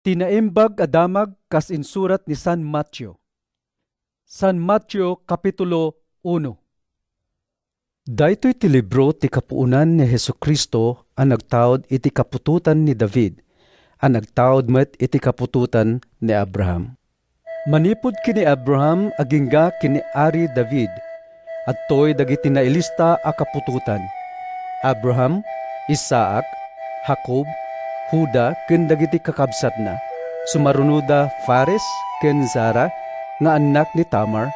Tinaimbag adamag kas insurat ni San Mateo. San Mateo Kapitulo 1. Daytoy ti libro ti kapuunan ni Jesucristo ang nagtaod iti kapututan ni David, ang nagtaod met iti kapututan ni Abraham. Manipod kini Abraham agingga kini Ari David, at toy dagiti nailista a kapututan. Abraham, Isaac, Jacob, Huda ken dagiti kakabsat na. Sumarunuda Fares ken Zara nga anak ni Tamar,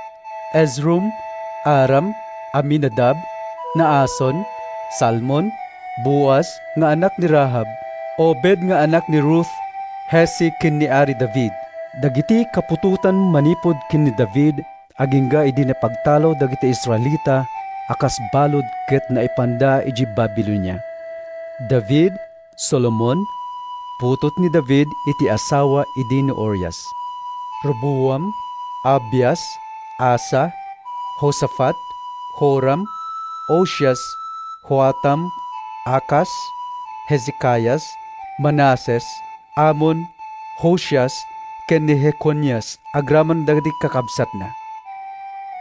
Ezrom, Aram, Aminadab, Naason, Salmon, Boaz nga anak ni Rahab, Obed nga anak ni Ruth, Hesi ken ni Ari David. Dagiti kapututan manipod ken ni David agingga idi napagtalo dagiti Israelita akas balod ket naipanda iji Babilonia. David, Solomon, putot ni David iti asawa idi ni Orias. Roboam, Abias, Asa, Hosafat, Horam, Osias, Joatam, Akas, Hezekias, Manases, Amon, Hoshias, ken ni Jeconias agraman dagiti kakabsat na.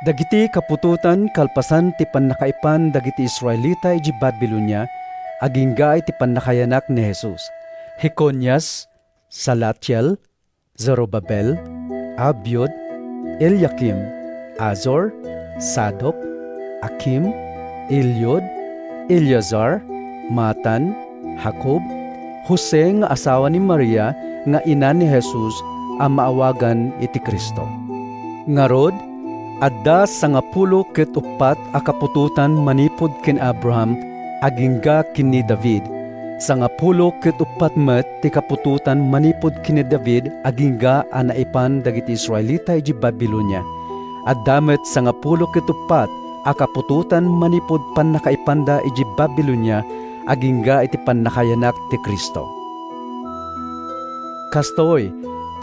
Dagiti kapututan kalpasan ti pannakaipan dagiti Israelita iji Babilonia agingga iti pannakayanak ni Jesus. Jeconias, Salatiel, Zorobabel, Abiud, Eliakim, Azor, Sadok, Akim, Eliud, Eleazar, Matan, Jacob, Jose nga asawa ni Maria nga ina ni Jesus ang maawagan iti Kristo. Ngarod, adda sangapulo ket upat a kapututan manipod ken Abraham agingga kini David. Sangapulo ket upat met ti kapututan manipod kini David agingga a naipan dagiti Israelita iji Babilonia. Adda met sangapulo ket upat a kapututan manipod pannakaipanda iji Babilonia agingga iti pannakayanak ti Kristo. Kastoy,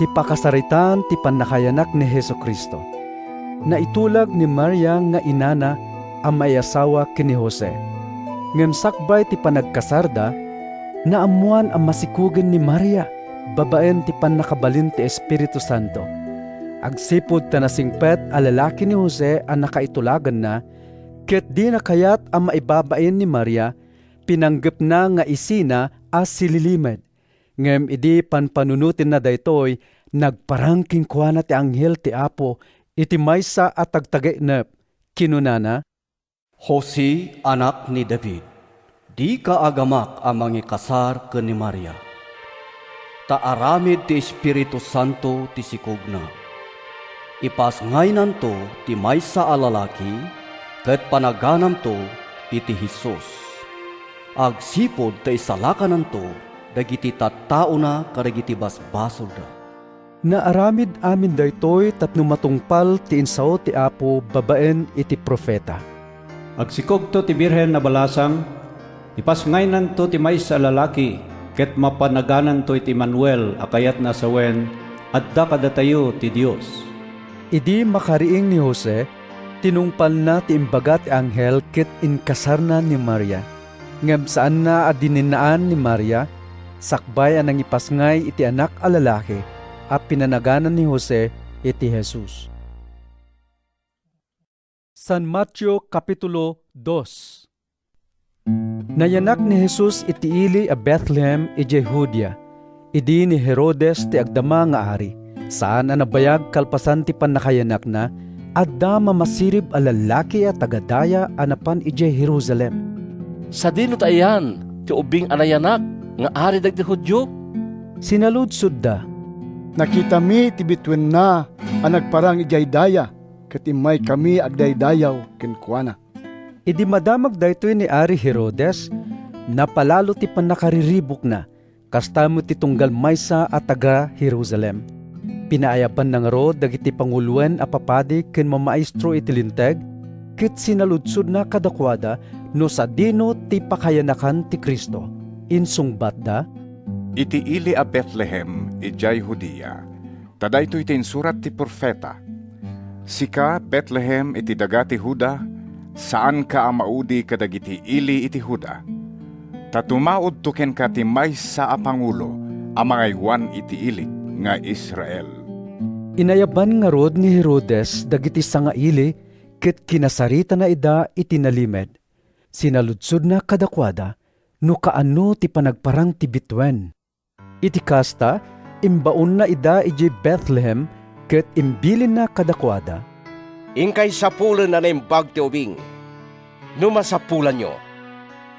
ti pakasaritan ti pannakayanak ni Jesucristo. Naitulag ni Maria nga inana ang mayasawa kini Jose. Ngem sakbay ti panagkasarda, naamuan ang masikugen ni Maria, babaen ti pannakabalin ti Espiritu Santo. Agsipod ta nasingpet a lalaki ni Jose ang nakaitulagan na, ket di na kayat ang maibabain ni Maria, pinanggep na nga isina as sililimed. Ngem idi panpanunutin na daytoy, nagparangking kuana ti anghel ti Apo, iti maysa at tagtagainep, kinunana, Jose, anak ni David, di ka agamak ang mangikasar ken ni Maria. Taaramid ti Espiritu Santo ti sikugna. Ipasngaynan to ti maysa a lalaki, ket panaganam to iti Hesus. Agsipod ta isalakanan to, dagiti tattao na kadagiti basbasol da. naaramid amin daytoy tapno matungpal ti insao ti Apo babaen iti profeta. Agsikog to ti birhen na balasang, ipasngaynan to ti maysa lalaki, ket mapanaganan to iti Manuel akayat na sawen, adda kadatayo ti Dios. Idi makariing ni Jose, tinungpal na ti imbaga ti anghel ket inkasar na ni Maria. Ngem saan na adininaan ni Maria, sakbay anang ipasngay iti anak a lalaki, a pinanaganan ni Jose iti Jesus. San Mateo Kapitulo 2. Nayanak ni Jesus iti ili a Bethlehem iti Judea. Idi ni Herodes ti agdama nga ari, saan a nabayag kalpasan ti pannakayanak na, adda mamasirib a lalaki a tagadaya anapan iti Jerusalem. Sa dino tayan, ti ubing anayanak, nga ari dagdi Hudyo. Sinaludsod da, Nakita mi ti bitwen na ang nagparang ijay daya, ket imay kami agdaydayaw kenkuana. idi madamag daytoy ni Ari Herodes, napalalo ti pannakariribok na, kastamo ti tunggal maysa a taga Jerusalem. Pinaayaban ng ro dagiti panguluan a papadi ken mamaestro iti linteg, ket sinaludsod na kadakwada no sa dino ti pakayanakan ti Kristo. Insungbat da, Iti ili a Bethlehem, ijay Judea, tadaytoy ti insurat ti profeta. Sika, Bethlehem, iti dagati Huda, saan ka amaudi kadagiti ili iti Huda. Tatumaod to ken ka ti maysa a pangulo, amangaywan iti ilik nga Israel. Inayaban nga rod ni Herodes dagiti sangaili ket kinasarita na ida iti nalimed. Sinaludsod na kadakwada no kaano ti panagparang ti bitwen. Iti kasta, imbaon na ida iji Bethlehem ket imbilin na kadakwada. Ingkay sapulan na naimbag ti ubing. Numasapulan nyo,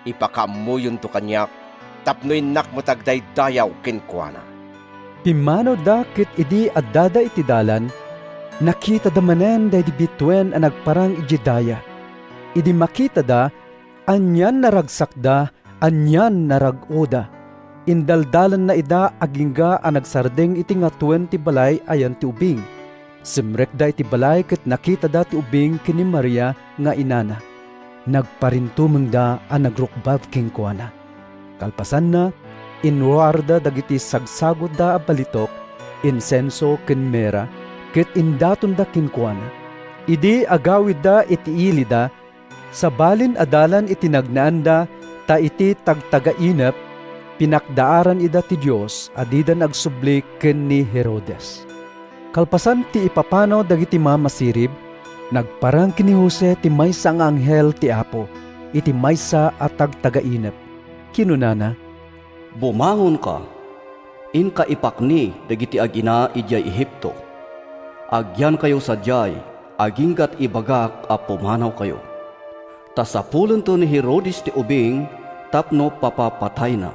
ipakamuyon to kanyak, tapnoy nakmatagday dayaw kinkwana. Pimano da ket idi addada iti dalan, nakita da manen da di bitwen a nagparang iji daya. Idi makita da, anyan naragsak da, anyan naragoda. Indaldalan na ida agingga a nagsardeng iti nga 20 balay ayan ti ubing. Simrek da iti balay ket nakita da ti ubing kini Maria nga inana. Nagparintumeng da a nagrukbab kinkwana. Kalpasan na, inwarda dagiti sagsagod da a balitok, insenso ken mera, ket indaton da kinkwana. Idi agawid da iti ili da, sabalin adalan iti nagnaan da, ta iti tagtagainep, pinakdaaran ida ti Dios adida nagsubli ken ni Herodes. Kalpasan ti ipapanaw dagiti mamasirib, nagparang kini Jose ti maysa nga anghel ti Apo, iti maysa at tagtagainep. Kinunana, Bumangon ka, inka ipakni dagiti agina ijay Ehipto. Agyan kayo sa jay, aginggat ibagak a pumanaw kayo. Tasapulan to ni Herodes ti ubing, tapno papapatay na.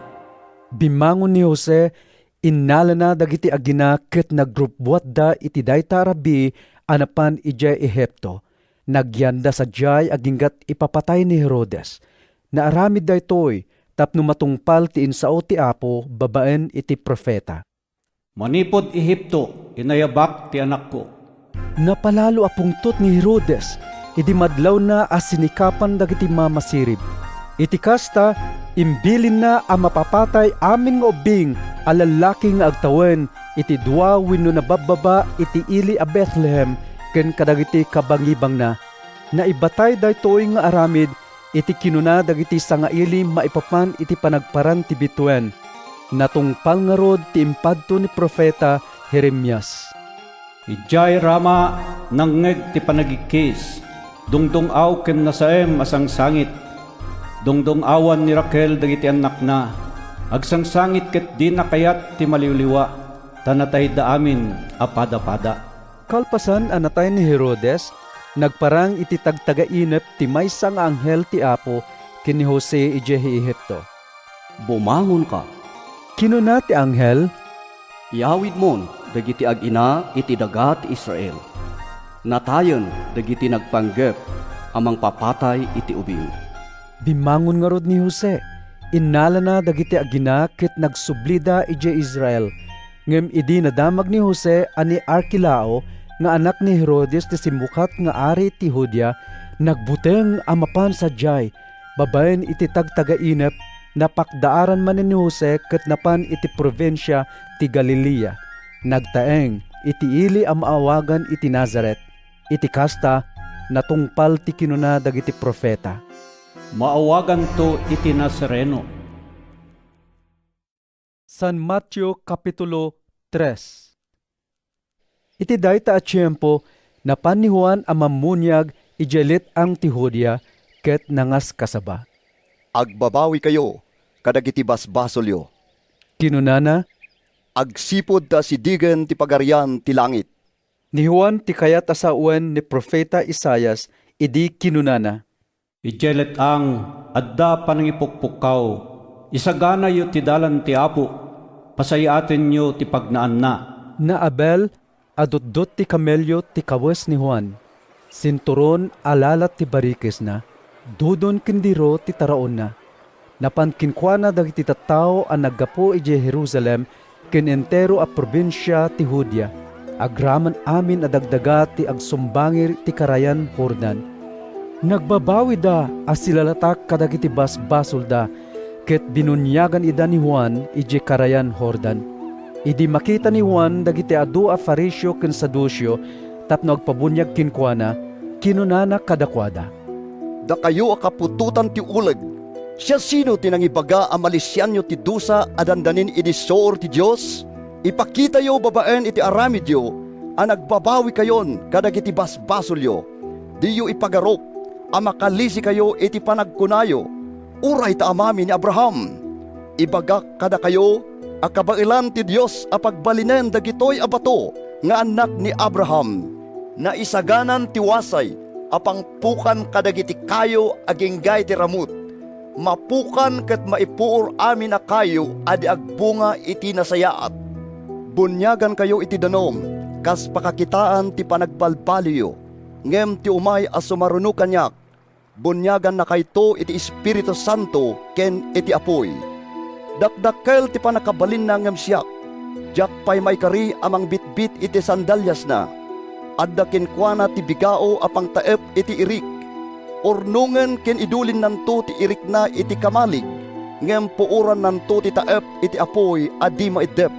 bimangon ni Jose, innala na dagiti agina ket nagrupbuat da iti dayta arabi anapan ijay Ehipto. Nagyanda sa jay aginggat ipapatay ni Herodes. Naaramid da itoy, tapno matungpal ti insao ti Apo babaen iti profeta. Manipod Ehipto, inayabak ti anak ko. Napalalo apungtot ni Herodes, idi madlaw na asinikapan dagiti mamasirib. Iti kasta, imbilin na ang mapapatay amin nga ubing alalaki nga agtawen iti dua wenno nabababa iti ili a Bethlehem ken kadagiti kabangibang na. Naibatay daytoy nga aramid iti kinuna dagiti sangaili maipapan iti panagparan ti bitwen. Natungpal nga rod ti impadto ni profeta Jeremias. Ijay Rama nangngeg ti panagikis, dungdung aw ken nasaem asang sangit. Dungdung awan ni Raquel dagiti anak na, agsangsangit ket di nakayat ti maliwliwa, tanatay da amin apada-pada. Kalpasan anatay ni Herodes, nagparang iti tagtagainep ti maysa nga anghel ti Apo ken ni Jose ijay Ehipto. Bumangon ka, Kinuna ti anghel, iawid mon dagiti agina iti dagat Israel. Natayen dagiti nagpanggep amang papatay iti ubing. bimangon nga rod ni Jose, innala na dagiti agina ket nagsublida ijay Israel. Ngem idi nadamag ni Jose ani Arkelao nga anak ni Herodes ti simukat nga ari ti Judea, nagbuteng amapan sa jay, babaen iti tagtagainep, napakdaaran man ni Jose ket napan iti probinsya ti Galilea. Nagtaeng iti ili ang maawagan iti Nazaret. Iti kasta, natungpal ti kinuna dagiti profeta. Maawagan to iti Nazareno. San Mateo Kapitulo 3. Iti dayta a tiyempo, napan ni Juan a mamunyag ijelit ang ti Judea ket nangas kasaba. Agbabawi kayo, kadagiti basbasolyo. Kinunana, Agsipod ta sidigen ti pagarian ti langit. ni Juan ti kayat asawen ni Profeta Isayas, idi kinunana. Ijelet ang adda panangipukpukaw, isagana yu ti dalan ti Apo, pasayaten yu ti pagnaan na. Na Abel, adotdot ti kamelyo ti kawes ni Juan. Sinturon alalat ti barikes na, dudon kindiro ti taraon na. Napan kinkwana dagiti tattao ang naggapo ije Jerusalem ken entero a probinsya ti Judea. Agraman amin adagdaga ti agsumbangir ti karayan Jordan. Nagbabawi da asilalatak kadagiti basbasol da ket binunyagan ida ni Juan ije karayan Jordan. Idi makita ni Juan dagiti adu a Fariseo ken Saduceo tapno agpabunyag kinkwana, kinunana kadakwada. Da kayo akapututan ti uleg, Siya sino tinangibaga ang malisyanyo ti dusa adandanin idisor ti Diyos? Ipakita yo babaen iti aramid yo, ang nagbabawi kayon kadagiti basbasolyo. Diyo ipagarok, ang makalisi kayo iti panagkunayo. Uray ta amami ni Abraham. Ibagak kada kayo, a kabailan ti Diyos a pagbalinen dagitoy abato nga anak ni Abraham. Na isaganan tiwasay, apang pukan kadagiti kayo aginggay ti ramut. Mapukan ket maipuor amin a kayo adi agbunga iti nasayaat. Bunyagan kayo iti danom, kas pakakitaan ti panagbalbaliyo. Ngem ti umay a sumaruno kanyak, bunyagan na kayto iti Espiritu Santo ken iti apoy. Dakdakkel ti panakabalin na ngem siyak, jak pay may kari amang bitbit iti sandalyas na. Adda kenkwana ti bigao apang taep iti irik. Ornungen ken idulin nanto ti irik na iti kamalig, ngem puuran nanto ti taep iti apoy adi maidep.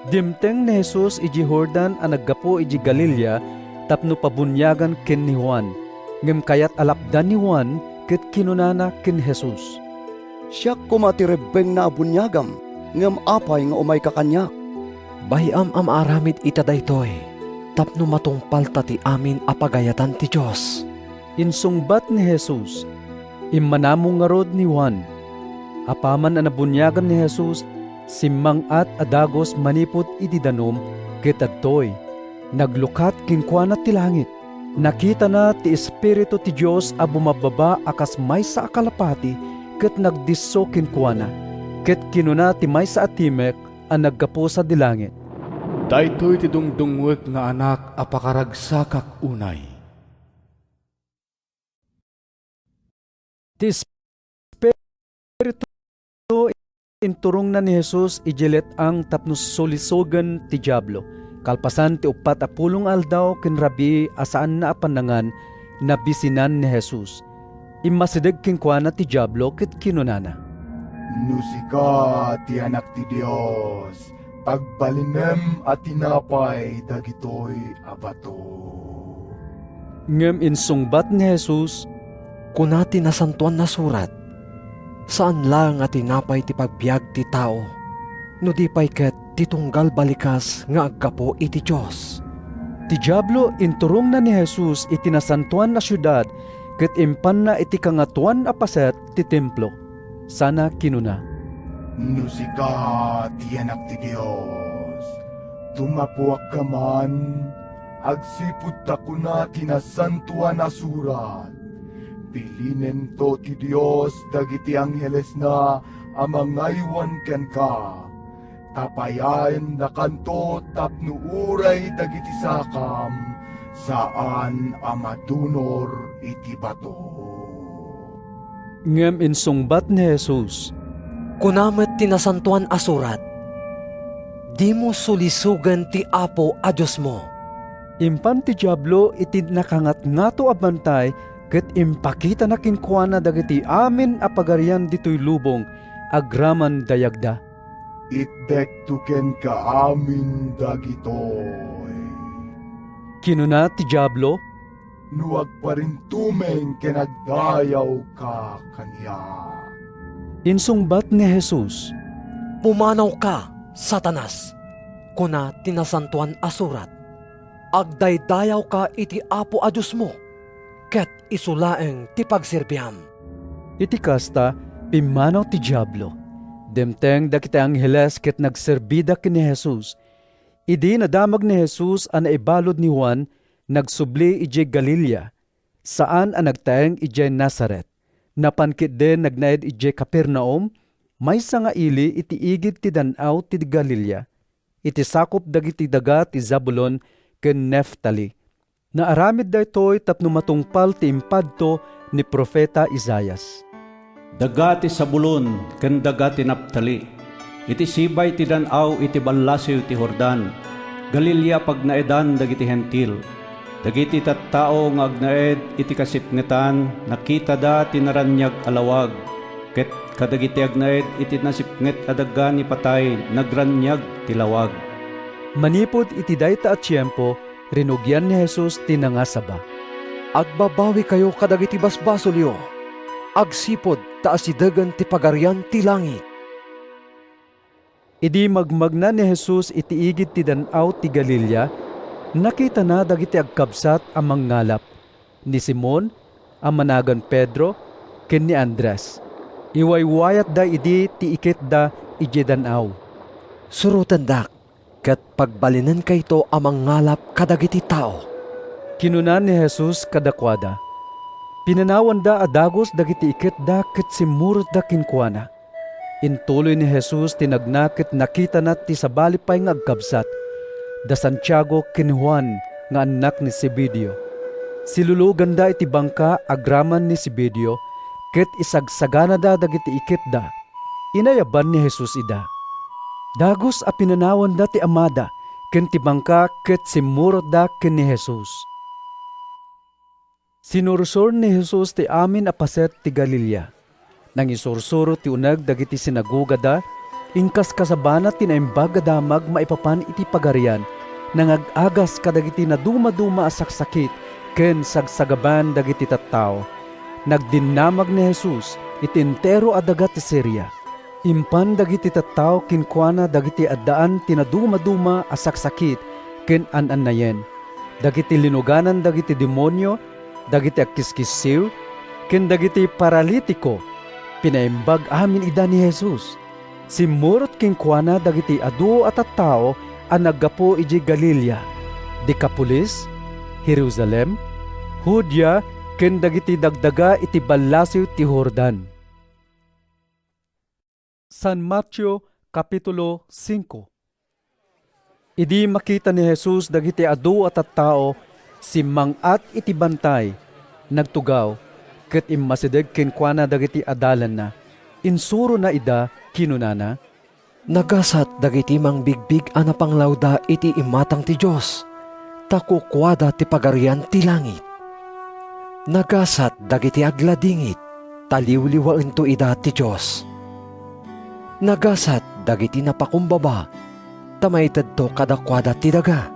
Dimteng ni Jesus iji Jordan a naggapo iji Galilea tapno pabunyagan ken ni Juan. Ngem kayat alapdan ni Juan ket kinunana ken Jesus. Siya kumatirebeng na abunyagam, ngem apay nga umay kakanyak. Bayam am aramid ita daytoy, tapno matungpal ta ti amin apagayatan ti Diyos. Insungbat ni Jesus, immanamong nga rod ni Juan. Apaman na nabunyagan ni Jesus, simmang at adagos manipot iti danom, ket adtoy, naglukat kinkwana ti langit. Nakita na ti Espiritu ti Diyos a bumababa akas maysa a kalapati, ket nagdisso kinkwana, ket kinuna ti maysa a timek a naggapo sa dilangit. Daytoy ti dungdungwek nga anak apakaragsakak unay. Ti Espiritu inturong na ni Jesus ijilet ang tapno solisogan ti Diablo. Kalpasan ti 40 aldaw ken rabi asaan na apanangan na bisinan ni Jesus. Immasideg kinkwana ti Diablo ket kinunana. Nusika ti anak ti Dios, pagbalinem at tinapay dagitoy abato. Ngem insungbat ni Jesus, Kunati na santuan na surat, saan lang at tinapay ti pagbiag ti tao, no di pay ket titunggal balikas nga aggapo iti Diyos. ti Diablo inturong na ni Jesus iti nasantuan na syudad ket impan na iti kangatuan a paset ti templo. Sana kinuna. Nusika ti anak ti Dios, tumapuak ka man, agsipud ta kuna tinasantuan na surat. Pilinen to ti Dios dagiti angheles na amangaywan ken ka. Tapayan na kanto tapno uray dagiti sakam, saan amadunor iti bato. Ngem insungbat ni Jesus, Kunamet tinasantuan a surat, di mo sulisugan ti Apo a Diyos mo. impan ti Diablo iti nakangat-ngato a bantay ket impakita na kinkwana dagiti amin a pagarian ditoy lubong agraman dayagda. Itdek tuken ka amin dagitoy. Kinuna ti Diablo, Nuwag pa rin tumeng kinagdayaw ka kanya. insungbat ni Jesus, Pumanaw ka, Satanas, kuna tinasantuan a surat. Agdaydayaw ka iti Apo a Diyos mo, ket isulaeng ti pagserbyam. iti kasta pimanaw ti Diablo. Demteng dakiti angheles ket nagserbida ken ni Jesus. Idi nadamag ni Jesus a naibalod ni Juan, nagsubli ije Galilea, saan a nagtaeng ije Nazaret. Napankit din nagnaed ije Capernaum, maysa nga ili iti igid ti danaw ti Galilea. Iti sakop dagiti daga ti Zabulon ken Neftali. Naaramid daytoy tapno matungpal ti impadto ni Propeta Isaias. Dagati Sabulon ken dagati Naptali, iti sibay ti danaw iti ballasiw ti Jordan, Galilea pagnaedan dagiti hentil. Dagiti tattao nga agnaed iti kasipngetan, nakita da tinaranyag alawag, ket kadagiti agnaed iti nasipnget adaga ni patay, nagranyag tilawag. Manipod iti dayta a tiyempo, rinugyan ni Jesus tinangasaba. Agbabawi kayo kadagiti basbasolyo, agsipod taasidagan ti pagarian ti langit. Idi magmagna ni Jesus iti igid ti danaw ti Galilea, nakita na dagiti agkabsat ang mangngalap, ni Simon, ang managan Pedro, ken ni Andres. Iwaywayat da idi ti ikit da iji danaw. Surutan dak, ket pagbalinan kayto amang ngalap kadagiti tao. Kinunan ni Jesus kadakwada. Pinanawan da adagos dagiti ikit da ket simurot da kinkwana. Intuloy ni Jesus tinagnakit nakita na ti sabalipay nga agkabsat, da Santiago ken Juan nga anak ni Zebedeo. Silulugan da iti bangka agraman ni Zebedeo, ket isagsagana da dagiti ikit da. Inayaban ni Jesus ida. Dagos a pinanawan da ti amada, ken ti bangka ket simurot da ken ni Jesus. Sinursur ni Jesus ti amin a paset ti Galilea. Nang isursuro ti uneg dagiti sinagoga da, ingkas kasabana tinaimbag damag maipapan iti pagarian, nang ag-agas kadagiti na duma-duma a saksakit, ken sagsagaban dagiti tattao. Nagdinamag ni Jesus iti entero a daga ti Syria. Impan dagiti tattao kinkwana dagiti addaan tinaduma-duma a saksakit, ken an-anayen. Dagiti linuganan dagiti demonyo, dagiti akiskisiw, ken dagiti paralitiko. Pinaimbag amin ida ni Jesus. Simurot kinkwana dagiti adu at tattao ang naggapo iji Galilea, Decapolis, Jerusalem, Judea, ken dagiti dagdaga iti ballasiw ti Jordan. San Mateo Kapitulo 5. Idi makita ni Jesus dagiti adu at tattao, simmangat iti bantay, nagtugaw, ket immasideg kenkwana dagiti adalan na. Insuro na ida kinunana. Nagasat dagiti mang bigbig a napanglawda iti imatang ti Dios, takukwada ti pagarian ti langit. Nagasat dagiti agladingit, taliwliwaen to ida ti Dios. Nagasat dagiti napakumbaba, tamayted to kadakwada ti daga.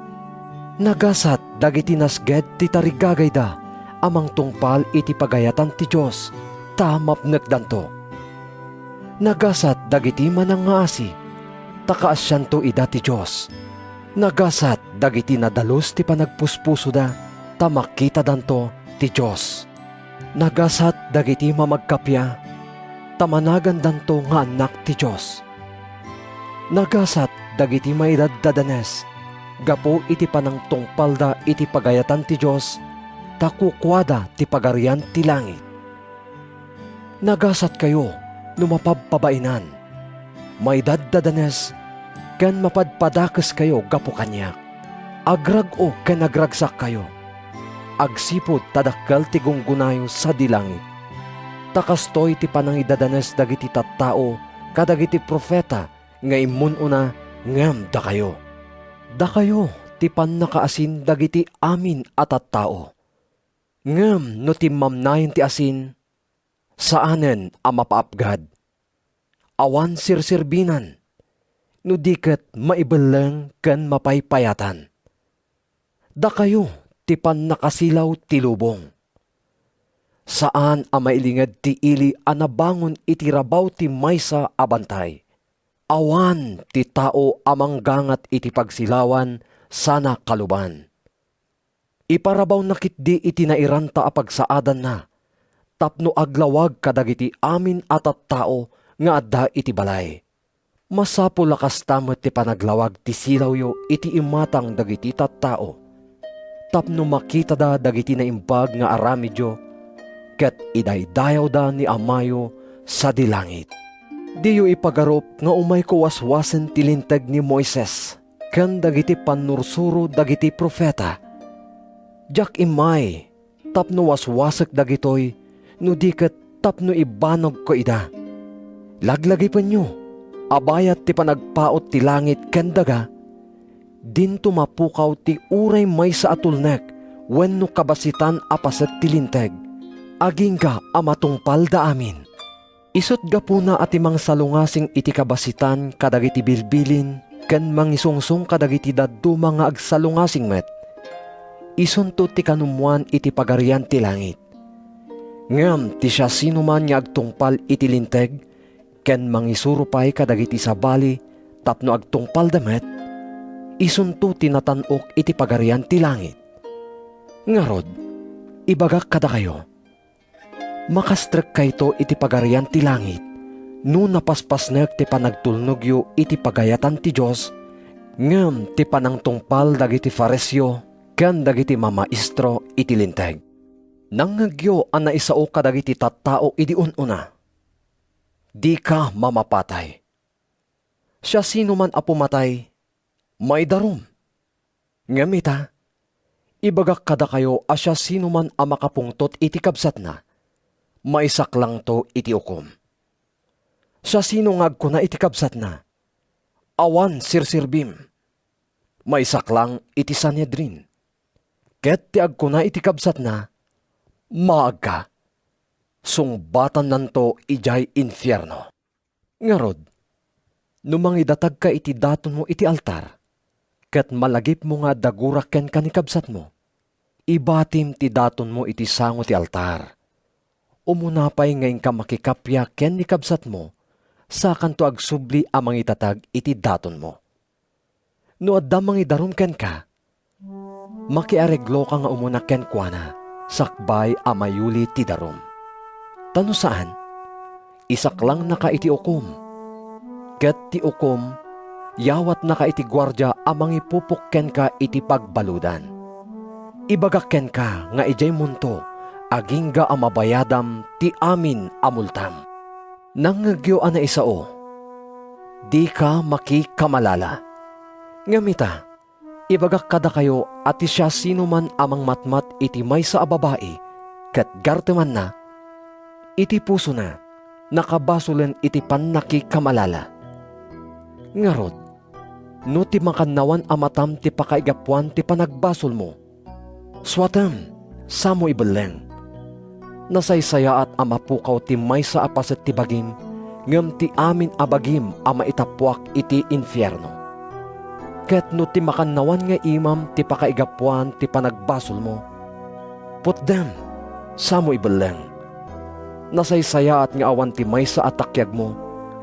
Nagasat dagiti nasged ti tarigagay da, amang tungpal iti pagayatan ti Dios, tamapnek danto. Nagasat dagiti manangaasi, takaasyan to ida ti Dios. Nagasat dagiti nadalos ti panagpuspuso da, tamakita danto ti Dios. Nagasat dagiti mamagkapya, tamanagan danto nga anak ti Dios. Nagasat dagiti maidadadanes, gapo iti panangtungpal da iti pagayatan ti Dios, takukwada ti pagarian ti langit. Nagasat kayo lumapabpabainan, maidadadanes, ken mapadpadakes kayo gapo kanyak. Agrag o ken agragsak kayo, agsipod tadakkel ti gunggunayo sa dilangit. Takastoy ti panangidadanes dagiti tattao kadagiti profeta nga immununa ngem da kayo. Da kayo ti pannakaasin dagiti amin at tattao. Ngem no timmamnayin ti asin, saanen a mapaapgad? Awan sirsirbinan, no diket maibeleng ken mapaypayatan. Da kayo ti pannakasilaw ti lubong. Saan a mailinged ti ili a nabangon iti rabaw ti maysa a bantay? Awan ti tao amang gangat iti pagsilawan sana kaluban. Iparabaw nakitdi iti nairanta a pagsaadan na, tapno aglawag kadagiti amin at tao nga adda iti balay. Masapo lakas tamet ti panaglawag ti silawyo iti imatang dagiti tattao, tapno makita da dagiti naimbag nga aramidyo, ket idaydayaw da ni amayo sa dilangit. Diyo ipagarop nga umay kuwaswasen ti linteg ni Moises, ken dagiti panursuro dagiti profeta. Jak imay, tapno waswasak dagitoy, no diket tapno ibanog ko ida. Laglagi pa nyo, abayat ti panagpaot ti langit ken daga, din tumapukaw ti uray may sa atulnek, wenno kabasitan apaset ti linteg, aging ka amatungpal da amin. Isot gapuna ati mang salungasing iti kabasitan kadagiti bilbilin, ken mangisungsong kadagiti daddo mga agsalungasing met. Isunto ti kanumuan iti pagarian ti langit. Ngam ti siya sino man nga agtungpal iti linteg, ken mangisurupay kadagiti sabali, tapno agtungpal damet, isunto tinatanok iti pagarian ti langit. Ngarod, ibagak kada kayo, makastrek kayto iti pagarian ti langit, no napaspasnek ti panagtulnogyo iti pagayatan ti Diyos, ngam ti panangtungpal dagiti faresyo, ken dagiti mamaistro iti linteg. Nangagyo ang naisao kadagiti tattao idi ununa. Di ka mamapatay. Siya sino man a pumatay, may darum. Ngamita, ibagak kada kayo a siya sino man a makapungtot iti kabsat na, maisak lang to iti ukom. Siya sino ngagko na iti kabsat na, awan sirsirbim, maisak lang iti Sanhedrin. Ket ti agko na iti kabsat na, maaga, sungbatan nanto ijay infierno. Ngarod, numangidatag ka iti daton mo iti altar, ket malagip mo nga dagurak ken kanikabsat mo, ibatim ti daton mo iti sango ti altar. Umunapay ngayon ka makikapya ken nikabsat mo, sa kanto agsubli amang itatag iti daton mo. No adda mangidarum ken ka, makiareglo ka nga umuna ken kuana, sakbay amayuli ti darum. Tano saan? Isak lang naka iti ukom. Ket ti ukom, yawat naka iti gwardya amang ipupukken ka iti pagbaludan. Ibagakken ka nga ijay munto, agingga amabayadam ti amin amultam. Nangagyo ana isao, di ka makikamalala. Ngamita, ibagak kada kayo at siya sino man amang matmat iti may sa ababae, kat garteman na, iti puso na, nakabasulen iti panaki kamalala. Ngarod, no ti makanawan amatam ti pakaigapuan ti panagbasol mo, swatam, samo ibeleng, nasaysaya at amapukaw ti may sa apaset ti bagim, ngem ti amin abagim ama itapwak iti infierno. Ket no ti makanawan nga imam ti pakaigapuan ti panagbasol mo, put them, samo ibeleng. Nasaysaya at nga awan ti may sa atakyag mo,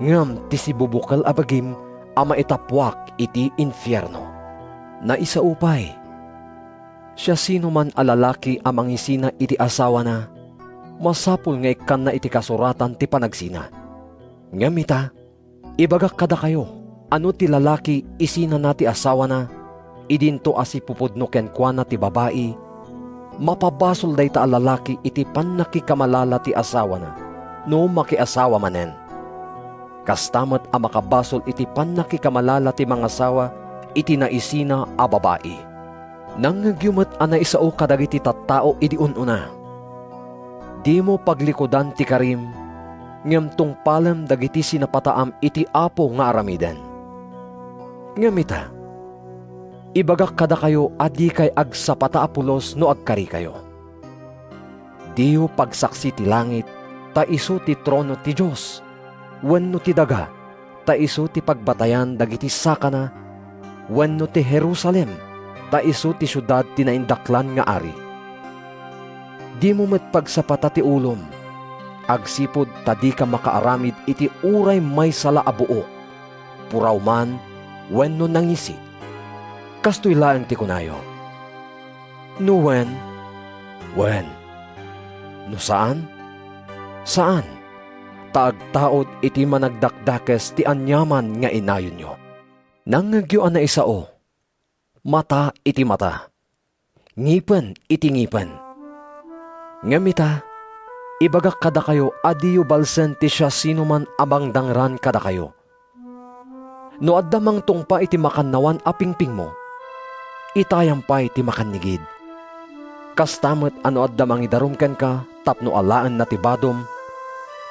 ngam ti si bubukal abagim, ama itapwak iti infierno. Na isaupay, siya sino man alalaki amang isina iti asawa na, masapul nga ikan na iti kasuratan ti panagsina. Ngamita, ibagak kada kayo, ano ti lalaki isina na ti asawa na, idinto asi pupudno ken kuana ti babae, mapabasol day ta lalaki iti panakikamalala ti asawa na, no makiasawa manen. Kastamat a makabasol iti panakikamalala ti mga asawa, iti naisina a babae. Nangagyumat a naisao kadagiti tattao idi ununa. Di mo paglikodan ti karim, ngem tungpalem dagiti sinapataam iti apo nga aramiden. Ngamita, ibagak kada kayo adi kay agsapata apulos no agkari kayo. Diyo pagsaksi ti langit, ta isu ti trono ti Diyos, wenno ti daga, ta isu ti pagbatayan dagiti sakana, wenno ti Jerusalem, ta isu ti syudad ti naindaklan nga ari. Di mo met pagsapata ti ulom, agsipod ta di ka makaaramid iti uray may sala a buok, puraw man, wenno nangisi. Kastoy laeng ti kunayo. No when? No saan? Saan? Taagtaod iti managdakdakes ti anyaman nga inayon nyo. Nangagyo na isao, mata iti mata, ngipen iti ngipen. Ngamita, ibagak kada kayo adiyo balsen ti siya sino man abang dangran kada kayo. No addamang tungpa iti makannawan apingping mo, itayang pa iti makannigid. Kastamot ano addamang idarum ken ka, tapno alaan na ti badom,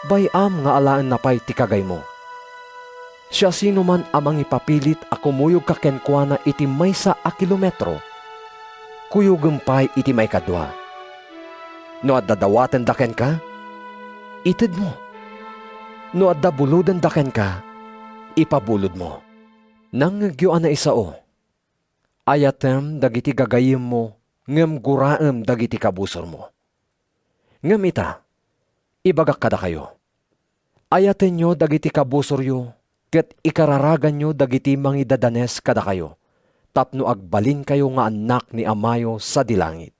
bayam nga alaan na pa'y ti kagay mo. Siya sino man amang ipapilit a kumuyog ka ken kuana iti maysa a kilometro, kuyugem pa'y iti may kadwa. No adda dawaten daken ka, ited mo. No adda buluden daken ka, ipabulod mo. Nangagyo na isao, ayatem dagiti gagayim mo, ngem guraem dagiti kabusor mo. Ngem ita, Ibagak kada kayo. Ayaten nyo dagiti kabusoryo, ket ikararagan nyo dagiti mangidadanes kada kayo, tapno agbalin kayo nga anak ni Amayo sa dilangit.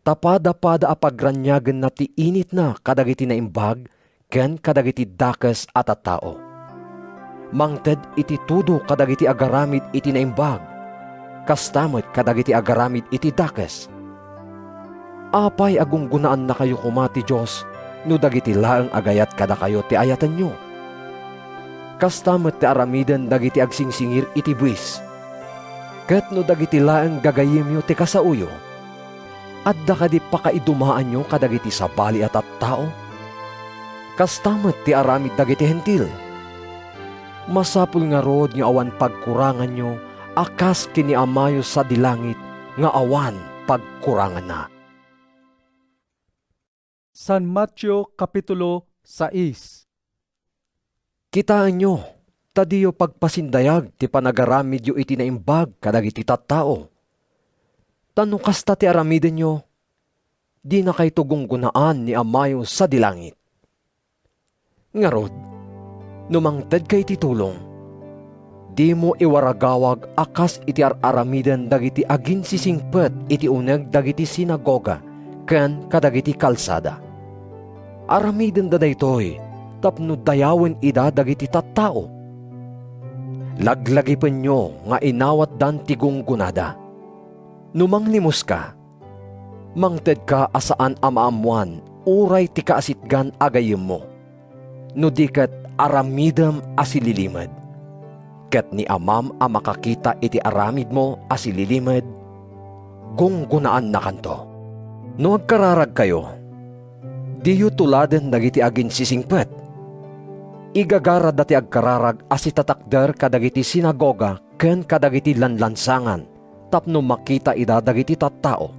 Tapada-pada apagranyagan na ti init na kadagiti naimbag, ken kadagiti dakes at a tao. Mangted iti tudo kadagiti agaramid iti naimbag, kastamot kadagiti agaramid iti dakes. Apay agunggunaan na kayo kumati Diyos, no dagiti laeng agayat kada kayo ti ayatan nyo. Kastamot ti aramiden dagiti agsingsingir iti buwis. Ket no dagiti laeng gagayim yo ti kasauyo, adda kadi pakaidumaan nyo kadagiti sabali at tao. Kastamot ti aramid dagiti hentil. Masapul nga rod nga awan pagkurangan nyo, akas kini Amayo sa dilangit nga awan pagkurangan na. San Mateo Kapitulo 6. Kitaan nyo, tadiyo pagpasindayag ti panagaramid yo iti naimbag kadagiti tattao. Tano kasta ti aramiden nyo, di na kay tugunggunaan ni Amayo sa dilangit. Ngarod, numangted kay titulong, di mo iwaragawag akas iti aramiden dagiti agin sisingpet iti uneg dagiti sinagoga ken kadagiti kalsada. Aramiden da daytoy, tapno dayawen ida dagiti tattao. Laglagipen nyo nga inawat dan tigunggunada. Numang limos ka, mangted ka asaan amaamuan, uray ti kaasitgan agayem mo. No diket aramidem asililimad. Ket ni amam a makakita iti aramid mo asililimad, gunggunaan na kanto. No agkararag kayo, diyo tuladen dagiti agin sisingpet. Igagara dati agkararag asitatakder kadagiti sinagoga ken kadagiti lanlansangan, tapno makita ida dagiti tattao.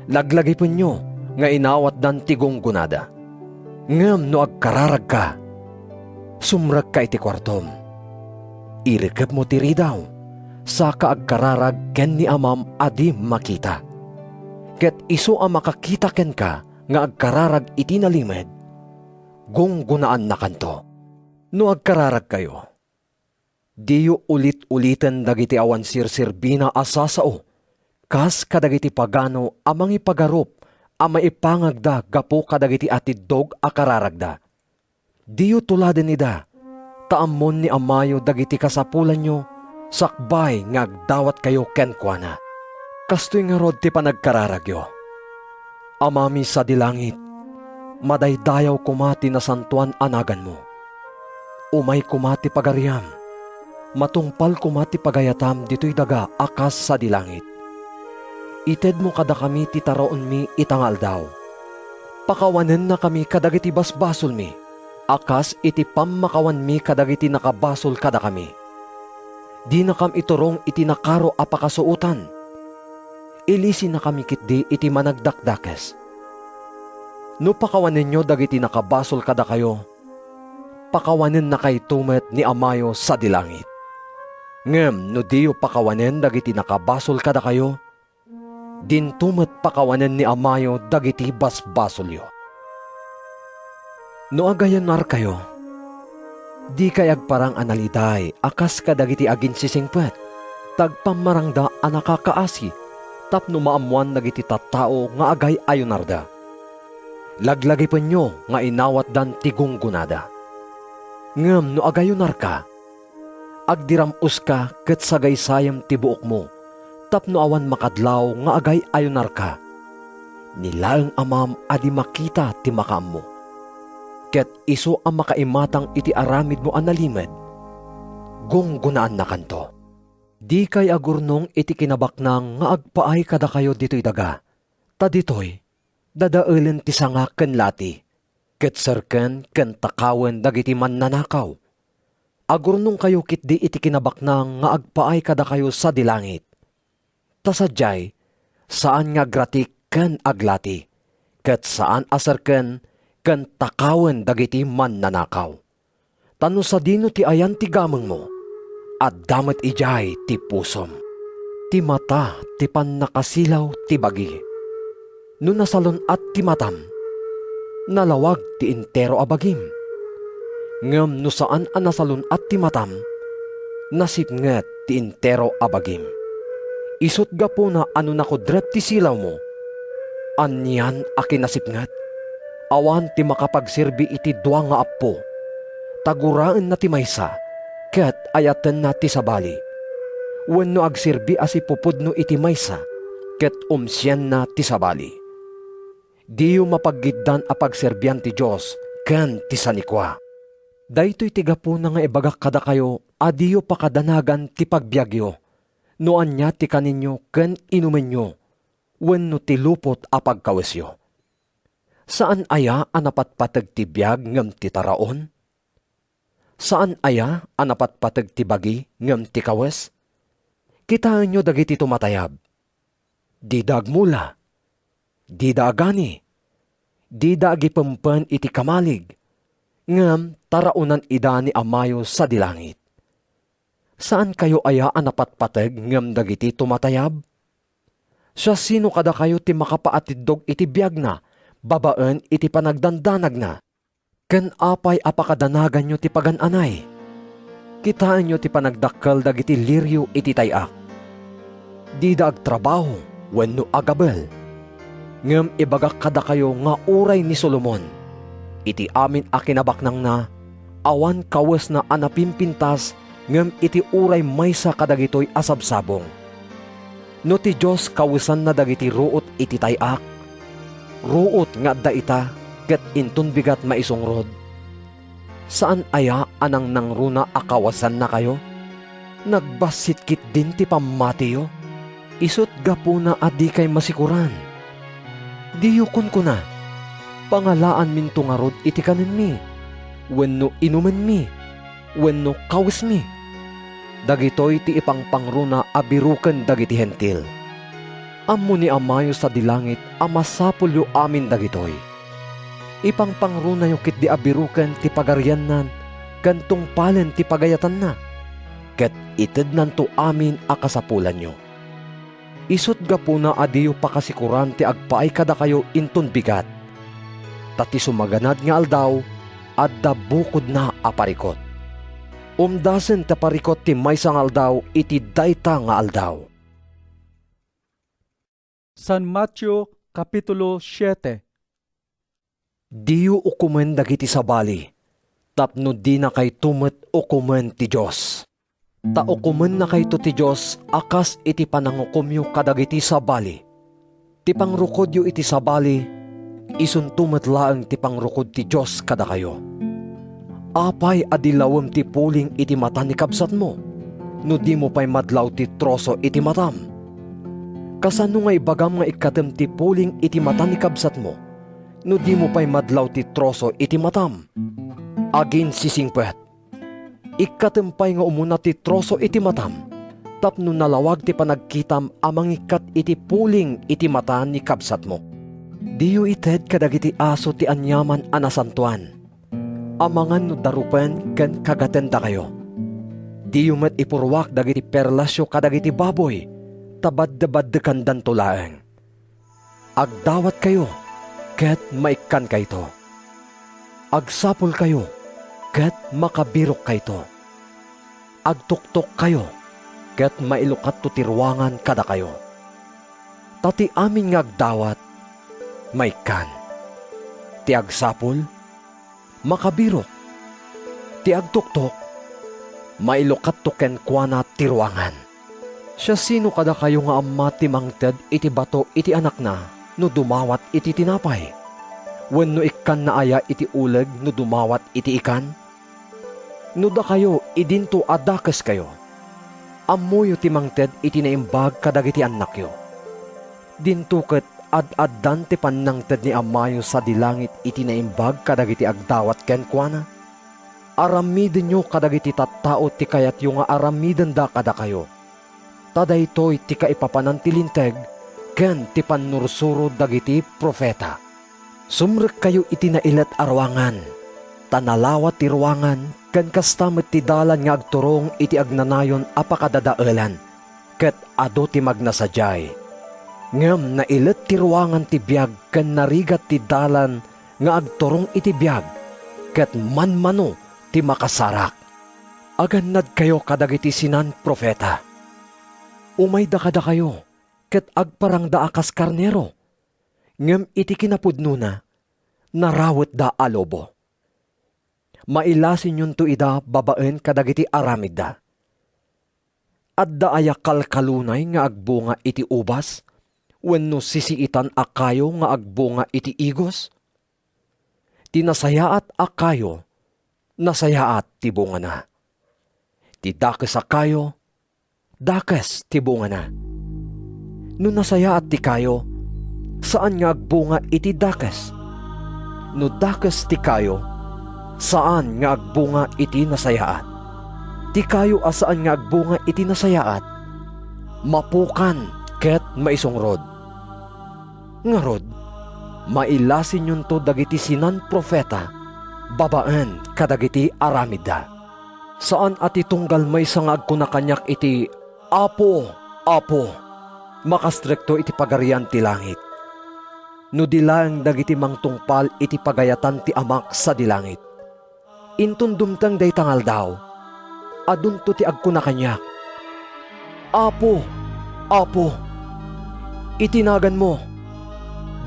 Laglagipon nyo nga inawat dan tigunggunada. Ngem no agkararag ka, sumrag ka iti kwartom. Irikep mo tiri daw, saka agkararag ken ni amam adi makita. Ket iso a makakita ken ka, nga agkararag iti nalimed, gunggunaan na kanto. No agkararag kayo, diyo ulit-ulitan dagiti awan sirsirbina asasao, kas kadagiti pagano amang ipagarup, ama ipangagda gapo kadagiti atiddog akararagda. Diyo tuladen ida, taamon ni Amayo dagiti kasapulan nyo, sakbay nga agdawat kayo kenkwana. Kastoy nga rod ti panagkararagyo. Amami sa dilangit, madaydayaw kumati na santuan anagan mo. Umay kumati pagariam, matungpal kumati pagayatam dito'y daga akas sa dilangit. Ited mo kada kami ti taraon mi itangal daw. Pakawanen na kami kadagiti basbasol mi, akas iti pammakawan mi kadagiti nakabasol kada kami. Di na kam iturong iti nakaro apakasuutan. Ilisin na kami kitdi iti managdakdakes. No pakawanen nyo dagiti nakabasol kada kayo, pakawanen na kay tumet ni Amayo sa dilangit. Ngem no diyo pakawanen dagiti nakabasol kada kayo, din tumet pakawanen ni Amayo dagiti basbasol yo. No agayan nar kayo, di kay agparang analiday akas kadagiti agin sisingpet, tagpamarangda a nakakaasi, tapno maamuan dagiti tattao nga agay ayonarda. Laglagipan nyo nga inawat dan tigunggunada. Ngem no agayonar ka, agdiramus ka ket sagaysayam ti buok mo, tapno awan makadlaw nga agay ayonar ka. Nilaeng amam adi makita ti makaam mo. Ket iso ang makaimatang iti aramid mo analimed, gunggunaan na kanto. Di kay agurnong iti kinabaknang nga agpaay kada kayo dito'y daga. Ta dito'y, dadaelen ti sanga ken lati, ket serken ken takawen dagiti mannanakaw. Agurnong kayo kitdi iti kinabaknang nga agpaay kada kayo sa dilangit. Ta sadyay, saan nga gratik ken aglati, ket saan aserken ken takawen dagiti mannanakaw. Tano sa dino ti ayan ti gameng mo, at damat ijay ti pusom. Ti mata ti pannakasilaw ti bagi. No nasalon at ti matam, nalawag ti entero abagim. Ngem no saan a nasalun at ti matam, nasipnget ti entero abagim. Isut gapo na ano nakudrep ti silaw mo, anyan akin nasipnget, awan ti makapagsirbi iti dua nga apo, taguraan na ti maysa, ket ayaten na ti sabali. Wenno agsirbi as ipupudno iti maysa, ket umsyan na ti sabali. Diyo mapaggiddan a pagserbian ti Diyos, ken ti sanikwa. Daytoy ti gapo na nga ibagak kada kayo, adiyo pakadanagan ti pagbiagyo, no anya ti kaninyo ken inumen nyo, wenno ti lupot a pagkawesyo. Saan aya anapatpatag ti biag ngem ti taraon? Saan aya anapatpatag ti bagi ngem ti kawes? Kitaan nyo dagiti tumatayab. Di dagmula, di daagani, di daagipempen iti kamalig, ngem taraunan ida ni amayo sa dilangit. Saan kayo aya anapatpatag ngem dagiti tumatayab? Sa sino kada kayo ti makapaatidog iti biag na, babaen iti panagdandanag na? Ken apay apakadanagan nyo ti pagananay? Kitaan nyo ti panagdakkel dagiti liryo iti tayak. Di daag trabaho, wenno agabel. Ngem ibagak kada kayo nga uray ni Solomon, iti amin a kinabaknang na, awan kawes na anapimpintas, ngem iti uray maysa kadagitoy asabsabong. No ti Diyos kawesan na dagiti ruot iti tayak, ruot nga daita, ket intun bigat maisongrod. Saan aya anang nangruna akawasan na kayo? Nagbasitkit din ti pamatiyo? Isut gapo na adi kay masikuran. Diyo kun kuna, pangalaan min tungarod iti kanin mi, wenno inumen mi, wenno kawis mi. Dagitoy ti ipangpangruna abiruken dagiti hentil. Ammo ni amayo sa dilangit amasapulyo amin dagitoy. Ipangpangruna yo kit di abiruken ti pagaryanan, kantong palen ti pagayatan na, ket ited nanto amin akasapulan nyo. Isut gapo na adiyo pakasikuran ti agpaay kada kayo intun bigat. Tati sumaganad nga aldaw, adda bukod na aparikot. Umdasen ta parikot ti maysa nga aldaw iti dayta nga aldaw. San Mateo Kapitulo 7. Diyo ukumen dagiti sabali, tapno di na kay tumet ukumen ti Diyos. Ta ukumen na kayto ti Diyos akas iti panangukumyo kadagiti sabali. Ti pangrukodyo iti sabali, isun tumet laeng ti pangrukod ti Diyos kada kayo. Apay adilawem ti puling iti mata ni kabsat mo, no di mo pa'y madlaw ti troso iti matam. Kasano nga ibagam nga ikatem ti puling iti mata ni kabsat mo, no di mo pa'y madlaw ti troso iti matam. Agin sisingpet, ikatempay nga umuna ti troso iti matam, tapno nalawag ti panagkitam amang ikat iti puling iti mata ni kabsat mo. Diyo ited kadagiti aso ti anyaman anasantuan, amangan no darupen ken kagatenda kayo. Diyo met ipurwak dagiti perlasyo kadagiti baboy, tabad-dabad kan dantulaeng. Agdawat kayo, ket maikkan kayto. Agsapol kayo, ket makabirok kayto. Agtuktok kayo, ket mailukat to tirwangan kada kayo. Tati amin nga agdawat, maikkan. Ti agsapol, makabirok. Ti agtuktok, mailukat to ken kuana tirwangan. Siya sino kada kayo nga amma ti mangted iti bato iti anak na, no dumawat iti tinapay? Wenno ikkan na aya iti uleg no dumawat iti ikan? No da kayo idinto adakes kayo, ammoyo ti mangted iti naimbag kadagiti anak yo. Dinto ket ad-addan ti pannangted ni amayo sa dilangit iti naimbag kadagiti agdawat ken kuana. Aramiden nyo kadagiti tattao ti kayat yo nga aramiden da kada kayo. Tadaytoy ti kaipapanan ti linteg ken ti pannursuro dagiti profeta. Sumrek kayo iti nailet arwangan, tanalawat ti ruangan, ken kastamet ti dalan nga agturong iti agnanayon apakadadaelan, ket ado ti magnasadyay. Ngem nailet ti ruangan ti biag ken narigat ti dalan nga agturong iti biyag, ket manmano ti makasarak. Agannad kayo kadagiti sinan propeta. Umayda kada kayo, ket agparangda akas karnero. Ngem iti kinapudno na, narawet da alobo. Mailasin yun to ida babaen kadagiti aramid da. Adda aya kalkalunay nga agbunga iti ubas, wenno sisiitan akayo nga agbunga iti igos. Tinasayaat akayo, nasayaat ti bunga na. Ti dakes akayo, dakes ti bunga na. No nasayaat ti kayo, saan nga agbunga iti dakes? No dakes ti kayo, saan nga agbunga iti nasayaat? Ti kayo asaan nga agbunga iti nasayaat? Mapukan ket maisungrod. Ngarod, mailasin yun to dagiti sinan profeta, babaen kadagiti aramida. Saan ati tunggal may sangag ko na kanyak iti Apo, Apo, makastrekto iti pagarian ti langit. No dilang dagiti mangtungpal iti pagayatan ti amak sa dilangit. Intundumtang day tangal daw, adunto ti agkuna kanyak. Apo, Apo, itinagan mo,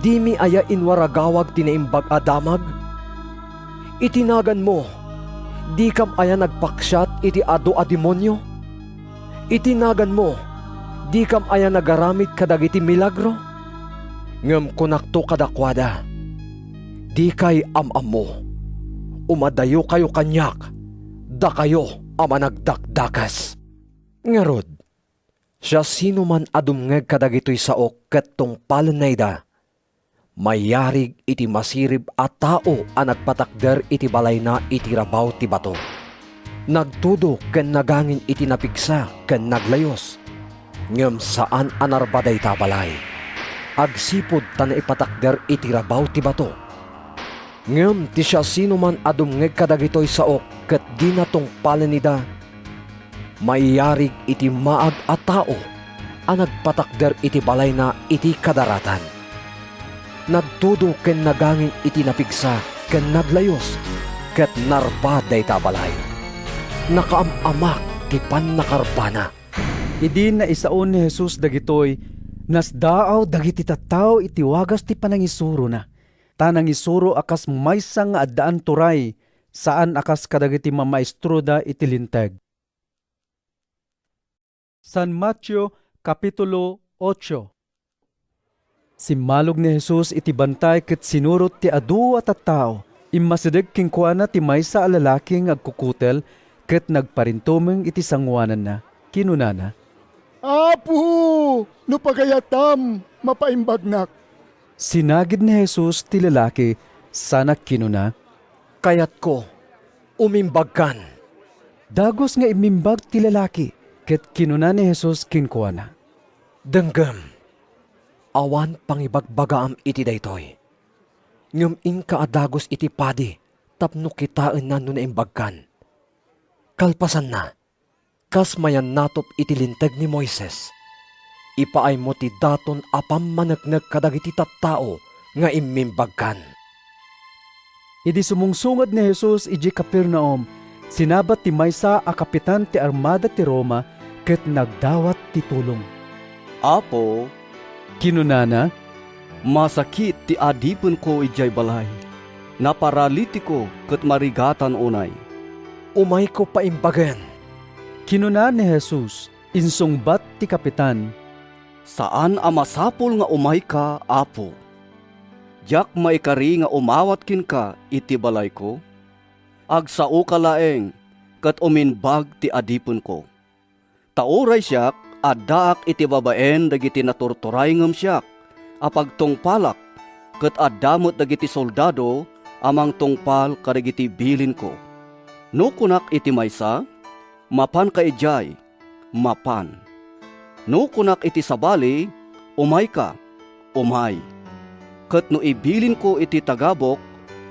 di mi aya inwaragawag tinaimbag adamag? Itinagan mo, di kam aya nagpaksyat iti ado a demonyo? Itinagan mo, di kam aya nagaramid kadagiti milagro? Ngem kunakto kadakwada, di kay amam mo, umadayo kayo kanyak, da kayo ama nagdakdakas. Ngarod, siya sino man adumngeg kadagitoy saok ket tungpalan na ida, mayarig iti masirib a tao a nagpatakder iti balay na iti rabaw ti bato. Nagtudo ken nagangin iti napigsa ken naglayos. Ngem saan anarbaday ta balay? Agsipod ta na ipatakder iti rabaw ti bato. Ngem ti siya sino man adumngeg kadagitoy saok ket di natungpalan nida, mayarig iti maag a tao a nagpatakder iti balay na iti kadaratan. Nagtudo ken nagangin iti napigsa ken naglayos ket narbaday ta balay. Nakaamamak ti pannakarbana. Idi na isaon ni Jesus dagitoy, nasdaaw dagiti tattao iti wagas ti panangisuro na. Tanangisuro akas maysa nga addaan turay, saan akas kadagiti mamaestro da iti linteg. San Mateo Kapitulo 8. Simmalog ni Jesus iti bantay ket sinurot ti adu at tattao. Immasideg kingkuana ti maysa a lalaki nga agkukutel ket nagparintumeng iti sangwanan na. Kinunana, Apo, no pagayatam, mapaimbagnak. sinagid ni Jesus ti lalaki, sana kinuna, Kayat ko, umimbagkan. dagos nga imimbag ti lalaki, ket kinuna ni Jesus kinkuana. Denggem, awan pangibagbagaam iti daytoy. Ngem inka adagos iti padi, tapno kitaan na no naimbagkan. Kalpasan na, kas mayan natop iti linteg ni Moises. Ipaay mo ti daton apam managnag kadagiti tattao nga imimbagkan. Idi sumungsungod ni Jesus iji Capernaum, sinabat ti maysa a kapitan ti armada ti Roma, ket nagdawat ti tulong. Apo, Kinunana, masakit ti adipon ko ijay balay. Naparalitiko ket marigatan unay. Umay ko paimbagan. kinuna ni Jesus, insungbat ti kapitan, Saan a masapol nga umay ka, Apo? Diyak maikari nga umawat kin ka iti balay ko? Agsao ka laeng, kat uminbag ti adipon ko. Tauray siyak, addaak iti babaen dagiti naturturay ngem siyak, apag tungpalak, kat addamot dagiti soldado, amang tungpal kadagiti bilin ko. No kunak iti maysa, mapan ka ijay, mapan. No kunak iti sabali, umay ka, umay. Ket no ibilin ko iti tagabok,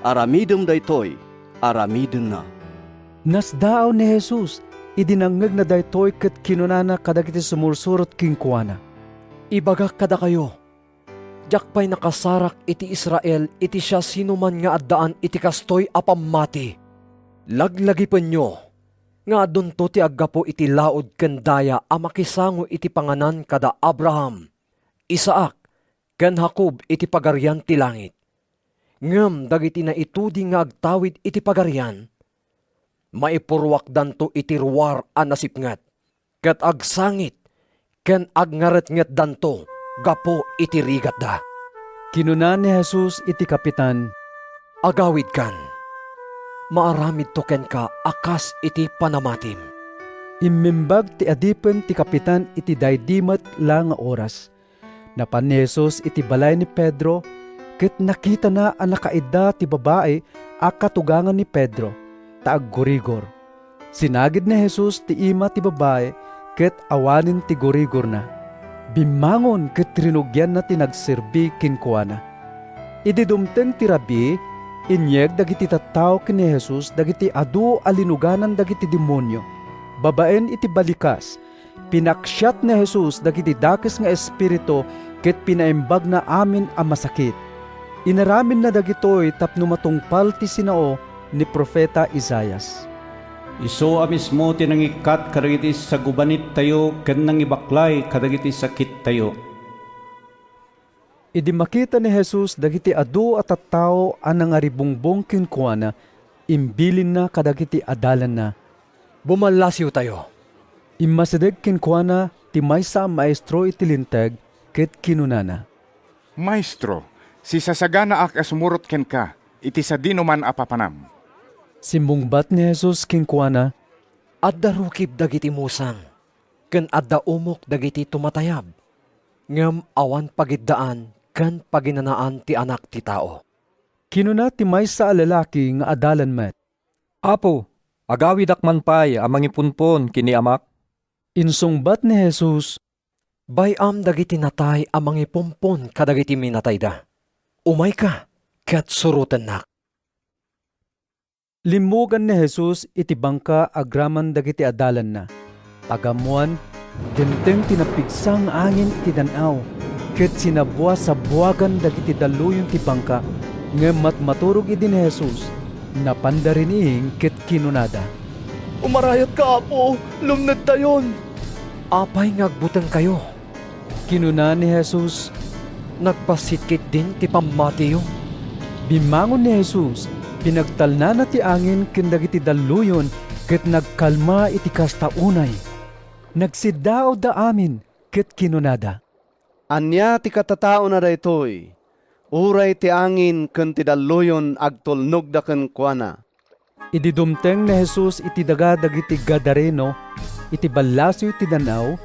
aramidem daytoy, aramidem na. nasdaaw ni Jesus, idinangeg na daytoy ket kinunana kadagiti sumursurot kinkuana. Ibagak kada kayo, Jak pa'y nakasarak iti Israel, iti siya sinuman nga addaan iti kastoy apamati. Laglagi penyo, nga adunto ti aggapo iti laod ken daya a makisango iti panganan kada Abraham, Isaac, ken Jacob iti pagarian ti langit. Ngem dagiti na itudi nga agtawid iti pagarian, maipurwak danto iti ruwar a nasipngat, ket agsangit, ken agngaretnget danto, gapo iti rigat da. Kinuna ni Jesus iti kapitan, Agawid kan, maaramid to ken ka akas iti panamatim. Immimbag ti adipen ti kapitan iti daydimet la nga oras. Napan ni Jesus iti balay ni Pedro, ket nakita na ang nakaida ti babae a katugangan ni Pedro, taag gurigor. Sinagid ni Jesus ti ima ti babae, ket awanin ti gurigor na. Bimangon ket rinugyan na ti nagserbi kinkuana. Idi dumteng ti rabi, inyeg dagiti tattao ken ni Jesus dagiti adu alinuganan dagiti demonyo. Babaen iti balikas, pinaksyat ni Jesus dagiti dakes nga espiritu ket pinaimbag na amin a masakit. Inaramin na dagitoy tapno matungpal ti sinao ni Profeta Isaias. Iso a mismo tinangikat kadagiti sa gubanit tayo ken nangibaklay kadagiti sakit tayo. Idi makita ni Jesus dagiti adu at tattao a nangaribungbong kinkuana, imbilin na kadagiti adalan na. Bumalasiw tayo. Immasideg kinkuana ti maysa maestro iti linteg ket kinunana. Maestro, si sasagana ak asumurot ken ka, iti sa dinuman apapanam. Simbungbat ni Jesus kinkuana, Adda rukib dagiti musang, ken adda umok dagiti tumatayab, ngem awan pagiddaan ken paginanaan ti anak ti tao. kinuna ti maysa a lalaki nga adalan met. Apo, agawid akman pay amang ipunpon kini amak. Insungbat ni Jesus, Bayam dagiti natay amang ipumpon kadagiti minatay da. Umay ka, ket suruten nak. limugan ni Jesus iti bangka agraman dagiti adalan na. Pagamuan, denteng tinapigsang angin iti danaw, ket sinabwa sa buwagan dagiti daluyon ti bangka, ngemat maturog idi ni Jesus, napandariniing ket kinunada. Umarayat ka, Apo! Lumned tayon! Apay ngagbuteng kayo, Kinuna ni Jesus, nagpasitkit din ti pamatiyo. bimangon ni Jesus, pinagtalna na ti angin ken dagiti daluyon, ket nagkalma iti kastaunay. Nagsidao da amin, ket kinunada. Anya ti katatao na daytoy, uray ti angin ken ti daluyon agtulnog da ken kuana. Idi dumteng ni Jesus iti daga dagiti Gadareno, iti ballasyo iti danaw,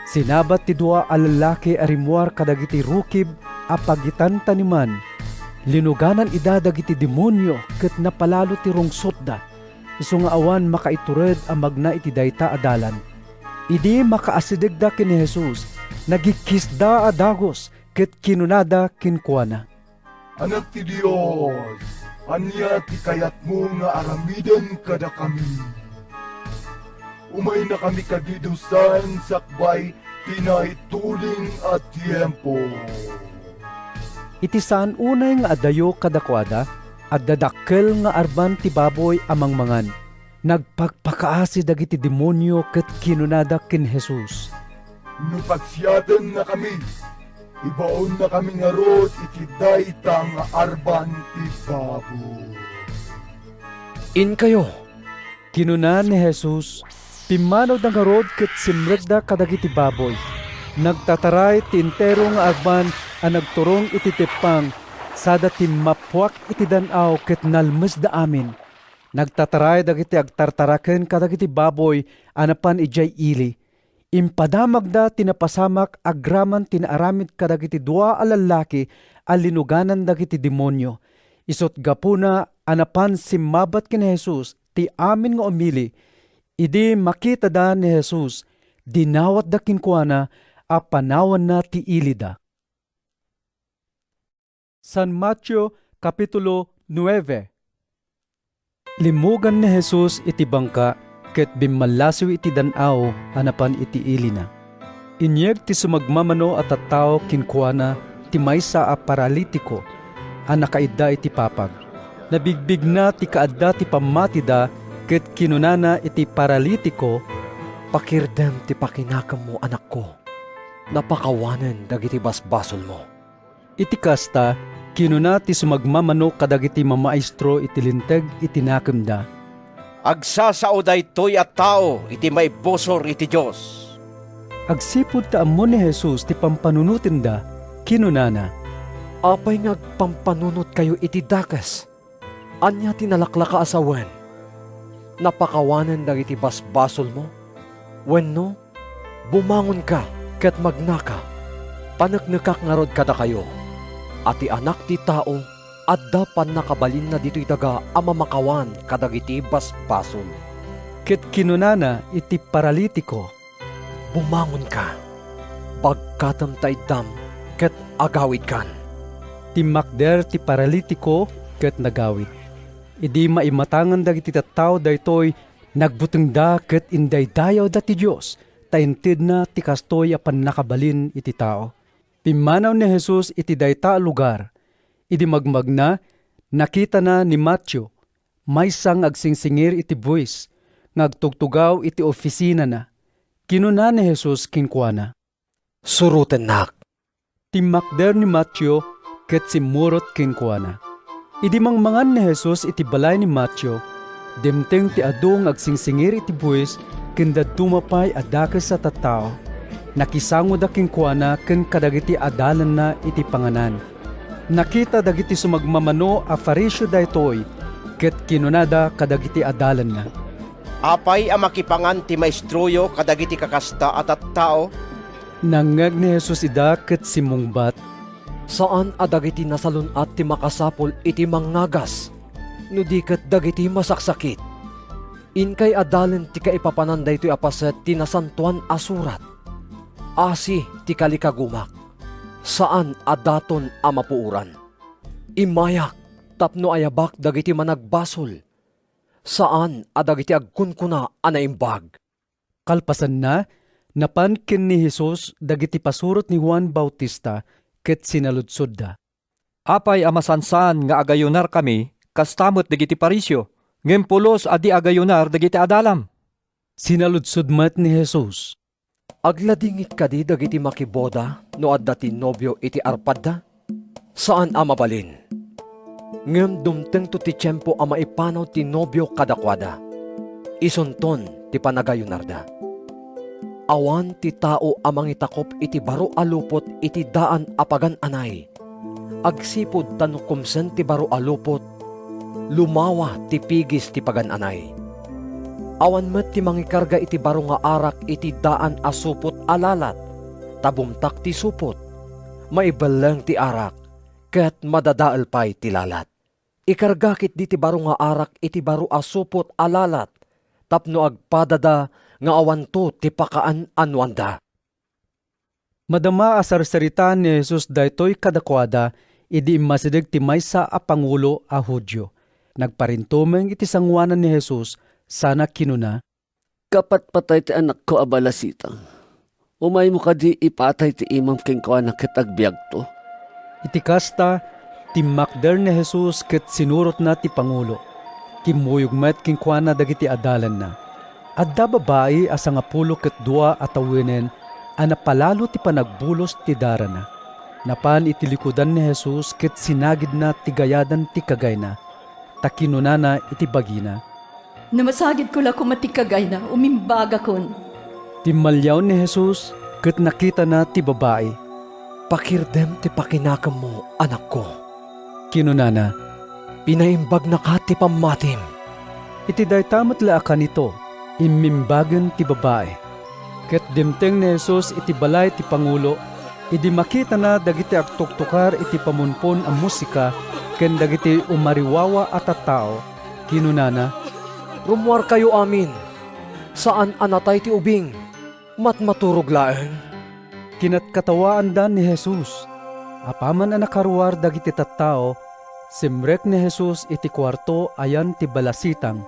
sinabat ti dua a lalaki a rimuar kadagiti rukib a pagitan taniman. Linuganan ida dagiti demonyo ket napalalo ti rungsot da. Isu nga awan makaitured a magna iti dayta adalan. Idi makaasideg da ken ni Jesus, nagikisda a dagos ket kinunada kinkuana. Anak ti Dios, anya ti kayat mo nga aramiden kada kami. Umay na kami kadidusan sakbay tinaituling at tiempo. Iti saan unay nga adayo kadakwada, agdadakkel nga arban ti baboy amang mangan. Nagpagpakaasi dagiti demonyo ket kinunada ken Jesus. Nupagsiyadan na kami, ibaon na kami nga rod iti dayta nga arban ti baboy. In kayo, Kinuna ni Jesus, pimanaw da nga rod ket simrekda kadagiti baboy. Nagtataray ti entero nga arban a nagturong iti tepang, sada ti mapwak iti danaw ket nalmes da amin. Nagtataray dagiti agtartaraken kadagiti baboy anapan ijay ili. Impadamag da tinapasamak agraman tinaaramid kadagiti dua a lalaki a linuganan dagiti demonyo. Isot gapuna anapan simmabat ken Jesus ti amin nga umili. Idi makita da ni Jesus, dinawat da kinkuana a panawan na ti ilida. San Mateo Kapitulo 9. Limugan ni Jesus iti bangka, ket bimalasiw iti danaw anapan iti ilina. Inyeg ti sumagmamano at tattao kinkuana iti maysa a paralitiko a nakaidda iti papag. Nabigbig na ti kaadda ti pamatida ket kinunana iti paralitiko, Pakirdem ti pakinakam mo, anak ko. Napakawanen dagiti basbasol mo. iti kasta kinuna ti sumagmamano kadagiti mamaestro iti linteg iti nakemda. Agsasao daytoy at tao iti maibosor iti Diyos. Agsipud ta ammo ni Jesus ti pampanunutinda, kinunana, Apay ngagpampanunot kayo iti dakas. Anya tinalaklaka asawen. Napakawanen dagiti basbasol mo. Wenno, bumangon ka ket magnaka. Paneknekak ngarod kada kayo. Ati anak ti tao adda pan nakabalin na dito'y daga amamakawan kadagiti basbasol. ket kinunana iti paralitiko, Bumangon ka. Pagkatam taidam ket agawid kan. timmakder ti paralitiko ket nagawid. Idi maimatangan dagiti tattao daytoy nagbutengda ket indaydayaw da ti Dios, taintid na ti kastoy a pannakabalin iti tao. Pimmanaw ni Jesus iti dayta a lugar. Idi magmagna, nakita na ni Matthew, maysang agsingsingir iti buwis, ngagtugtugaw iti ofisina na. Kinuna ni Jesus kinkuana. Suruten nak. Timmakder ni Matthew ket simurot kinkuana. Idi mangmangan ni Jesus iti balay ni Matthew, demteng ti adung agsingsingir iti buwis ken dumapay adakes sa tattao. Nakisango da kinkuana ken kadagiti adalan na iti panganan. Nakita dagiti sumagmamano a Fariseo daytoy ket kinunada kadagiti adalan na. Apay ang makipangan ti maestroyo kadagiti kakasta at tao. Nangag ni Jesus ida ket simungbat, Saan adagiti nasalun at ti makasapol iti mangagas, no di ket dagiti masaksakit. Inkay adalen ti kaipapanan daytoy apaset ti nasantuan asurat. Asi ti kalikagumak, saan adaton a mapuuran. Imayak tapno ayabak dagiti managbasol, saan adagiti agkunkuna a naimbag. kalpasan na napankin ni Jesus dagiti pasurot ni Juan Bautista ket sinaludsod da. Apay amasansan nga agayunar kami, kastamot dagiti parisyo, ngem pulos adi agayunar dagiti adalam. Sinaludsod met ni Jesus, Agladingit kadi dagiti makiboda no adda ti nobyo iti arpadda? Saan a mabalin? Ngem dumteng to ti tiyempo a maipanaw ti nobyo kadakwada. Isunton ti panagayunarda. Awan ti tao a mangitakop iti baro a lupot iti daan apagan anay. Agsipod tanukumsen ti baro a lupot, lumawa ti pigis ti pagan anay. Awan met ti mangikarga iti baro nga arak iti daan a supot alalat, tabumtak ti supot, maibeleng ti arak, ket madadael pay ti lalat. Ikargakit di ti baro nga arak iti baro a supot alalat, tapno agpadada nga awanto ti pakaan anwanda. madama asarsarita ni Jesus daytoy kadakwada, idi masideg ti maysa a pangulo a Hudyo. Nagparintumeng iti sangwanan ni Jesus, sana kinuna, Kapat patay ti anak ko abalasitang. Umay mo kadi ipatay ti imam kengkuan na kitagbiag to. iti kasta, timmakder ni Jesus ket sinurot na ti pangulo. Kimuyog met kinkwana dagiti adalan na. Adda babae asa nga 12 atawenen a napalalo ti panagbulos ti darana. Napan iti likudan ni Jesus ket sinagid na ti gayadan ti kagay na. Takinunana iti bagina. Namasagid ko la kumatikagay na, umimbaga kon. Timalyaw ni Jesus ket nakita na ti babae. Pakirdem ti pakinakam mo, anak ko. Kinunana, Pinaimbag na ka ti pamatim. iti daytamat laakan nito, imimbagan ti babae. Ket dimteng ni Jesus iti balay ti pangulo, idi makita na dagiti agtuktukar iti pamunpon a musika, ken dagiti umariwawa at tao, kinunana, Rumuar kayo amin. Saan anatay ti ubing? Matmaturog laeng. kinatkatawaan dan ni Jesus. Apaman a nakaruar dagiti tattao, simrek ni Jesus iti kwarto ayan ti balasitang.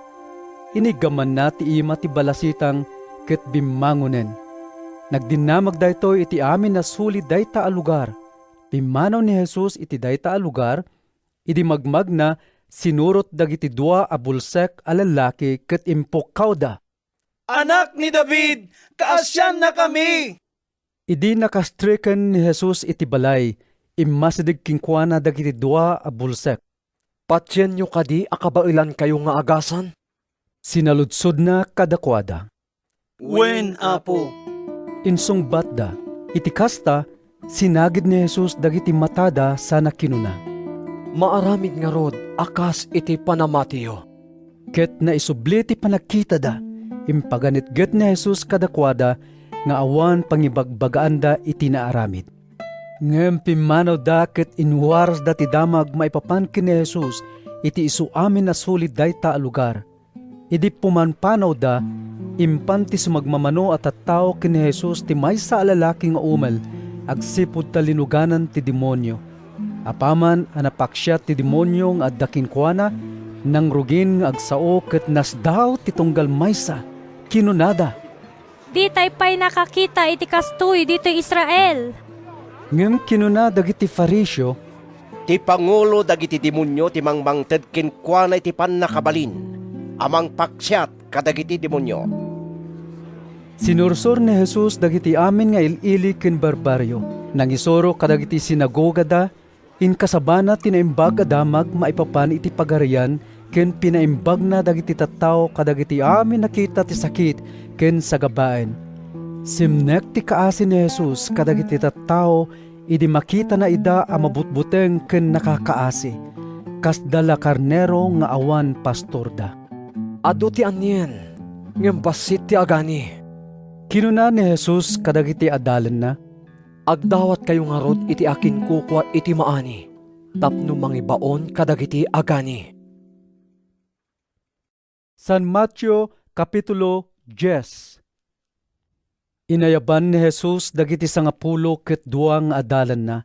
Inigaman na ti ima ti balasitang ket bimmangunen. Nagdinamag daytoy iti amin na suli dayta a lugar, Pimanaw ni Jesus iti dayta a lugar, idi magmag na sinurot dagiti dua a bulsek a lalaki ket impokkaw da. Anak ni David, kaasyan na kami! Idi nakastriken ni Jesus iti balay, imasidig kinkwana dagiti dua a bulsek. Patyen nyo kadi akabailan kayo nga agasan? Sinaludsod na kadakwada. Wen, Apo. Insungbat da, iti kasta, sinagid ni Jesus dagiti matada sana kinuna. Maaramid nga rod, akas iti panamatiyo. Ket na isubli ti panakita da, impaganit get ni Jesus kadakwada, nga awan pangibagbagaan da iti naaramid. Ngem pimanaw da ket inwaras da ti damag maipapan ken ni Jesus, iti isu amin na sulit dayta a lugar. Idi pumanpanaw da, impanti sumagmamano at tattao ken ni Jesus ti maysa a lalaki nga umel, agsipud talinuganan ti demonyo. Apaman anapaksya ti demonyo nga adda kinkuana, nang rugin nga agsao ket nasdaw ti tunggal maysa, kinunada. Di tay pay nakakita iti kastoy dito Israel. Ngem kinuna dagiti Fariseo, Ti Pangulo dagiti demonyo ti mangmangted kinkwana iti pannakabalin, amang paksyat kadagiti demonyo. sinursor ni Jesus dagiti amin nga ilili ken barbaryo, nangisoro kadagiti sinagoga da, in kasabana tinaimbag adamag maipapan iti pagarian, ken pinaimbag na dagiti tattao kadagiti amin nakita ti sakit ken sagabaen. Simnek ti kaasi ni Jesus kadagiti tattao, idi makita na ida a mabutbuteng ken nakakaasi, kas dala karnero nga awan pastorda. Ado ti anyen, ngem basit ti agani. Kinuna ni Jesus kadagiti adalan na, Agdawat kayo nga rod iti akin kukwa iti maani, tapno mangibaon kadagiti agani. San Mateo Kapitulo 10. Inayaban ni Jesus dagiti sangapulo ket duang adalan na,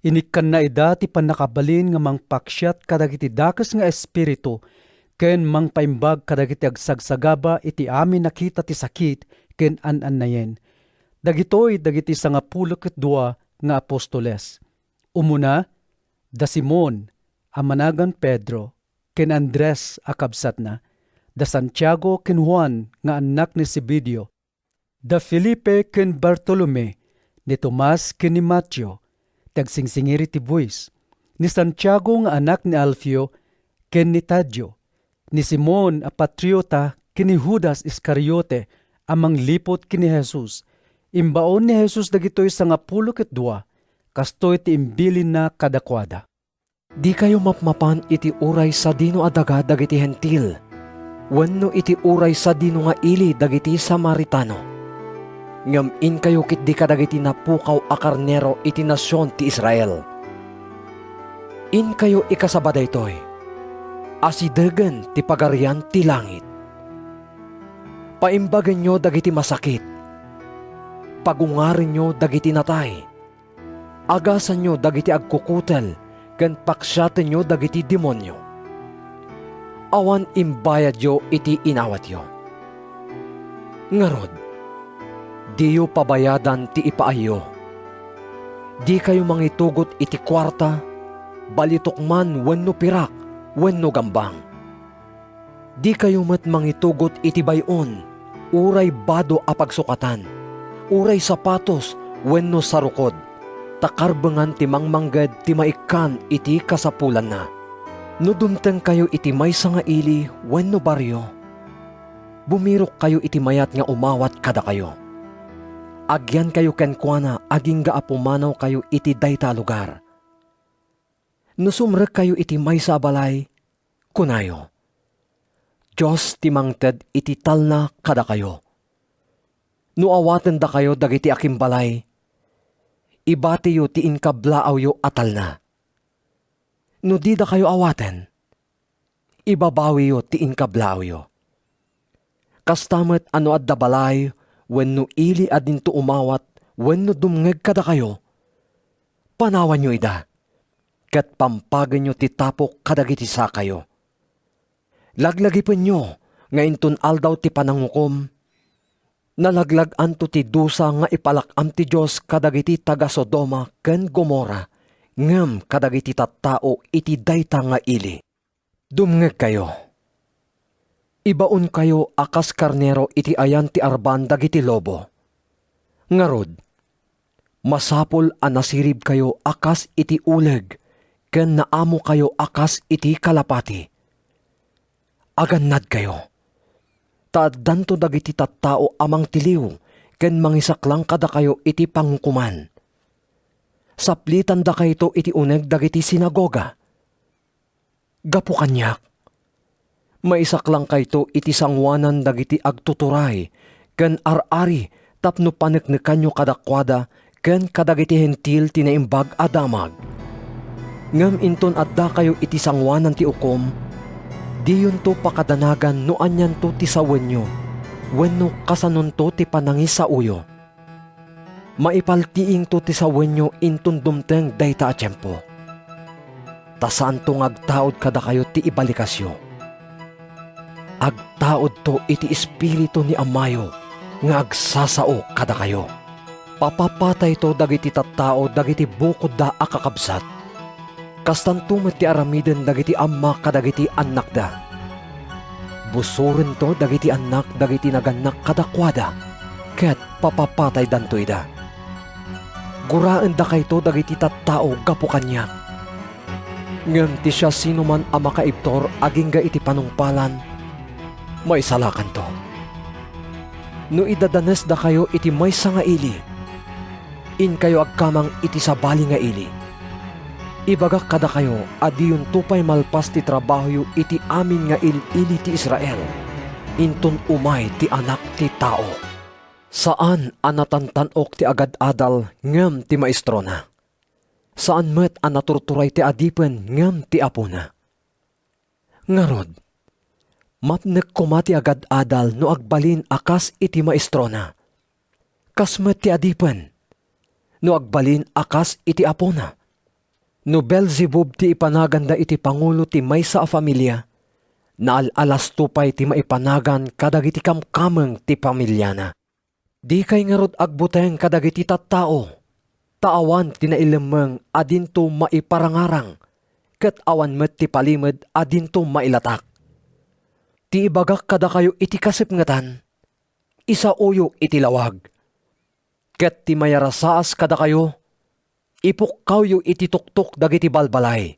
inikkan na ida ti pannakabalin nga mangpaksyat kadagiti dakes nga espiritu, ken mangpaimbag kadagiti agsagsagaba iti amin nakita ti sakit ken an-annayen. Dagitoy dagiti sangapulo ket dua nga apostoles. Umuna, da Simon, a managan Pedro, ken Andres a kabsat na, da Santiago ken Juan nga anak ni Zebedeo, da Felipe ken Bartolome, ni Tomas ken ni Mateo, tagsingsingiri ti buwis, ni Santiago nga anak ni Alfeo, ken ni Tadyo, ni Simon a patriota ken ni Judas Iscariote, amang lipot ken ni Jesus. Imbaon ni Jesus dagitoy sangapulo ket dua, kastoy ti imbilin na kadakwada. Di kayo mapmapan iti uray sa dino adaga dagiti hentil, wenno iti uray sa dino nga ili dagiti Samaritano. Ngem in kayo kit di kadagiti napukaw a karnero iti nasyon ti Israel. In kayo ikasabada itoy, asidegen ti pagarian ti langit. Paimbagan nyo dagiti masakit, pagungarin nyo dagiti natay, agasan nyo dagiti agkukutel, ken paksyaten nyo dagiti demonyo. Awan imbayad yo iti inawat yo. Ngarod, di yo pabayadan ti ipaayo. Di kayo mangitugot iti kwarta, balitok man wenno pirak, wenno gambang. Di kayo met mangitugot iti bayon, uray bado a pagsukatan, uray sapatos wenno sarukod, takarbengan ti mangmangged ti maikan iti kasapulan na. No dumteng kayo iti maysa nga ili wenno baryo, bumirok kayo iti mayat nga umawat kada kayo. Agyan kayo kenkwana aging gaapumanaw kayo iti dayta lugar. No sumrek kayo iti maysa balay, kunayo, Diyos ti mangted iti talna kada kayo. No awaten da kayo dagiti aking balay, ibati yo ti inkablaaw yo atal na. No di da kayo awaten, ibabawi yo ti inkablaaw yo. Kastamet ano adda balay, wenno ili adinto umawat, wenno dumngeg kada kayo, panawan nyo ida, ket pampagen nyo ti tapok kadagiti sa kayo. Laglagipin nyo, nga inton aldaw ti panangukom, Nalaglagan to ti dusa nga ipalakam ti Diyos kadagiti taga Sodoma ken Gomora, ngem kadagiti tattao iti dayta nga ili. Dumngeg kayo. Ibaon kayo akas karnero iti ayan ti arban dagiti lobo. Ngarod, masapol a nasirib kayo akas iti uleg, ken naamo kayo akas iti kalapati. Agannad kayo. Taaddanto dagiti tattao amang tiliw, ken mangisaklang kada kayo iti pangkuman. Saplitan da kayo iti uneg dagiti sinagoga. Gapu kanyak. Maisaklang kayo iti sangwanan dagiti agtuturay, ken ar-ari tapno paneknekan nyo kadakwada, ken kadagiti hentil tinaimbag adamag. Ngam inton adda kayo iti sangwanan ti ukom, diyon to pakadanagan no anyan to ti sawen nyo, wenno kasanon to ti panangis sa uyo. Maipaltiing to ti sawen nyo inton dumteng dayta a tiyempo. Tasaan to ngagtaod kada kayo ti ibalikasyo. Agtaod to iti espiritu ni Amayo nga agsasao kada kayo. Papapatay to dagiti tattao dagiti bukod da akakabsat. Kastantumet ti aramiden dagiti amma kadagiti anak da. Busuren to dagiti anak dagiti naganak kadakwada, ket papapatay danto ida. Guraan da kayto dagiti tattao gapu kanyak. Ngem ti siya sino man a makaibtor agingga iti panungpalan, maisalakan to. No idadanes da kayo iti maysa nga ili, in kayo agkamang iti sabali nga ili. Ibagak kada kayo, adiyon tupay malpas ti trabaho yu iti amin nga ili ti Israel, inton umay ti anak ti tao. Saan anatantanok ti agad-adal ngem ti maestro na? Saan met anaturturay ti adipen ngem ti apo na? Ngarod, mapnek kumati agad-adal no agbalin akas iti maestro na. Kasmet ti adipen, no agbalin akas iti apo na. No Belzebub ti ipanaganda iti pangulo ti maysa a familia, naalalas tupay ti maipanagan kadagiti kamkameng ti pamilya na. Di kay ngarod agbuteng kadagiti tattao, taawan ti nailemeng adinto maiparangarang, ket awan met ti palimed adinto mailatak. Ti ibagak kada kayo iti kasipngetan, isa uyo iti lawag. Ket ti mayarasaas kada kayo, ipukkaw yu iti tuktok dagiti balbalay.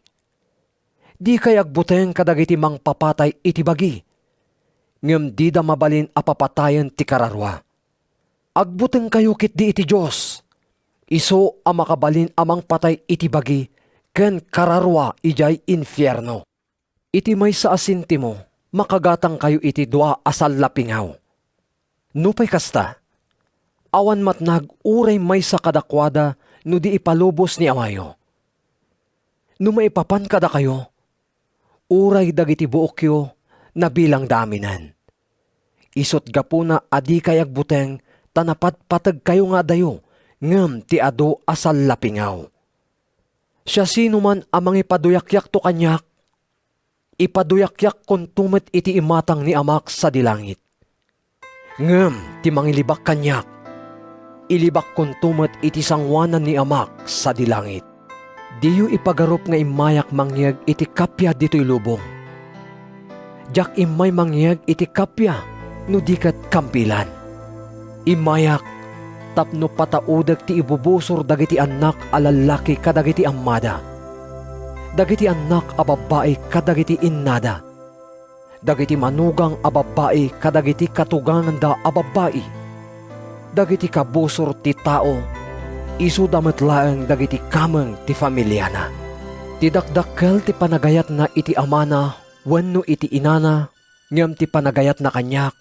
Di kay agbuteng kadagiti mangpapatay iti bagi, ngem di da mabalin apapatayen ti kararwa. Agbuteng kayo kit di iti Diyos, iso a makabalin amang patay iti bagi, ken kararwa ijay infierno. Iti may sa asinti mo, makagatang kayo iti dua asal lapingaw. Nupay kasta, awan matnag uray may sa kadakwada no di ipalubos ni Amayo. No maipapan kada kayo, uray dagiti buokyo na bilang daminan. Isot gapuna adi kay agbuteng tanapat patag kayo nga dayo, ngem ti ado asal lapingaw. Siya sino man amang ipaduyakyak to kanyak, ipaduyakyak kon tumet iti imatang ni Amak sa dilangit. Ngem ti mangilibak kanyak, ilibak kon tumet iti sangwanan ni Amak sa dilangit. Diyo ipagarup nga imayak mangyag iti kapya dito'y lubong. Jak imay mangyag iti kapya no dikat kampilan. Imayak tapno pataudag ti ibubusor dagiti anak alalaki kadagiti ammada. Dagiti anak a babae kadagiti innada. Dagiti manugang a babae kadagiti katugangan da a babae. Dagiti kabusor ti tao, isu damet laeng dagiti kameng ti familya na. Ti dakdakkel ti panagayat na iti amana, wenno iti inana, ngem ti panagayat na kanyak.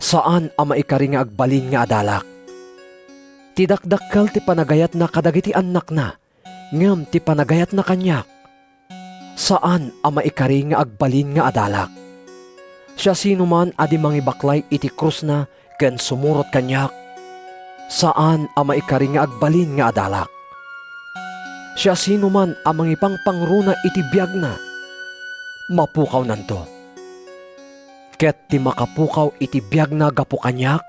Saan ang maikari nga agbalin nga adalak? Ti dakdakkel ti panagayat na kadagiti anak na, ngem ti panagayat na kanyak. Saan ang maikari nga agbalin nga adalak? Siya sino man adi mangibaklay iti krus na, ken sumurot kanyak, saan ang maikari nga agbalin nga adalak? Siya sino man ang mangipangpangruna iti biyag na, mapukaw nanto. Ket ti makapukaw iti biyag na gapu kanyak,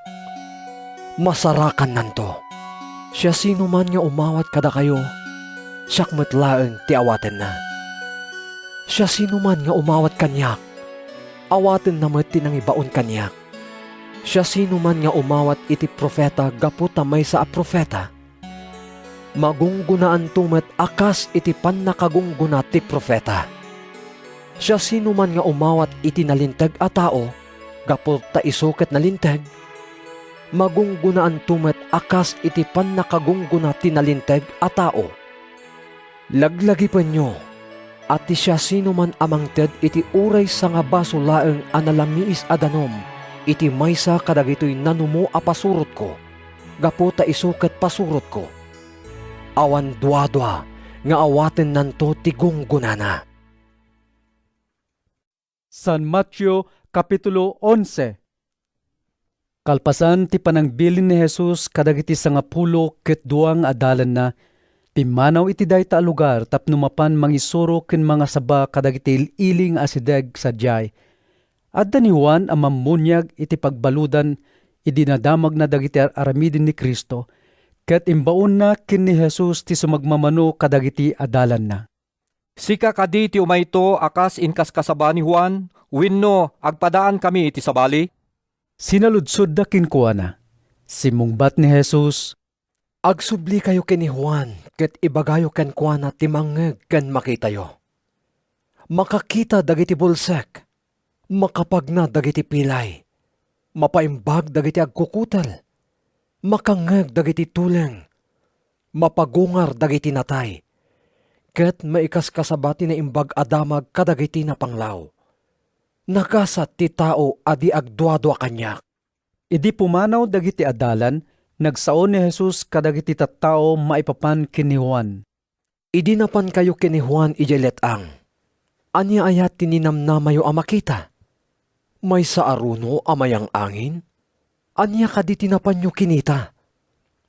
Masarakan nanto. Siya sino man nga umawat kada kayo, siyak matlaeng ti awaten na. Siya sino man nga umawat kanyak, awaten na met tinang ibaon kanyak. Siya sino man nga umawat iti profeta gaputa may sa profeta. Magunggunaan tumet akas iti pannakagungguna ti profeta. Siya sino man nga umawat iti nalinteg a tao, gaputa isuket nalinteg, magunggunaan tumet akas iti pannakagungguna ti nalinteg a tao. Laglagi pa nyo, at ti siya sino man amangted iti uray sa nga basulaeng analamiis adanom, iti maysa kadagitoy nanumo a pasurot ko, gaputa isuket pasurot ko. Awan dwa-dwa nga awaten nanto ti gunggunana. San Mateo Kapitulo 11. Kalpasan ti panangbilin ni Jesus kadagiti sangapulo ket duang adalan na, pimanaw iti dayta a lugar tapno mapan mangisuro ken mga saba kadagiti iling asideg sadyay. Adda ni Juan a mammunyag iti pagbaludan idinadamag na dagiti aramidin ni Kristo, ket imbaon na ken ni Jesus ti sumagmamano kadagiti adalan na. Sika kadi ti umayto akas inkas kasaba ni Juan, wenno agpadaan kami iti sabali? Sinaludsod da kinkuana. Simungbat ni Jesus, agsubli kayo ken ni Juan, ket ibagayo ken kuana ti mangeg ken makitayo. Makakita dagiti bulsek, makapagna dagiti pilay, mapaimbag dagiti agkukutel, makangeg dagiti tuleng, mapagungar dagiti natay, ket maikas kasabati na imbag adamag kadagiti na panglaw. Nakasat ti tao adi agdwa-dwa kanyak. idi pumanaw dagiti adalan, nagsaon ni Jesus kadagiti tattao maipapan ken ni Juan. Idi napan kayo ken ni Juan ijeletang. Anya ayat tininamnamayo a makita? May sa aruno amayang angin? Anya kaditi napan nyo kinita?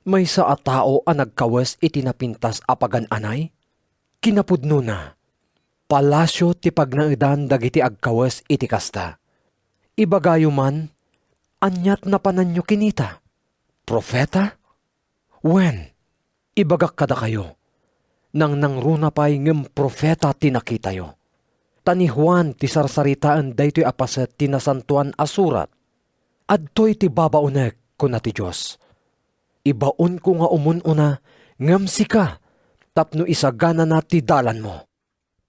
May sa a tao a nagkawes iti napintas a pagan-anay? Kinapudno na. Palasyo ti pagnaidan dagiti agkawes iti kasta. Ibagayo man, anyat napanan nyo kinita? Profeta? Wen, ibagak kada kayo. Nang nangruna pa'y ngem profeta tinakitayo. Tani Juan ti sarsaritaan daytoy apaset ti nasantuan asurat. Adtoy ti babaonek kuna ti Diyos. Ibaon ko nga umununa ngem sika tapno isagana na ti dalan mo.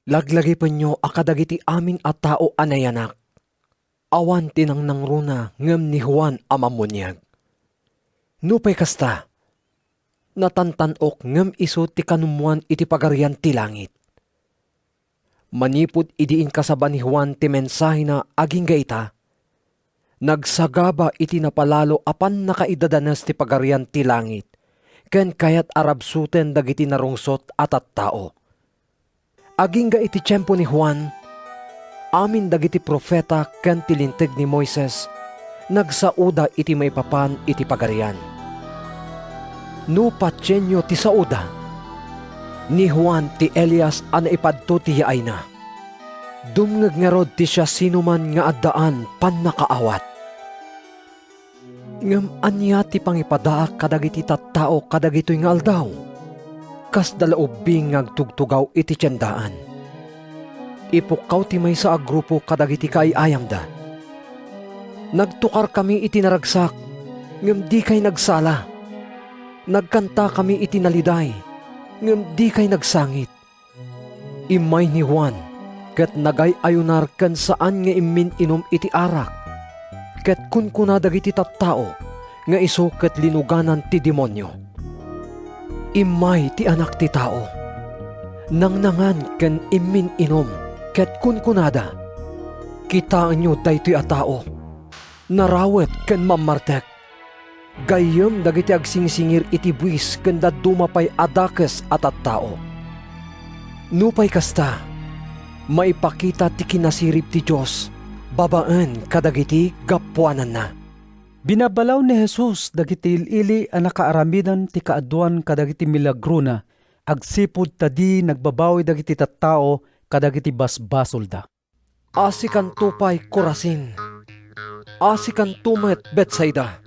Laglagi pa nyo akadagiti aming a tao anayanak. Awan tinang nangruna ngem ni Juan amamunyag. Nupay kasta, natantanok ngem iso ti kanumuan iti pagarian ti langit. Manipod idiin kasaba ni Juan ti mensahe na aging gaita, nagsagaba iti napalalo apan nakaidadanas ti pagarian ti langit, ken kayat arabsuten dagiti narungsot at tao. Aging ga iti tiyempo ni Juan, amin dagiti profeta ken tilinteg ni Moises, nagsauda iti maipapan iti pagarian. No patyenyo ti sauda, ni Juan ti Elias an ipadto ti yaay na. Dumngeg nga rod ti siya sinuman nga addaan pan nakaawat. Ngem anya ti pangipadaak kadagiti tattao kadagitoy nga aldaw, kas dalaubing ngagtugtugaw iti tiyandaan. Ipukaw ti may sa agrupo kadagiti kaayayam da. Nagtukar kami iti naragsak, ngem di kay nagsala. Nagkanta kami iti naliday, ngem di kay nagsangit. Imay ni Juan, ket nagay ayunar ken saan nga imin inom iti arak, ket kun kuna dagiti tattao, nga iso ket linuganan ti demonyo. Imay ti anak ti tao, nangnangan ken imin inom, ket kun kunada, kitaan nyo daytoy a tao, narawet ken mamartek, gayem dagiti agsingsingir iti buwis ken dadumapay adakes at tao. Nupay kasta, maipakita ti kinasirip ti Diyos, babaan kadagiti gapuanan na. Binabalaw ni Jesus dagiti ili a nakaaramidan ti kaaduan kadagiti milagruna, agsipud tadi nagbabawi dagiti tattao kadagiti basbasol da. Asikan tupay Korasin, asikan tumet Betsaida.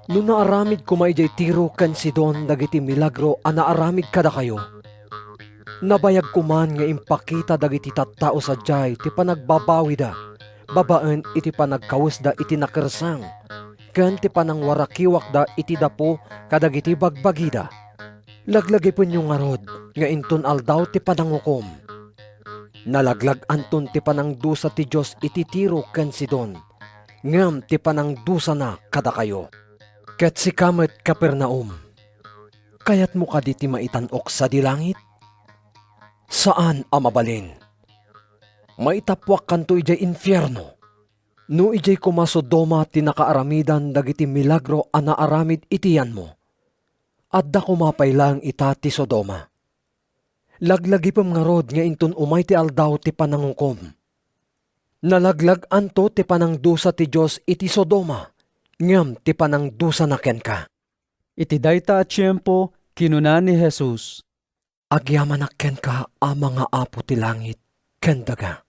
No naaramid ko maijay Tiro ken Sidon dagiti milagro a naaramid kada kayo. Nabayag ko man nga impakita dagiti tattao sadyay ti panagbabawi da, babaen iti panagkawes da iti nakersang, ken ti panangwarakiwak da iti dapo kadagiti bagbagida. Laglagi po nyo nga rod, nga inton aldaw ti panangukom. Nalaglag anton ti panangdusa ti Diyos iti Tiro ken Sidon, ngam ti panangdusa na kada kayo. Ket si kamet Kapernaum, kayat mo ka di ti maitanok sa dilangit? Saan amabalin? Maitapwak kanto ijay infyerno. No ijay kumasodoma ti nakaaramidan dagiti milagro a naaramid itiyan mo. Adda kumapay lang ita ti Sodoma. Laglagi pam nga rod nga inton umay ti aldaw ti panangukom. Nalaglag anto ti panangdusa ti Diyos iti Sodoma, ngam ti panangdusa na ken ka. Iti dayta a tiyempo, kinuna ni Jesus, Agyaman na ken ka a mga apo ti langit, ken daga.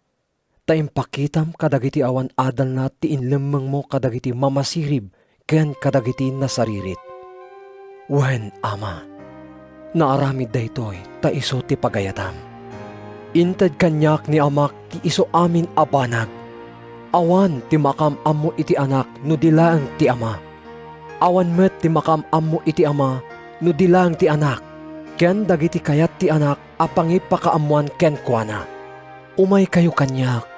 Ta impakitam kadagiti awan adal na ti inlemeng mo kadagiti mamasirib, ken kadagiti nasaririt. Wen, Ama, naaramid daytoy, ta iso ti pagayatam. Inted kanyak ni amak ti iso amin abanag. Awan ti makam-am mo iti anak, no dilaang ti ama. Awan met ti makam-am mo iti ama, no dilaang ti anak. Ken dagiti kayat ti anak, apangip pakaamuan ken kuana. Umay kayo kanyak,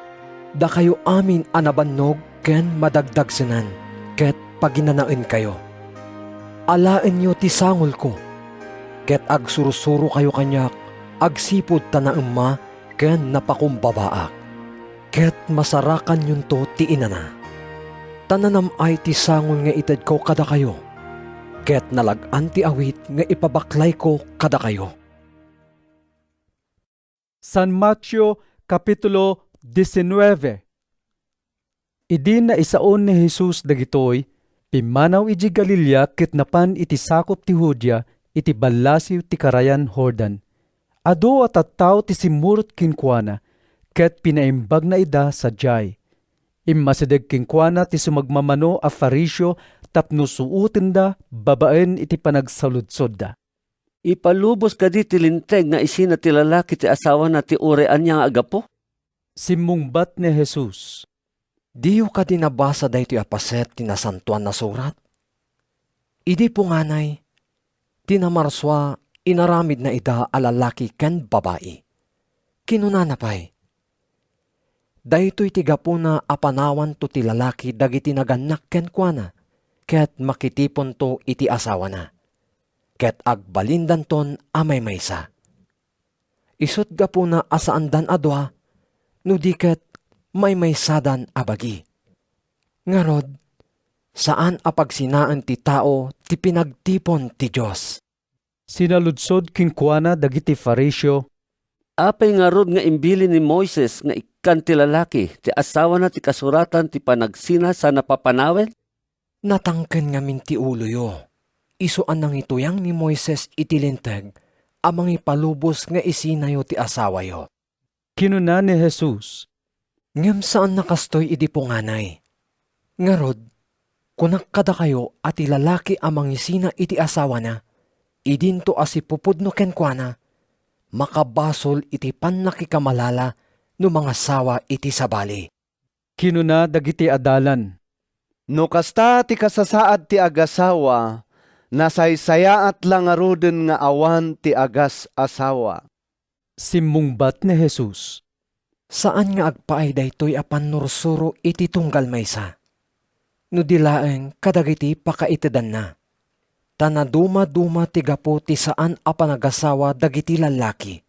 da kayo amin anabannog, ken madagdagsenan, ket paginanain kayo. Alaen nyo ti sangol ko, ket agsurusuro kayo kanyak, agsipod ta na emma, ken napakumbabaak. Ket masarakan yun to ti inana. Tananam ay ti sangol nga ited ko kada kayo, ket nalagan ti awit nga ipabaklay ko kada kayo. San Mateo Kapitulo 19. Idi na isaon ni Jesus dagitoy, pimanaw iji Galilea ket napan iti sakop ti Judea, iti ballasiw ti karayan Jordan. Ado at tattaw ti simurot kinkwana, ket pinaimbag na ida sa jay. Immasideg kinkwana ti sumagmamano a Fariseo tapno suutin da, babaen iti panagsaludsod da. Ipalubos ka di tilinteg nga isina ti lalaki ti asawa na ti urean niya nga agapo? Simmungbat ni Jesus, Diyo ka di nabasa dahito apaset ti nasantuan na surat? Idi po nganay, tinamarswa inaramid na ida alalaki ken babae. Kinunanapay, dahito'y tigapuna apanawan to ti lalaki dagiti naganak ken kuana, ket makitipon to iti asawa na. Ket agbalindan ton amay maysa. Isut gapuna asaandan adwa, no di ket may maysadan abagi. Ngarod, saan apagsinaan ti tao ti pinagtipon ti Diyos? Sinaludsod kinkwana dagiti Fariseo, Apay nga rod nga imbili ni Moises nga ikan ti lalaki, ti asawa na ti kasuratan ti panagsina sa napapanawen? Natangken nga minti ulo yo. Isuan nang ituyang ni Moises itilinteg, amang ipalubos nga isinayo ti asawa yo. kinuna ni Jesus, Ngem saan nakastoy idi po nganay? Ngarod, kunak kada kayo at ilalaki amang isina iti asawa na, idinto asipupudno kenkwana, makabasol iti pan nakikamalala no mga sawa iti sabali. kinuna dagiti adalan. No kasta ti kasasaad ti agasawa, nasaysayaat lang aruden nga awan ti agas asawa. Simmungbat ni Jesus, Saan nga agpaay daytoy apan nursuro iti tunggal maysa? No dilaeng kadagiti pakaitedan na. Tanaduma-duma ti gapo ti saan apanagasawa dagiti lalaki.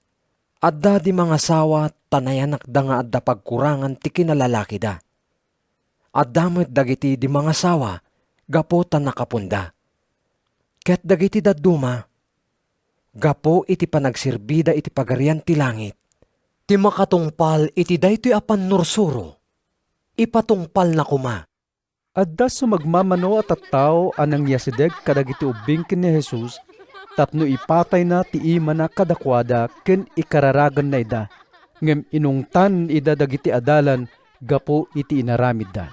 Adda di mga sawa tanayanak da nga adda pagkurangan ti kinalalaki da. Addamet dagiti di mga sawa gapo tan nakapunda. Ket dagiti dadduma gapo iti panagsirbida iti pagarian ti langit. Ti makatungpal iti daytoy apan nursuro. Ipatungpal na kuma. Adda sumagmamano at tattao anang yasideg kadagiti ubing ken ni Jesus, tapno ipatay na ti ima na kadakwada ken ikararagan na ida, ngem inungtan ida dagiti adalan gapo iti inaramid da.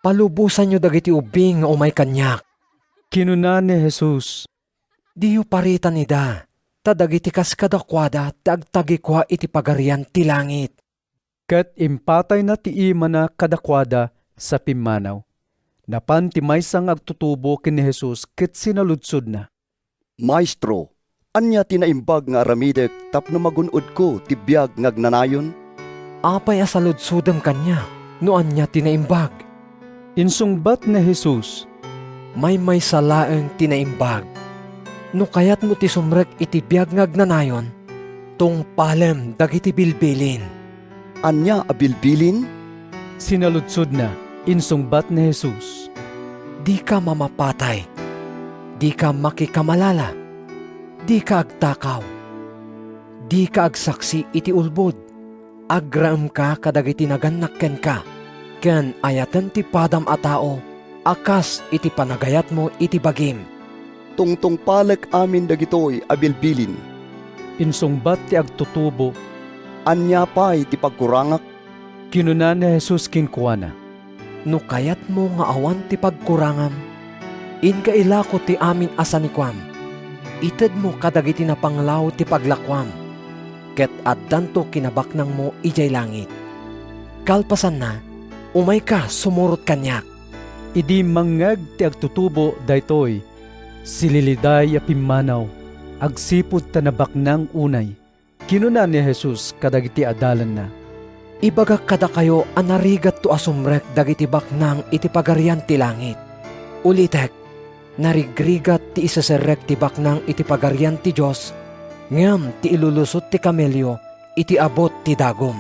Palubusan nyo dagiti ubing nga umay kanyak. Kinuna ni Jesus, Diyo paritan ida, tadagiti kas kadakwada, tagtagi kwa iti pagarian ti langit. ket impatay na ti ima na kadakwada sa pimmanaw. Napan ti maysang agtutubo ken ni Jesus ket sinaludsod na. Maestro, anya tinaimbag nga aramidek tapno magunod ko ti biag ngagnanayon? Apay asaludsudem kanya, no anya tinaimbag. Insungbat ni Jesus, May salaeng tinaimbag. No kayat mo ti sumrek iti biag ngagnanayon, tong palem dagiti bilbilin. Anya abilbilin? Sinaludsod na, insungbat ni Jesus. Di ka mamapatay, di ka makikamalala, di ka agtakaw, di ka agsaksi iti ulbod, agraem ka kadagiti nagannakken ka, ken ayaten ti padam a tao, akas iti panagayat mo iti bagim. Tungtong palek amin dagitoy abilbilin. Insungbat ti agtutubo, Anya pay ti pagkurangak? kinuna ni Jesus kinkuana. No kayat mo nga awan ti pagkurangam, inkailako ti amin asanikwam, ited mo kadagiti na panglaw ti paglakwam, ket addanto kinabaknang mo ijay langit. Kalpasan na, umay ka sumurot kanyak. Idi mangag ti agtutubo daytoy, sililiday a pimmanaw, agsipud tanabak ng unay. Kinuna ni Jesus kadagiti adalan na. Ibagak kada kayo anarigat to asumrek dagiti baknang iti pagarian ti langit. Ulitek, narigrigat ti isaserek ti baknang iti pagarian ti Diyos, ngam ti ilulusot ti kamelyo iti abot ti dagom.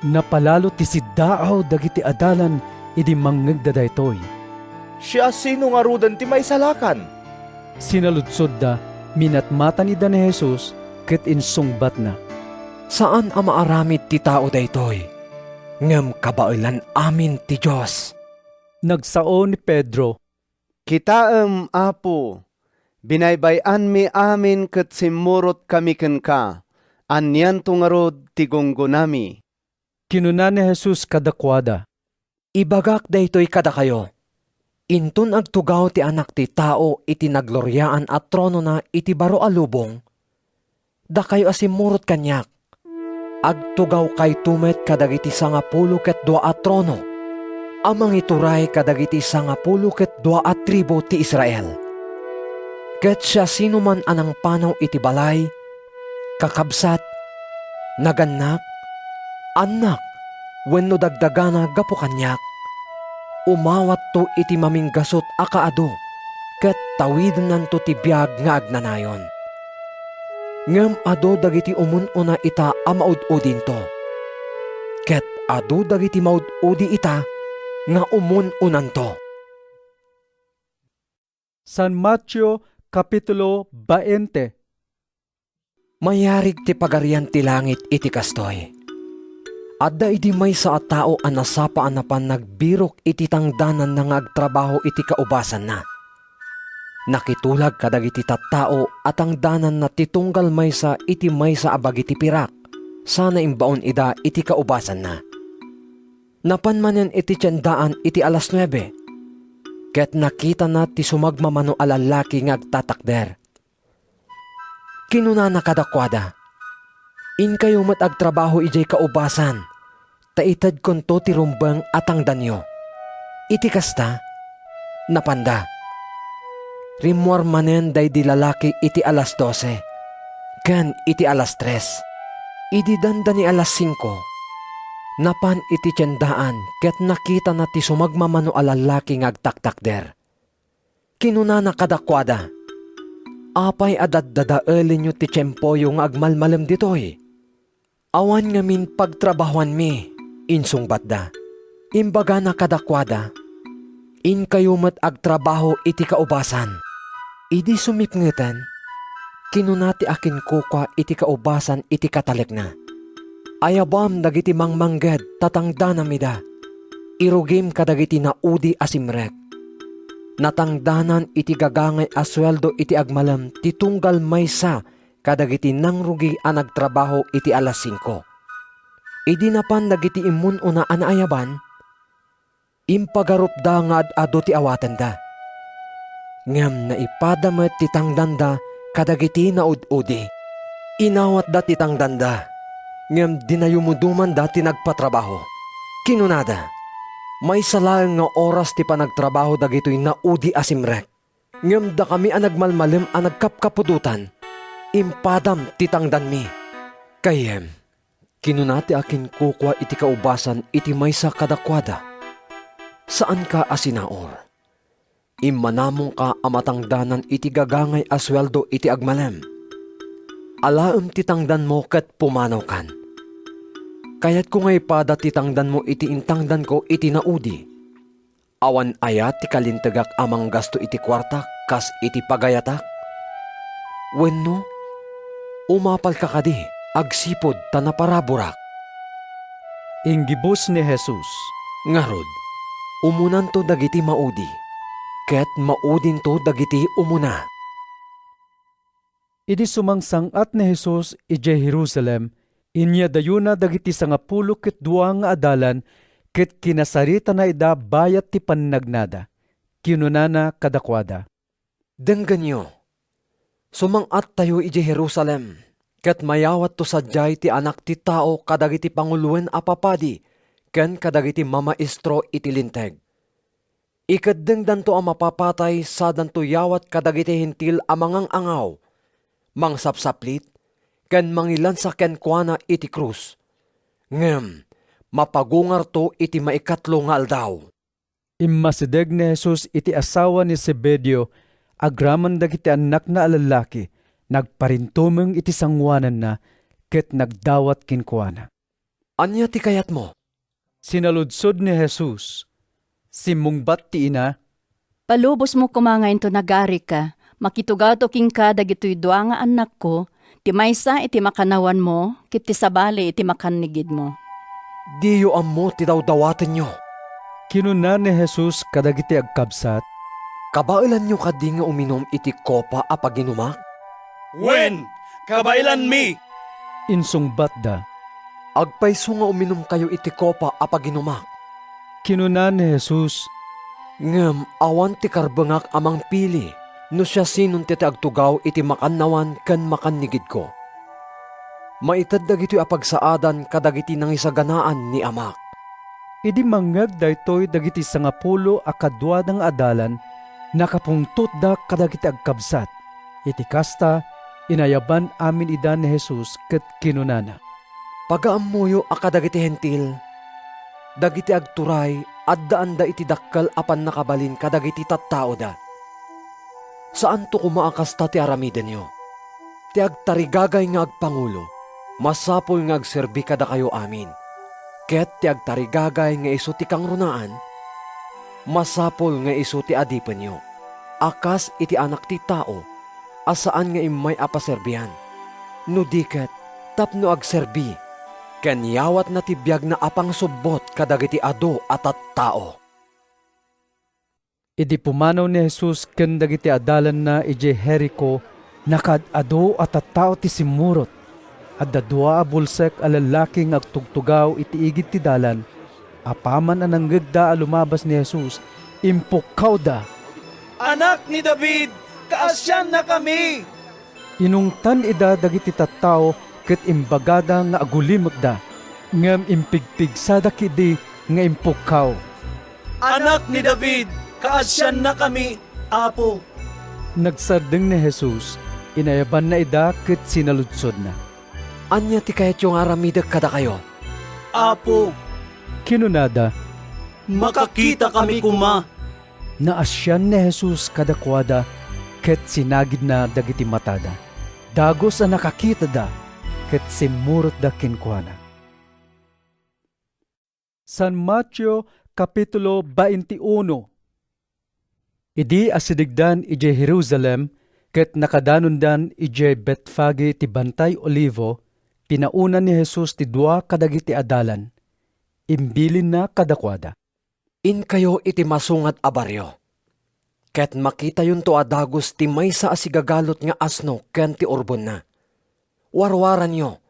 Napalalo ti siddaaw dagiti adalan idi mangeg daytoy. Siya sino nga rudan ti may salakan? Sinaludsod da, minatmatan ida ni Jesus, ket insungbat na. Saan ang maaramid ti tao daytoy? Ngem kabailan amin ti Diyos. Nagsao ni Pedro, Kitaem Apo, binaybayan mi amin ket simurot kami ken ka, anyan tungarod ti gunggunami. kinuna ni Jesus kadakwada. Ibagak daytoy kada kayo. Intun agtugaw ti anak ti tao iti nagloryaan at trono na iti baro a lubong, da kayo asimurot kanyak. Agtugaw kay tumet kadagiti 10 ket 2 a trono. Amang ituray kadagiti 10 ket 2 a tribo ti Israel. Ket siya sino man anang panaw iti balay, kakabsat, nagannak, anak, wenno dagdagana gapo kanyak, umawat to iti maminggasot akaado, ket tawiden nanto ti biag nga agnanayon. Ngem ado dagiti umun-una ita a maud-udin to, ket ado dagiti maud-udi ita nga umun-unan to. San Mateo Kapitulo 20. Mayarig ti pagarian ti langit iti kastoy. Adda idi may sa tao a nasapaan na pan nagbirok iti tangdanan na nga agtrabaho iti kaubasan na. Nakitulag kadagiti tattao at ang danan na titunggal maysa iti maysa abag iti pirak. Sana imbaon ida iti kaubasan na. Napanmanen iti tiyandaan iti alas 9. Ket nakita na ti sumagmamano alalaki nga agtatakder. Kinuna na kadakwada. In kayo mat agtrabaho ijay kaubasan. Taitad konto ti rumbang atang danyo. Iti kasta, napanda. Rimuar manen day di lalaki iti alas 12, ken iti alas 3. Idi danda ni alas 5. Napan iti tiyandaan ket nakita na ti sumagmamano a lalaki nga agtaktakder. Kinuna na kadakwada. Apay adaddadaelin nyo ti tiyempoyo nga agmalmalem ditoy. Awan ngamin pagtrabahuan mi, insungbat da. Imbaga na kadakwada. In kayo mat agtrabaho iti kaubasan. Idi sumipngetan, kinunati akin kukwa iti kaubasan iti katalik na. Ayabam dagiti mangmangged tatangdanamida. Irugim kadagiti na udi asimrek. Natangdanan iti gagangay asweldo iti agmalam titunggal maysa kadagiti nangrugi a nagtrabaho iti alas 5. Idi napan dagiti imun una anayaban, impagarup da nga ado ti awatan da. Ngem naipadamet titang danda kadagiti na ud-udi. Inawat da titang danda. Ngem dinayumuduman da ti nagpatrabaho. Kinunada, may salaeng nga oras ti panagtrabaho dagitoy na udi asimrek. Ngem da kami ang nagmalmalim ang nagkapkapudutan. Impadam titangdan mi. Kayem, kinunati akin kukwa iti kaubasan iti maysa kadakwada. Saan ka asinaor? Immanamong ka amatangdanan iti gagangay asweldo iti agmalem. Alaem titangdan mo ket pumanaw kan. Kayat ko ngay pada titangdan mo iti intangdan ko iti naudi. Awan ayat ti kalintagak amang gasto iti kwarta kas iti pagayatak. Wenno, umapal ka kadi, agsipod ta naparaburak. Inggibus ni Jesus. Ngarod, umunan to dagiti maudi, ket maudin to dagiti umuna. Idi sumangsangat ni Jesus ije Jerusalem, inya dayuna dagiti 12 nga adalan, ket kinasarita na ida bayat ti pannagnada. Kinunana kadakwada. Dengganyo, sumangat tayo ije Jerusalem, ket mayawat to sadyay ti anak ti tao kadagiti panguluen a papadi, ken kadagiti mamaestro iti linteg. Ikaddengdan to a mapapatay sadan to yawat kadagiti hintil a mangang-angaw, mangsapsaplit, ken mangilansa ken kuana iti krus. Ngem, mapagungar to iti maikatlo nga aldaw. Immasideg ni Jesus iti asawa ni Zebedeo, agraman dagiti anak na alalaki, nagparintumeng iti sangwanan na, ket nagdawat kinkuana. Anya ti kayat mo? Sinaludsod ni Jesus, simungbat ti ina, Palubos mo kumangain to nagari ka, makitugato king ka dagitoy dua nga anak ko, ti maysa iti makanawan mo, kit ti sabali iti makanigid mo. Diyo ammo ti dawdawaten nyo. Kinuna ni Jesus kadagiti agkabsat, kabailan nyo kadi nga uminom iti kopa a paginumak? Wen, kabailan mi. insungbat da. Agpayso nga uminom kayo iti kopa a paginumak. Kinuna ni Jesus, Ngem awan ti karbengak amang pili, no siya sinon ti agtugaw iti makannawan ken makannigid ko. Maitad dagiti apagsaadan kadagiti nangisaganaan ni amak. idi mangag daytoy dagiti 10 a kadwadang adalan, nakapungtot da kadagiti agkabsat. Iti kasta, inayaban amin ida ni Jesus ket kinunana. Pagaammuyo a kadagiti hentil, dagiti agturay, addaan da iti dakkal apan nakabalin kadagiti tattao da. Saan to kumaakasta ti aramiden nyo? Ti agtarigagay nga agpangulo, masapol nga agserbi kada kayo amin. Ket ti agtarigagay nga iso ti kangrunaan, masapol nga iso ti adipen nyo. Akas iti anak ti tao, asaan nga imay apaserbihan. No diket, tapno agserbi, ken yawat na tibiyag na apang subbot kadagiti ado at tao. Idi pumanaw ni Jesus ken dagiti adalan na ije Jericho, nakad-ado at tattao ti simurot. At dadua a bulsek a lalaking agtugtugaw iti igid ti dalan. Apaman ang nanggagda a lumabas ni Jesus, impukaw da. Anak ni David, kaasyan na kami. Inungtan ida dagiti tattao ket imbagada nga agulimot da. Ngem impigpigsada kidi nga impukaw. Anak ni David, kaasyan na kami, Apo. Nagsardeng ni Jesus, inayaban na ida ket sinaludsod na. Anya ti kayat yung aramideg kada kayo? Apo, Kinunada, makakita kami kuma. naasyan ni Jesus kadakwada ket sinagid na dagiti matada. Dagos a nakakita da ket simurot da kinkuana. San Mateo Kapitulo 21. Idi asidigdan ije Jerusalem ket nakadanundan ije Betfage ti Bantay Olivo, pinauna ni Jesus ti dua kadagiti adalan. Imbilin na kadakwada. In kayo iti masungat a baryo. Ket makita yun to adagos ti maysa asigagalot nga asno ken ti urbon na. Warwaran nyo,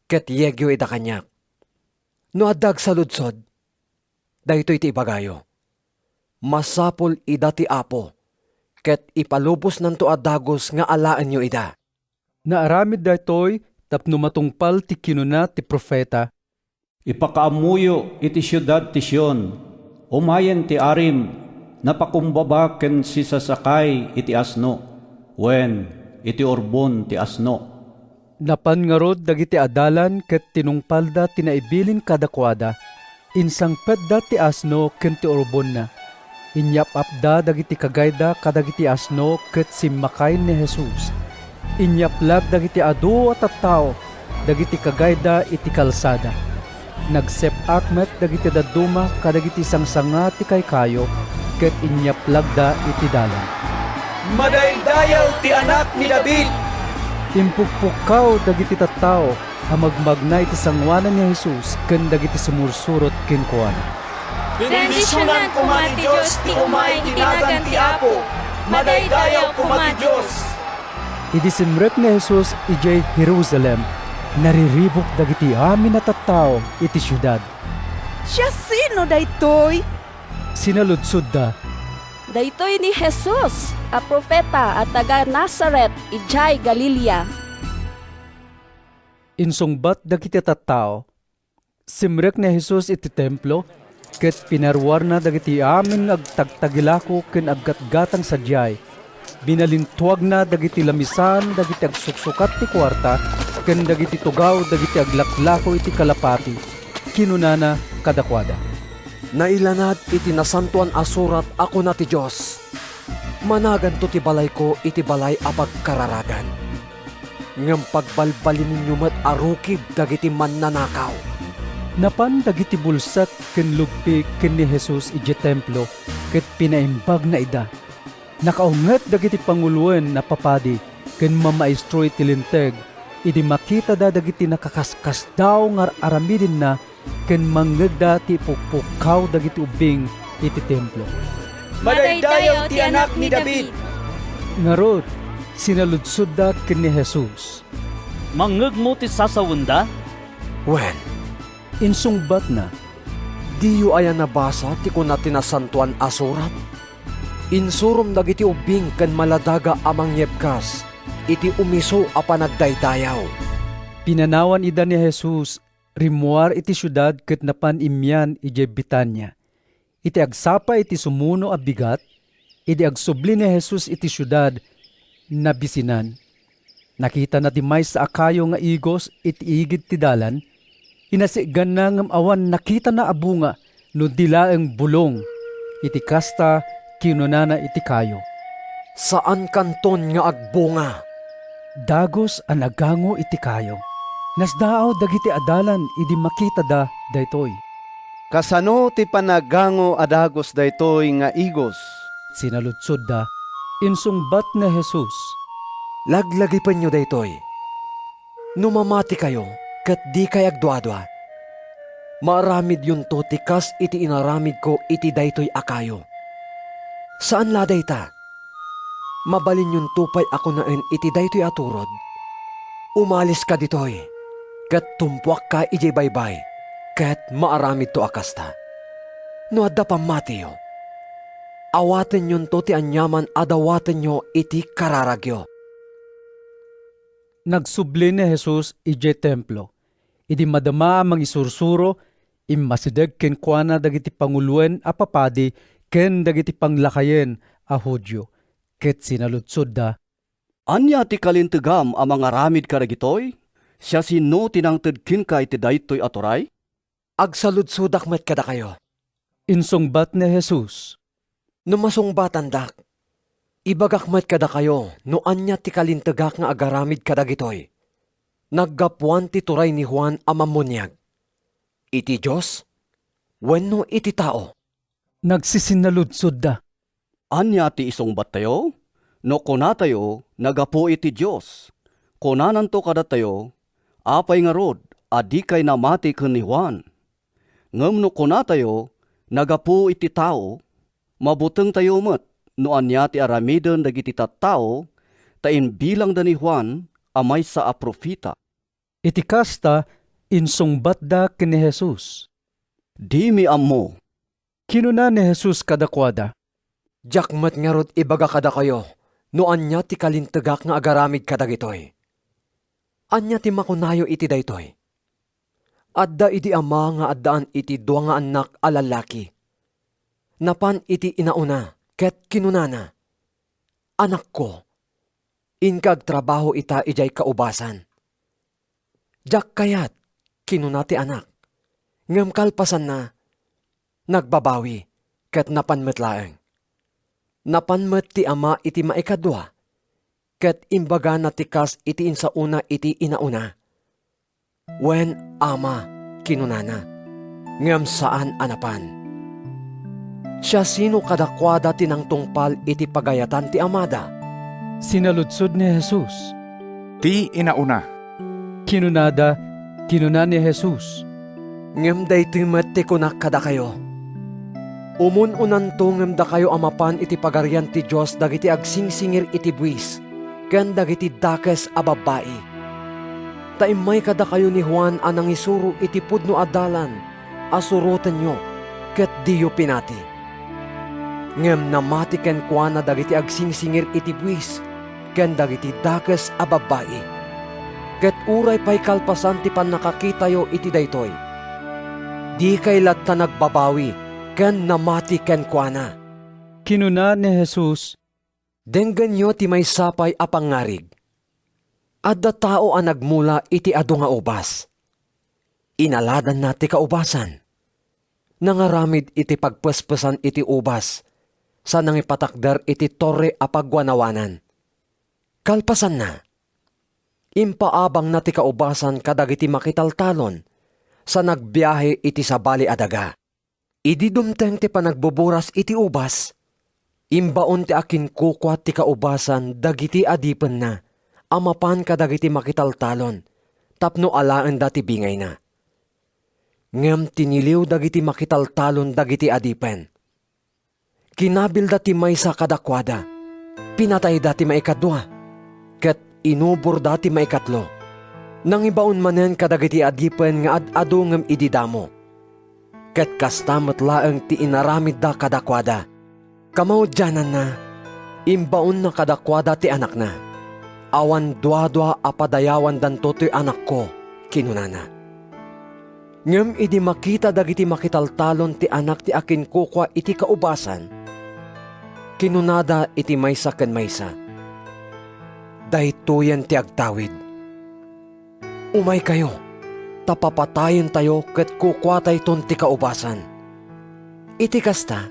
ket yegyo ida kanyak. No adag sa ludsod, dayto iti ibagayo. Masapol ida ti Apo, ket ipalubos nanto a dagos nga alaan nyo ida. Naaramid daytoy tapno matungpal ti kinuna ti profeta. Ipakaamuyo iti siyudad ti Sion, umayen ti arim, napakumbaba ken si sasakay iti asno, wen iti orbon ti asno. Napan nga rod dagiti adalan ket tinungpalda tinaibilin kadakwada, insangpedda ti asno ken ti orbon na. Inyapapda dagiti kagayda kadagiti asno ket simmakay ni Jesus. Inyaplag dagiti adu at tattao, dagiti kagayda iti kalsada. Nagsepak met dagiti daduma kadagiti sangsanga ti kaykayo, ket inyaplagda iti dalan. Madaydayaw ti anak ni David! Impukpukaw dagiti tattao, amagmagna iti sangwanan ni Jesus, ken dagiti sumursurot kenkuana. Bendisyonan ko ti Diyos ti umay tinagan ti Apo, madaydayaw ko ti Diyos! Idi simrek ni Jesus ijay Jerusalem, nariribok dagiti amin na tattao iti syudad. Siya sino daytoy? Sinaludsod da, Daytoy ni Jesus, a propeta at taga Nazaret, ijay Galilea. insungbat dagiti tattao, simrek ni Jesus iti templo, ket pinarwar na dagiti amin agtagtagilako ken aggatgatang sadyay. Binalintuag na dagiti lamisan, dagiti agsuksukat ti kwarta, ken dagiti tugaw, dagiti aglaklako iti kalapati. Kinunana kadakwada. Nailanad iti nasantuan asurat ako na ti Diyos. Managan to ti balay ko iti balay a pagkararagan. Ngem pagbalbalin ninyo met arukib dagiti mannanakaw. Napan dagiti bulsak ken lugpi ken ni Jesus iti templo, ket pinaimbag na ida. Nakaunget dagiti panguluen na papadi ken mamaestro iti linteg, idi makita da dagiti nakakaskas daw nga aramidin na ken manggagda ti pukpukaw dagiti ubing iti templo. Madaydayaw ti anak ni David! Ngarod, sinaludsod da ken ni Jesus. Mangeg mo ti sasawenda? Wen, insungbat na, diyo ayan nabasa ti kuna tinasantuan asurat? Insurom dagiti ubing ken maladaga amang yebkas, iti umiso a panagdaydayaw. Pinanawan ida ni Jesus, rimuar iti syudad ket napan imyan iti Betania. Iti agsapa iti sumuno a bigat, iti agsubli ni Jesus iti syudad, nabisinan. Nakita na ti maysa a kayo nga igos iti igid ti dalan, inasigan na ngam awan nakita na abunga no dilaeng bulong, iti kasta kinunana iti kayo. Saan kanton nga agbunga? Dagos ang agango iti kayo. Nasdaaw dagiti adalan idi makita da daytoy. Kasano ti panagango adagos daytoy nga igos? Sinaludsod da, insungbat na Jesus. Laglagi pa nyo daytoy. Numamati kayo, kat di kay agduadwa. Maaramid yun to tikas iti inaramid ko iti daytoy akayo. Saan laday ta? Mabalin yung tupay ako naen iti daytoy aturod. Umalis ka ditoy, kat tumpuak ka iti baybay, kat maaramid to akasta. No adda pamatiyo. Awaten yun to ti anyaman adawaten nyo iti kararagyo. Nagsubli ni Jesus iti templo. Idi madama amang isursuro, immasideg ken kuana dagiti panguluen a papadi ken dagiti panglakayen a Hudyo. Ket sinaludsod da, Anya ti kalintegam a mga ramid karagitoy? Siya sino tinangted kinka iti daytoy atoray? Agsaludsudak met kada kayo. insungbat ni Jesus. Numasungbatan dak, ibagak met kada kayo no anya ti kalintegak nga agaramid kadagitoy. Naggapuan ti turay ni Juan a mamunyag. Iti Diyos, wenno iti tao. Nagsisinaludsod da, Anya ti isungbat tayo? No kuna tayo, nagapo iti Diyos. Kunanan to kada tayo, apay nga rod, adi kay namati ken ni Juan. Ngem no kuna tayo, nagapo iti tao, mabuteng tayo met, no anya ti aramiden dagiti tattao, tain bilang da ni Juan, amay sa a profita. iti kasta insungbat da ken ni Jesus. Di mi ammo. Kinuna ni Jesus kadakwada, Jakmat nga rod ibaga kada kayo, no anya ti kalintagak nga agaramid kadagitoy. Anya ti makunayo iti daytoy. Adda iti ama nga addaan iti dua nga anak a lalaki. Napan iti inauna, ket kinunana. Anak ko, inkag trabaho ita ijay kaubasan. Jak kayat, kinuna ti anak. Ngem kalpasan na, nagbabawi, ket napanmetlaeng. Napanmet ti ama iti maikadwa, ket imbaga na tikas iti insauna iti inauna. Wen ama, kinunana, ngem saan anapan. Siya sino kadakwada tinang tungpal iti pagayatan ti amada. Sinaludsod ni Jesus. Ti inauna. Kinunada, kinuna ni Jesus. Ngem daytoy met ti kunak kada kayo. Umun-unan to ngem da kayo amapan iti pagarian ti Diyos dagiti agsingsingir iti buwis, ken dagiti dakes a babae. Taimay kada kayo ni Juan anang isuro iti pudno adalan, asurutan nyo, ket diyo pinati. Ngem namati ken kuana dagiti agsingsingir iti buwis, ken dagiti dakes a babae. Ket uray pay kalpasan ti pannakakitayo iti daytoy. Di kay latta nagbabawi, ken namati ken kuana. Kinuna ni Jesus. Denggan nyo ti may sapay a pangarig. Adda tao a nagmula iti adu nga ubas. Inaladan na ti kaubasan. Nangaramid iti pagpespesan iti ubas, sa nangipatakder iti torre a pagwanawanan. Kalpasan na. Impaabang na ti kaubasan kadagiti makitaltalon, sa nagbiyahe iti sabali adaga. Idi dumteng ti panagbuburas iti ubas, imbaon ti akin kukwa ti kaubasan dagiti adipen na, amapan kadagiti makitaltalon, tapno alaan dati bingay na. Ngem tiniliw dagiti makitaltalon dagiti adipen. Kinabil dati maysa kadakwada, pinatay dati maikadwa, ket inubor dati maikatlo. Nang ibaon manen kadagiti adipen nga ad-adu ngem ididamo. Ket kastamet laeng ti inaramid da kadakwada. Kamaudyanan na, imbaon na kadakwada ti anak na. Awan dua-dua apadayawan danto ti anak ko, kinunana. Ngem idi makita dagiti makitaltalon ti anak ti akin kukwa iti kaubasan. Kinunada iti maysa ken maysa. Daytoyen ti agtawid. Umay kayo, tapapatayin tayo ket kukwatay ton ti kaubasan. Iti kasta,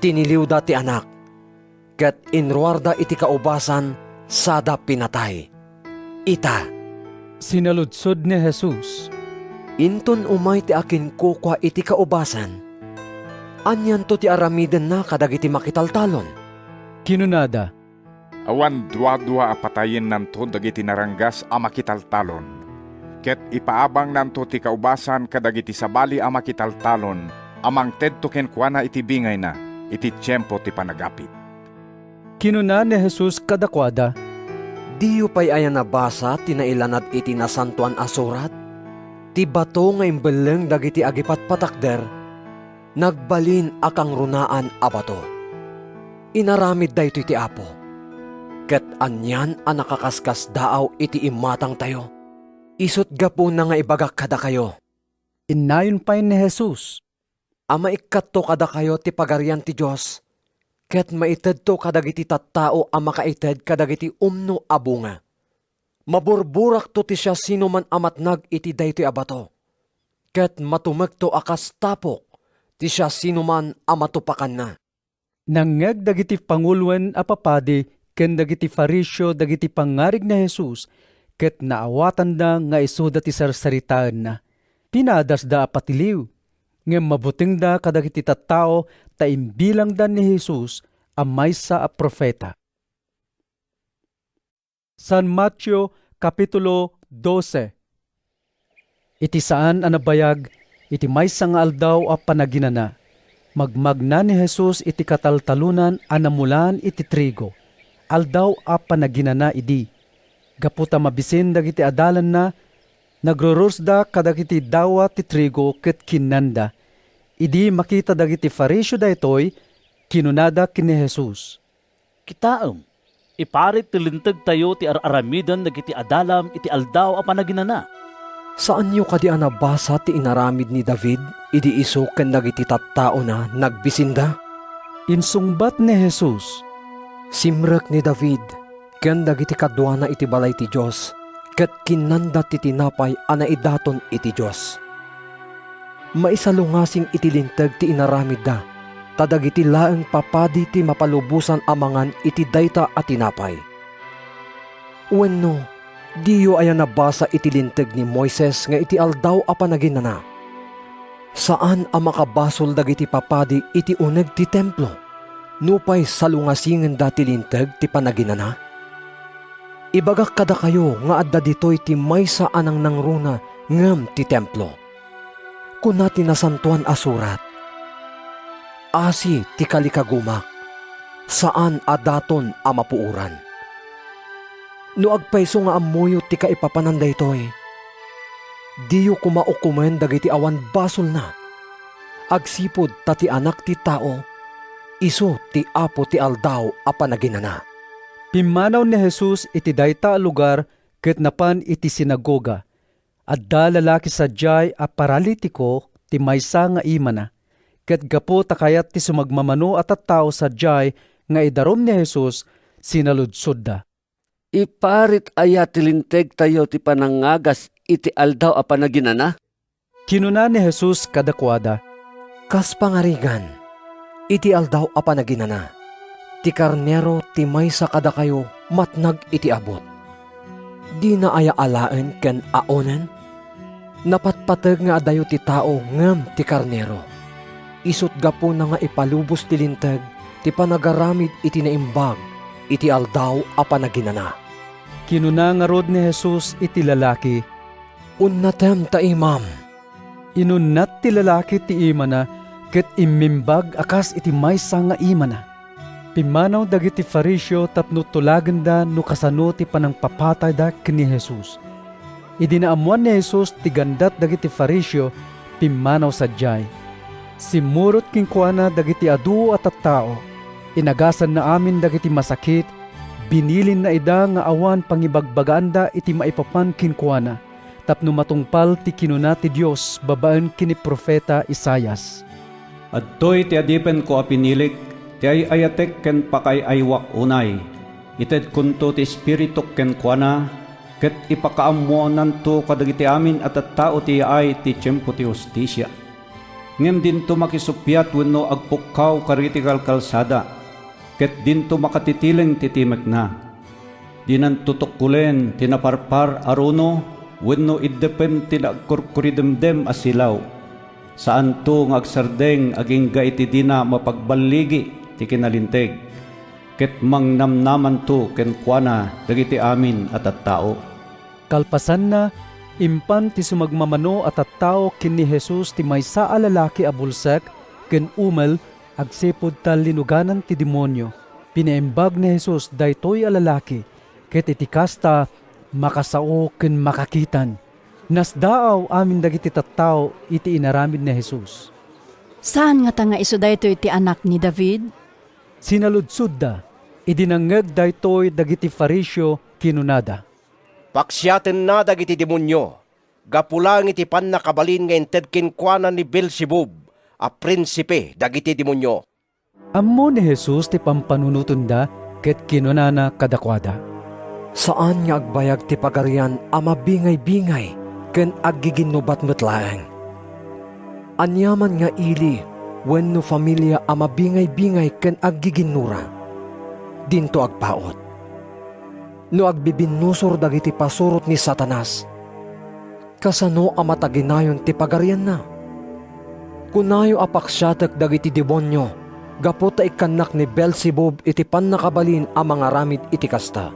tiniliw da ti anak, ket inruarda iti kaubasan sada pinatay. Ita. Sinaludsod ni Jesus. Inton umay ti akin kukwa iti kaubasan, anyan to ti aramiden na kadagiti makitaltalon. Kinunada. Awan dua-dua apatayin nanto dagiti naranggas a makitaltalon. Ket ipaabang nanto ti kaubasan kadagiti sabali a makitaltalon, amang tedto ken kuana iti bingay na, iti tiyempo ti panagapit. Kinuna ni Jesus kadakwada. Diyo pa'y ayan nabasa tinailanad iti nasantuan asurat? Ti bato nga imbeleng dagiti agipat patakder, nagbalin akang runaan a bato. Inaramid dayto iti apo. Ket anyan a nakakaskas daaw iti imatang tayo. Isut gapo na nga ibagak kada kayo. Inayon pa ni Jesus. Ama ikatto kada kayo ti pagarian ti Diyos. Ket maited to kadagiti tattao a makaited kadagiti umno a bunga. Maburburak to ti siya sino man amatnag iti daytoy abato. Ket matumegto akas tapok ti siya sino man amatupakan na. Nangeg dagiti pangulwen a papadi ken dagiti Fariseo dagiti pangarig na Jesus, ket naawatan da nga isuda ti sarsaritaan na. Pinadas da apatiliw, ngem mabuting da kadagiti tattao ta imbilang da ni Jesus a maysa a propeta. San Mateo Kapitulo 12. Iti saan a nabayag, iti maysa nga aldaw a panaginana. Magmagna ni Jesus iti kataltalunan a namulan iti trigo. Aldaw a panaginana idi. Gaputa mabisin dagiti adalan na, nagrurusda kadagiti dawa ti trigo ket kinanda. Idi makita dagiti Fariseo daytoy, kinunada kini Jesus. Kitaem, iparit ti linteg tayo ti araramidan dagiti adalam iti aldaw a panaginana. Saan nyo kadi anabasa ti inaramid ni David, idi iso ken dagiti tattao na nagbisinda? Insungbat ni Jesus, Simrek ni David, ken dagiti kadwa na iti balay ti Diyos, ket kinanda ti tinapay a naidaton iti Diyos. Maisalungasing iti linteg ti inaramid da, tadagiti laeng papadi ti mapalubusan amangan iti dayta at tinapay. Wenno, diyo aya nabasa iti linteg ni Moises nga iti aldaw a panaginana. Saan a makabasol dagiti papadi iti uneg ti templo, nupay salungasingen dati linteg ti panaginana? Ibagak kada kayo nga adda ditoy ti maysa anang nangruna ngem ti templo. Kuna tinasantuan asurat, asi ti kalikagumak, saan adaton a mapuuran. No agpayso nga amuyo ti kaipapanan daytoy, diyo kumaukumen dagiti awan basol na. Agsipod tati anak ti tao, iso ti apo ti aldaw a panaginana. Pimanaw ni Jesus iti dayta a lugar ket napan iti sinagoga. Adda lalaki sadyay a paralitiko ti maysa nga imana. Ket gapo takayat ti sumagmamano at tattao sadyay nga idarom ni Jesus sinaludsod da. Iparit aya ti linteg tayo ti panangagas iti aldaw a panaginana? Kinuna ni Jesus kadakwada, Kas pangarigan, iti aldaw a panaginana, ti karnero ti maysa kada kayo matnag iti abot. Di na aya alaen ken aonen, napatpateg nga adayo ti tao ngem ti karnero. Isut gapo na nga ipalubos ti linteg ti panagaramid iti naimbag iti aldaw a panaginana. Kinuna nga rod ni Jesus iti lalaki, Unnatem ta imam. Inunnat ti lalaki ti imana ket immimbag akas iti maysa nga imana. Pimanaw dagiti Fariseo tapno tulagen da no kasano ti panangpapatay da kini Jesus. Idinaamuan ni Jesus ti gandat dagiti Fariseo pimanaw sadyay. Simurot kinkwana dagiti adu at tattao. Inagasan na amin dagiti masakit, binilin na ida nga awan pangibagbagaan da iti maipapan kinkwana. Tapno matungpal ti kinuna ti Dios babaan kini Profeta Isayas. Adtoy ti adipen ko a pinilik, ti ay ayatek ken pakay aywak unay. Ited kunto ti espiritu ken kuana, ket ipakaamuanan to kadagiti amin at tao ti ay ti tiyempo ti hustisya. Ngem dinto makisupyat wenno agpukkaw kariti kalsada, ket dinto makatitileng ti timek na. Dinan tutukkulen tinaparpar aruno, wenno iddepen tinagkurkuridemdem asilaw. Saan to nga agsardeng aging iti dina mapagbaligi ti kinalinteg. Ket mangnamnaman to ken kuana dagiti amin at tao. Kalpasan na, impan ti sumagmamano at tattao ken ni Jesus ti maysa a lalaki a bulsek ken umel agsipod ta linuganan ti demonyo. Pinaimbag ni Jesus daytoy a lalaki ket iti kasta makasao ken makakitan. Nasdaaw amin dagiti tattao iti inaramid ni Jesus. Saan nga tanga iso daytoy ti anak ni David? Sinaludsod da, idinangeg daytoy dagiti Fariseo kinunada. Paksyaten na dagiti demonyo, gapulang iti pannakabalin nga inted kinkwana ni Beelzebub, a prinsipe dagiti demonyo. Ammo ni Jesus ti pampanunuton da ket kinunana kadakwada. Saan nga agbayag ti pagarian a mabingay-bingay ken aggiginubat metlaeng. Anyaman nga ili wenno familia a mabingay-bingay ken aggiginura. Dinto agpaot. No agbibinusor dagiti pasurot ni Satanas, kasano a mataginayon ti pagarian na? Kunayo apaksyatek dagiti demonyo, gapo ta ikanak ni Beelzebub iti pannakabalin a mga ramid iti kasta.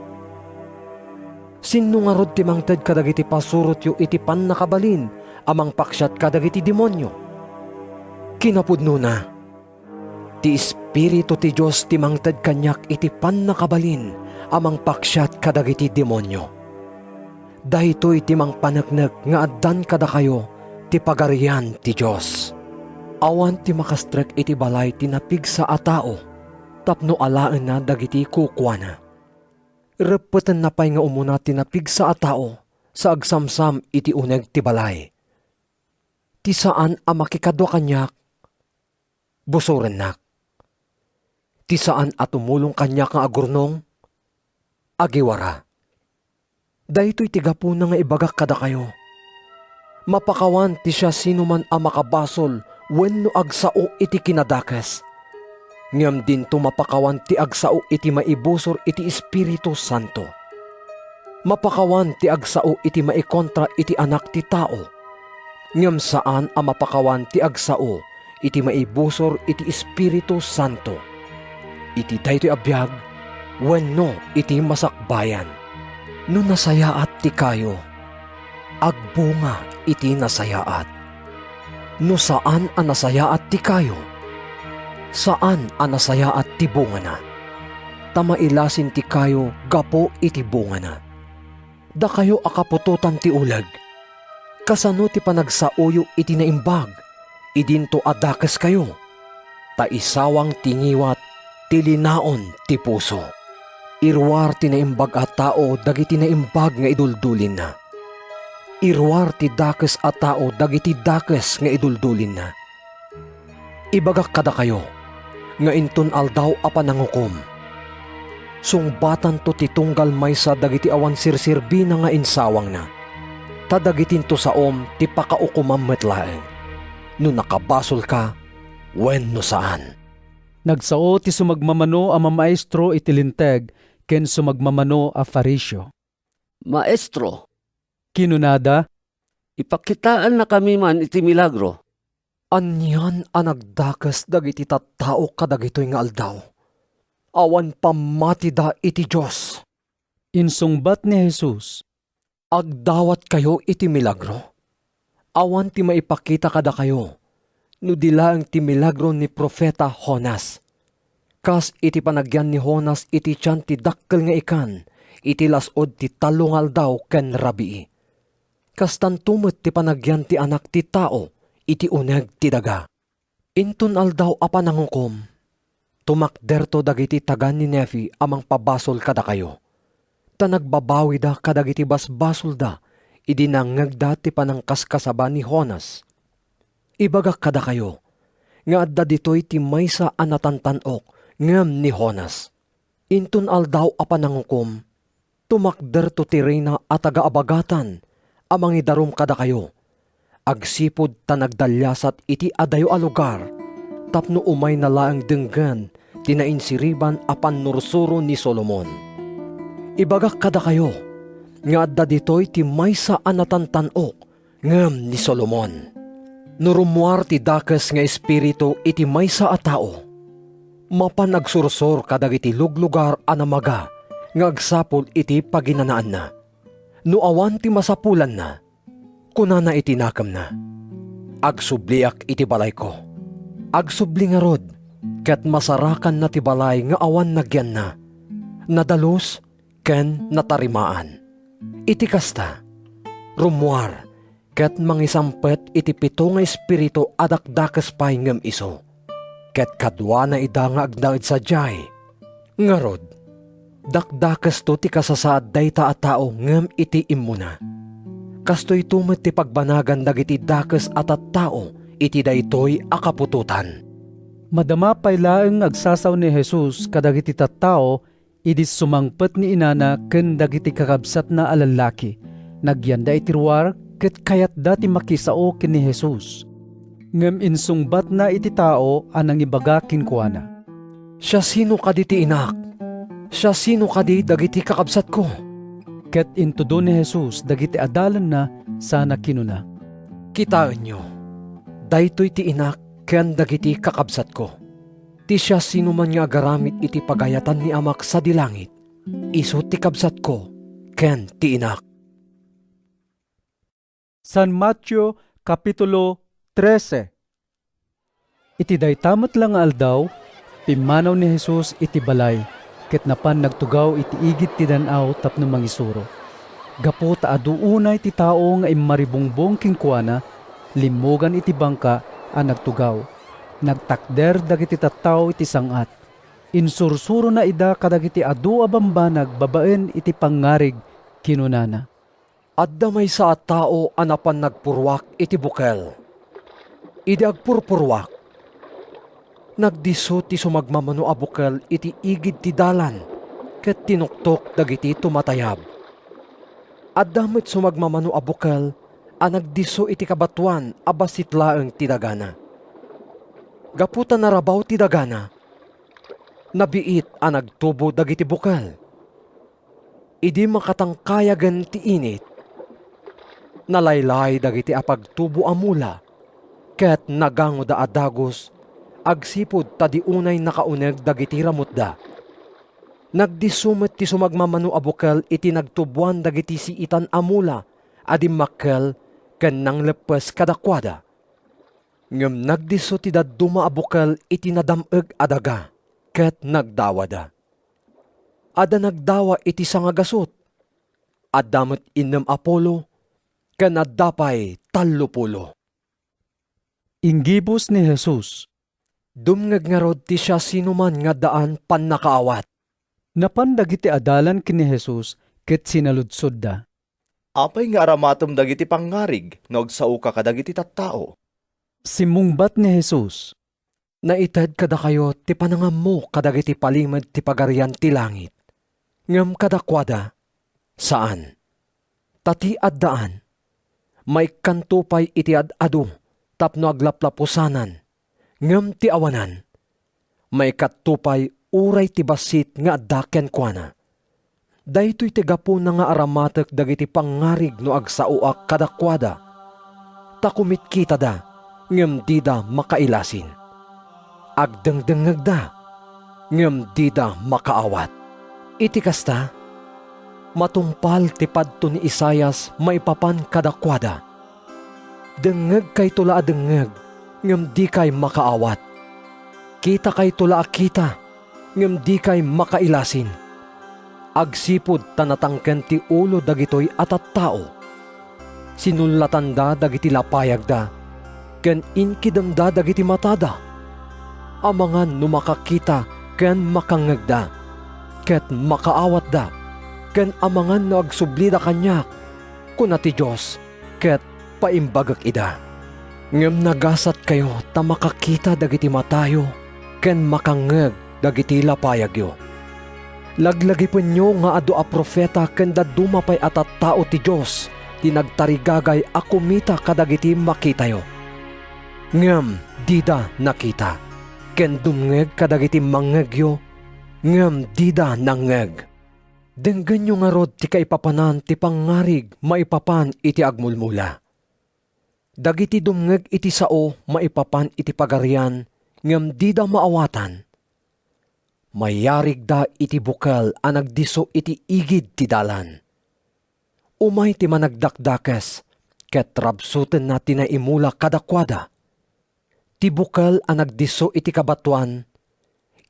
Sinno nga rod ti mangted kadagiti pasurot yo iti pannakabalin amang paksyat kadagiti demonyo? Kinapudno na, ti Espiritu ti Diyos ti mangted kanyak iti pannakabalin amang paksyat kadagiti demonyo. Dahitoy ti mangpaneknek nga addan kada kayo ti pagarian ti Diyos. Awan ti makastrek iti balay tinapig sa atao, tapno alaan na dagiti kukwana. Repetan na pay nga umuna tinapig sa atao, sa agsamsam iti uneg ti balay. Ti saan a makikadwa kanyak, busoren nak. Ti saan at tumulong kanyak nga agurnong, agiwara. Dahito'y tigapuna nga ibagak kada kayo. Mapakawan ti siya sino man a makabasol wenno agsao iti kinadakes. Ngam din to mapakawan ti agsao iti maibusor iti Espiritu Santo. Mapakawan ti agsao iti maikontra iti anak ti tao. Ngam saan a mapakawan ti agsao iti maibusor iti Espiritu Santo. Iti daytoy abiyag wenno iti masakbayan. No nasayaat ti kayo, agbunga iti nasayaat. No saan a nasayaat ti kayo, saan a nasayaat ti bunga na. Tamailasin ti kayo gapo iti bunga na. Da kayo akapututan ti ulag, kasano ti panagsauyo iti naimbag, idinto adakes kayo. Ta isawang tingiwat ti linaon ti puso. Irwar ti naimbag a tao dagiti naimbag nga iduldulin na. Irwar ti dakes a tao dagiti dakes nga iduldulin na. Ibagak kada kayo nga inton aldaw a panangukom. Sungbatan to ti tunggal maysa dagiti awan sirsirbi na nga insawang na. Ta dagitin to saom ti pakaukumam metlaeng. No nakabasol ka, wenno saan. Nagsao ti sumagmamano a mamaestro iti linteg ken sumagmamano a farisyo. Maestro, Kinunada, ipakitaan na kami man iti milagro. Anyan a nagdakas dagiti tattao kadagitoy nga aldaw. Awan pamatida iti Diyos. insungbat ni Jesus, Agdawat kayo iti milagro. Awan ti maipakita kada kayo. No dilaang ti milagro ni Profeta Jonas. Kas iti panagyan ni Jonas iti tiyan ti dakkel nga ikan, iti lasod ti talungal daw ken rabii. Kas tantumot ti panagyan ti anak ti tao, iti uneg ti daga. Inton aldaw a panangukom, tumakderto dagiti tagan ni Nefi amang pabasol kada kayo. Ta nagbabawi da kadagiti basbasol da, idi nangagda ti panangkaskasaba ni Jonas. Ibagak kada kayo, nga adda ditoy ti maysa a natantanok ngem ni Jonas. Inton aldaw a panangukom, tumakderto ti reyna at taga-abagatan, amang idarom kada kayo. Agsipod ta nagdalyasat iti adayo a lugar, tapno umay na laang denggan, tinainsiriban a panursuro ni Solomon. Ibagak kada kayo, nga adda ditoy ti maysa a natantanok ngem ni Solomon. Nurumuar ti dakes nga espiritu iti maysa a tao. Mapanagsursor kadagiti luglugar a namaga nga agsapol iti paginanaan na. No awan ti masapulan na, kunana iti nakam na. Agsubliak iti balay ko. Agsubli nga rod, ket masarakan na ti balay nga awan nagyan na. Nadalos ken natarimaan. Iti kasta, rumuar, ket mangisampet iti pito nga espiritu adakdakes pay ngem iso. Ket kadwa na ida nga agdaid sa jay. Ngarod, dakdakes to ti kasasaad dayta a tao ngem iti immuna. Kastoy tumet ti pagbanagan dagiti dakes at tao iti daytoy a kapututan. madama pay laeng agsasaw ni Jesus kadagiti tattao, idi sumangpet ni inana ken dagiti kakabsat na alalaki. Nagyanda iti ruwar ket kayat dati makisao ken ni Jesus. Ngem insungbat na iti tao anang ibaga kinkuana. Siya sino kaditi inak? Siya sino kadi dagiti kakabsat ko? Ket intudo ni Jesus dagiti adalan na sana kinuna. Kitaan nyo, daytoy ti inak ken dagiti kakabsat ko. Ti siya sino man nga agaramit iti pagayatan ni amak sa dilangit. Iso ti kabsat ko ken ti inak. San Mateo Kapitulo 13. Iti daytamet lang nga aldaw, pimanaw ni Jesus iti balay, ket napan nagtugaw iti igit ti danaw tapno mangisuro. Gapo ta aduunay ti tao nga imaribongbong kinkuana, limugan iti bangka, ang nagtugaw. Nagtakder dagiti tattao iti sangat. Insursuro na ida kadagiti adu a bambanag babaen iti pangarig kinunana. Adda may sa tao anapan nagpurwak iti bukel. Idi agpurpurwak. Nagdiso ti sumagmamano a bukel iti igid ti dalan ket tinuktok dagiti tumatayab. Adda met sumagmamano a bukel a nagdiso iti kabatuan a basitlaeng ti dagana. Gaputan narabaw ti dagana. Nabiit a nagtubo dagiti bukel. Idi makatangkayagan ti init. Nalaylay dagiti apagtubo a mula. Ket nagango da adagos, agsipod tadi unay nakauneg dagiti ramutda. Nagdisumet ti sumagmamano a bukel iti nagtubuan dagiti siitan a mula, adi makkel ken nang lepes kadakwada. Ngem nagdiso ti dadduma a bukel iti nadameg adaga. Ket nagdawada. Ada nagdawa iti sangagasot. Adamet inem apolo, ken addapay 30. Inggibus ni Jesus. Dumngeg nga rod ti siya sinuman nga daan pannakaawat. Napan dagiti adalan kini Jesus ket sinaludsod da. Apay nga aramatom dagiti pangarig no agsao ka kadagiti tattao. Simungbat ni Jesus. Naited kada kayo ti panangam mo kadagiti palimad ti pagarian ti langit. Ngem kadakwada, saan? Tati addaan, may kantupay iti ad-adu, tapno aglaplapusanan, ngem ti awanan. May katupay uray ti basit nga addaken kuana. Daytoy ti gapo na nga aramatek dagiti pangarig no agsauak kadakwada. Takumit kita da, ngem di da makailasin. Agdengdengeg da, ngem di da makaawat. Iti kasta, matumpal ti padto ni Isayas maipapan kadakwada. Dengeg kay tula dengeg, ngem di kay makaawat. Kita kay tula kita, ngem di kay makailasin. Agsipod tanatangken ti ulo dagitoy atat tao. Sinulatan da dagiti lapayag da, ken inkidem da dagiti matada. Amangan no makakita ken makangagda, ket makaawat da, ken amangan no agsublida kanyak, kuna ti Diyos, ket paimbagak ida. Ngem nagasat kayo ta makakita dagiti matayo, ken makangeg dagiti lapayagyo. Laglagipon nyo nga adu a profeta ken daduma pay atat tao ti Diyos, ti nagtarigagay a kumita kadagiti makitayo. Ngem dida nakita. Ken dumngeg kadagiti mangegyo, ngem dida nangeg. Denggen nyo nga rod ti kaipapanan ti pangarig maipapan iti agmulmula. Dagiti dumngeg iti sao maipapan iti pagarian, ngem dida maawatan. Mayarig da iti bukal a nagdiso iti igid ti dalan. Umay ti managdakdakes, ket rabsuten na tinaimula kadakwada. Ti bukal a nagdiso iti kabatuan,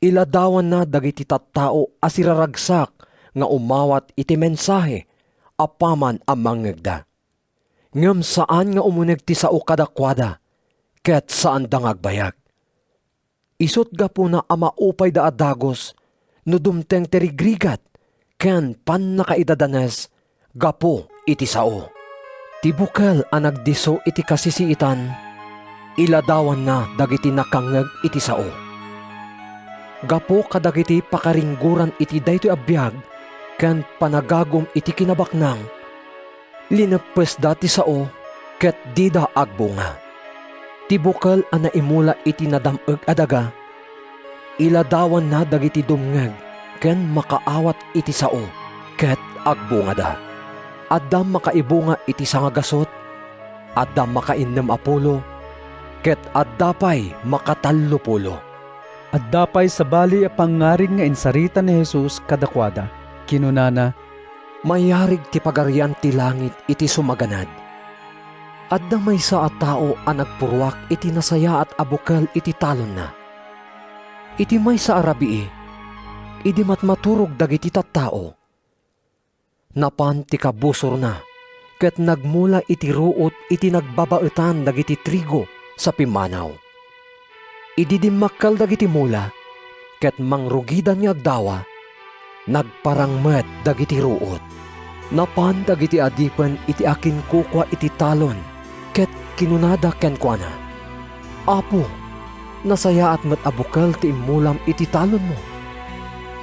iladawan na dagiti tattao asiraragsak nga umawat iti mensahe, apaman ang mangegda. Ngem saan nga umuneg ti sao kadakwada, ket saan da ngagbayag. Isot gapo na amaupay da adagos, no dumteng terigrigat, ken pan nakaidadanes, gapo iti sao. Ti bukal a nagdiso iti kasisiitan, iladawan na dagiti nakangeg iti sao. Gapo kadagiti pakaringguran iti daytoy abiyag, ken panagagom iti kinabaknang, linagpes dati sao, ket dida agbunga. Ti bukal a naimula iti nadameg adaga, iladawan na dagiti dumngeg, ken makaawat iti sao, ket agbunga da. Adda makaibunga iti sangagasot, adda makainnem apolo, ket addapay makatallupulo. Addapay sa bali a pangaring nga insarita ni Jesus kadakwada. Kinunana, mayarig ti pagarian ti langit iti sumaganad. Adda may sa a tao a nagpurwak iti nasaya at abukal iti talon na. Iti may sa arabii, idi matmaturog dagiti tattao. Napan ti kabusor na, ket nagmula iti ruot iti nagbabaetan dagiti trigo sa pimanaw. Ididimakal dagiti mula, ket mangrugidan nga agdawa, nagparangmed dagiti ruot. Napan dagiti adipen iti akin kukwa iti talon, ket kinunada kenkwana. Apo, nasaya at matabukal ti imulam iti talon mo.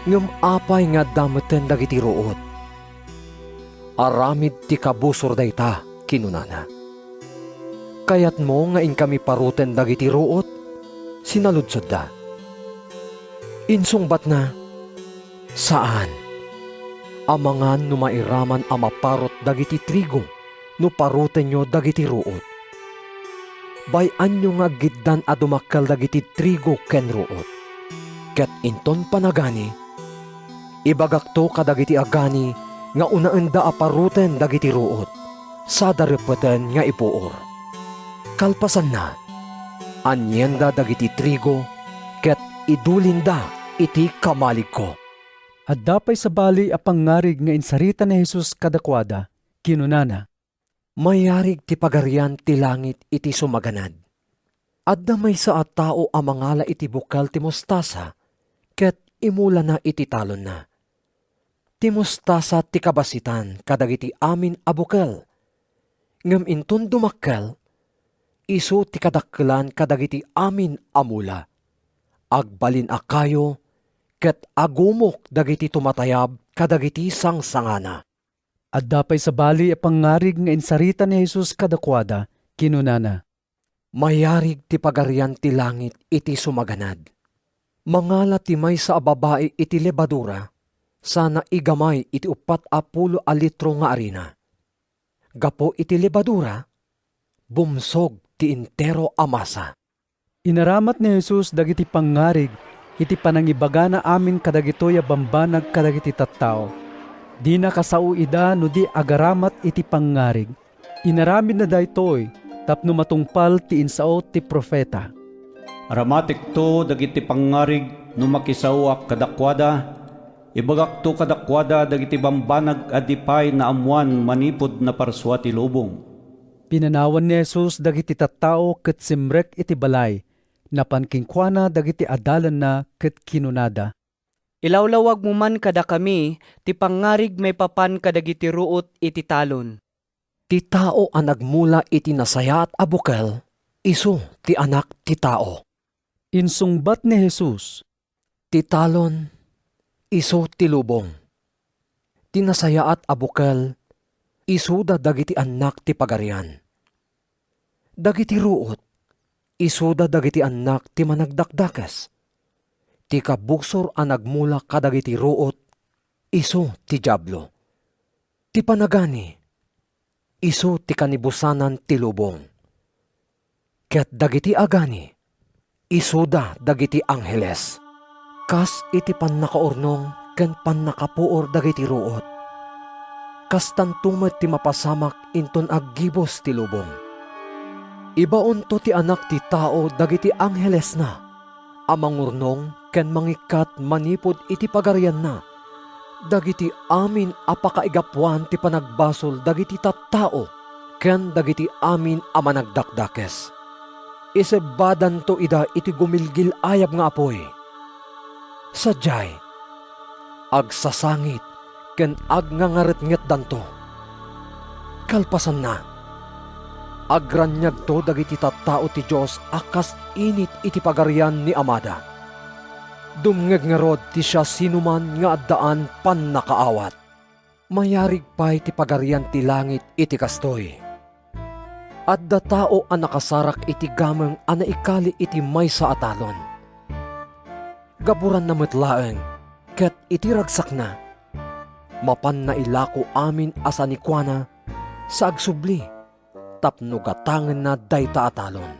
Ngem apay nga dameten dagiti ruot. Aramid ti kabusor dayta, kinunana. Kayat mo nga in kami paruten dagiti ruot, sinaludsod da. Insungbat na, saan? Amangan no mairaman a maparot dagiti trigo, no paruten nyo dagiti ruot. Bayan nyo nga giddan a dumakal dagiti trigo ken ruot. Ket inton panagani, ibagakto kadagiti agani nga unaenda a paruten dagiti ruot, sa darepeten nga ipuor. Kalpasan na, anyenda dagiti trigo, ket idulinda iti kamalig ko. At dapay sa bali a pangarig nga insarita ni Jesus kadakwada, kinunana. Mayarig ti pagarian ti langit iti sumaganad. At damay sa at tao a mangala iti bukal ti mostasa, ket imula na iti talon na. Ti mostasa ti kabasitan kadagiti amin a bukal. Ngem inton dumakkel, isu ti kadakkelan kadagiti amin a mula. Agbalin akayo, ket agumok dagiti tumatayab kadagiti sangsangana. At dapay sa bali a pangarig nga insarita ni Jesus kadakwada, kinunana. Mayarig ti pagarian ti langit iti sumaganad. Mangala ti may sa babae iti lebadura, sana igamay iti 40 litro nga arina. Gapo iti lebadura, bumsog ti intero a masa. Inaramat ni Jesus dagiti pangarig iti panangibaga na amin kadagitoy a bambanag kadagiti tattao. Di na kasao ida no di agaramat iti pangarig. Inaramid na daytoy tapno matungpal ti insao ti profeta. Aramatik to dagiti pangarig no makisawak kadakwada, ibagak to kadakwada dagiti bambanag adipay na amuan manipod na parswa ti lubong. Pinanawan ni Jesus dagiti tattao ket simrek iti balay, napankingkwana dagiti adalan na ket kinunada. Ilawlawag mo man kada kami, ti pangarig may papan kadagiti ruot iti talon. Ti tao ang nagmula iti nasaya at abukel, isu ti anak ti tao. Insungbat ni Jesus, ti talon, isu ti lubong. Ti nasaya at abukel, isu da dagiti anak ti pagarian. Dagiti ruot, isu da dagiti anak ti managdakdakes. Ti kabugsor ang nagmula kadagiti ruot, isu ti diablo. Ti panagani, isu ti kanibusanan ti lubong. Ket dagiti agani, isu da dagiti angheles. Kas iti pannakaurnong ken pannakapuor dagiti ruot. Kas tantumet ti mapasamak inton aggibos ti lubong. Ibaon to ti anak ti tao dagiti angheles na, amangurnong ken mangikat manipod iti pagarian na, dagiti amin apakaigapuan ti panagbasol dagiti tattao, ken dagiti amin a managdakdakes. Isebadan to ida iti gumilgil ayab nga apoy. Sadyay, agsasangit ken agngangaretnget danto. Kalpasan na, agranyag to dagiti tattao ti Diyos akas init iti pagarian ni Amada. Dumngeg nga rod ti siya sinuman nga addaan pan nakaawat. Mayarig pa'y ti pagarian ti langit iti kastoy. Adda tao ang nakasarak iti gameng ang naikali iti may sa atalon. Gaburan na metlaeng, ket iti ragsak na. Mapan na ilako amin asanikwana sa agsubli, tapno gatangen na dayta atalon.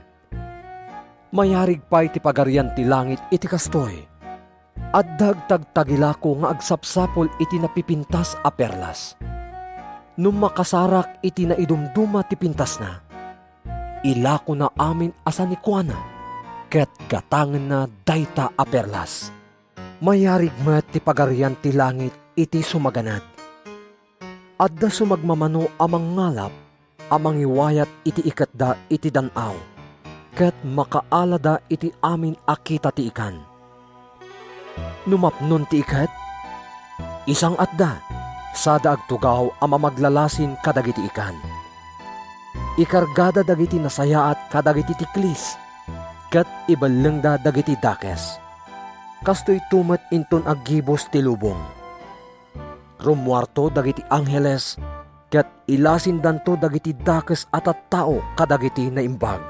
Mayarig pa'y ti pagarian ti langit iti kastoy. At dagtagtagilako nga agsapsapol iti napipintas a perlas. Nung makasarak iti naidumduma ti pintas na, ilako na amin asanikwana, ket gatangen na dayta a perlas. Mayarig met ti pagarian ti langit iti sumaganad. Adda sumagmamano amang ngalap, amang iwayat iti ikatda iti danaw, ket makaalada iti amin akita ti ikan. Numapnon ti iket, isang adda, sada agtugaw ang mamaglalasin kadagiti ikan. Ikargada dagiti nasayaat kadagiti tiklis, ket ibalengda dagiti dakes. Kastoy tumet inton aggibos ti lubong. Rumwarto dagiti angheles, ket ilasin danto dagiti dakes at tao kadagiti naimbag.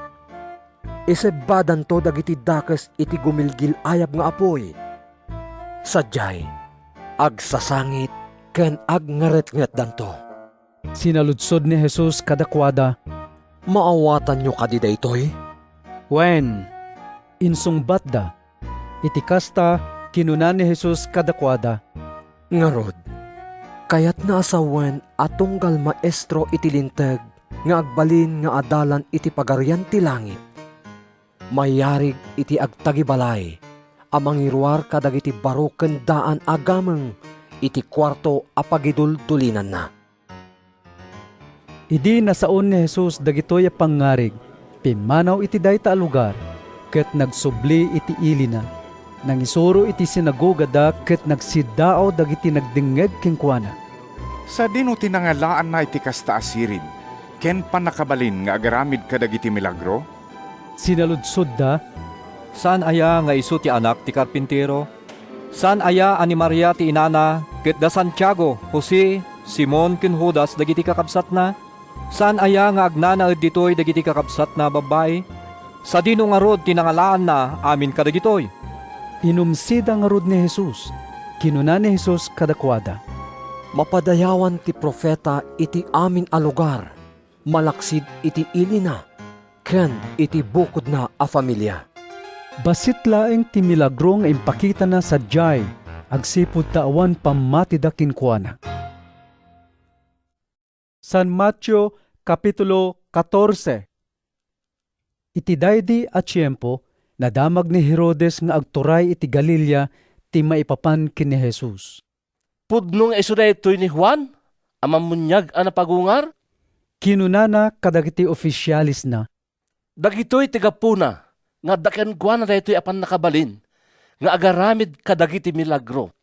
Isebadan to dagiti dakes iti gumilgil ayab nga apoy. Sadyay, agsasangit ken agngaret-nget danto. Sinaludsod ni Jesus kadakwada, Maawatan nyo kadi daytoy? When? insungbat da. Iti kasta kinunan ni Jesus kadakwada, Ngarod, kayat na asawen atunggal maestro iti linteg nga agbalin nga adalan iti pagarian ti langit. Mayarig iti agtagibalay, amang iruar kadagiti baro ken daan agameng iti kwarto apagidul-dulinan na. Idi nasaon ni Jesus dagitoy a pangarig, pimanaw iti dayta a lugar, ket nagsubli iti ilina. Nangisuro iti sinagoga da ket nagsidao dagiti nagdingeg kenkwana. Sa dino tinangalaan na iti kasta asirin, ken panakabalin nga agaramid kadagiti milagro? Sinaludsod da, Saan aya nga isu ti anak ti karpintero? Saan aya ani Maria ti inana, ket da Santiago, Jose, Simon ken Judas dagiti kakabsat na? Saan aya nga agnanaed ditoy dagiti kakabsat na babae? Sa dino nga rod tinangalaan na amin kadagitoy. inumsida nga rod ni Jesus. Kinunan ni Jesus kadakwada, Mapadayawan ti profeta iti amin a lugar, malaksid iti ilina, ken iti bukod na a familia. basit laeng ti milagro nga impakita na sadyay, agsipud taawan pamatida kinkwana. San Mateo Kapitulo 14. Iti daydi a tiyempo, nadamag ni Herodes nga agturay iti Galilea ti maipapan ken ni Jesus. Pudno nga iso daytoy ni Juan, amamunyag a napagungar? Kinunana kadagiti opisyalis na, Dagitoy tigapuna, nga daken kuana daytoy apan nakabalin, nga agaramid kadagiti milagro.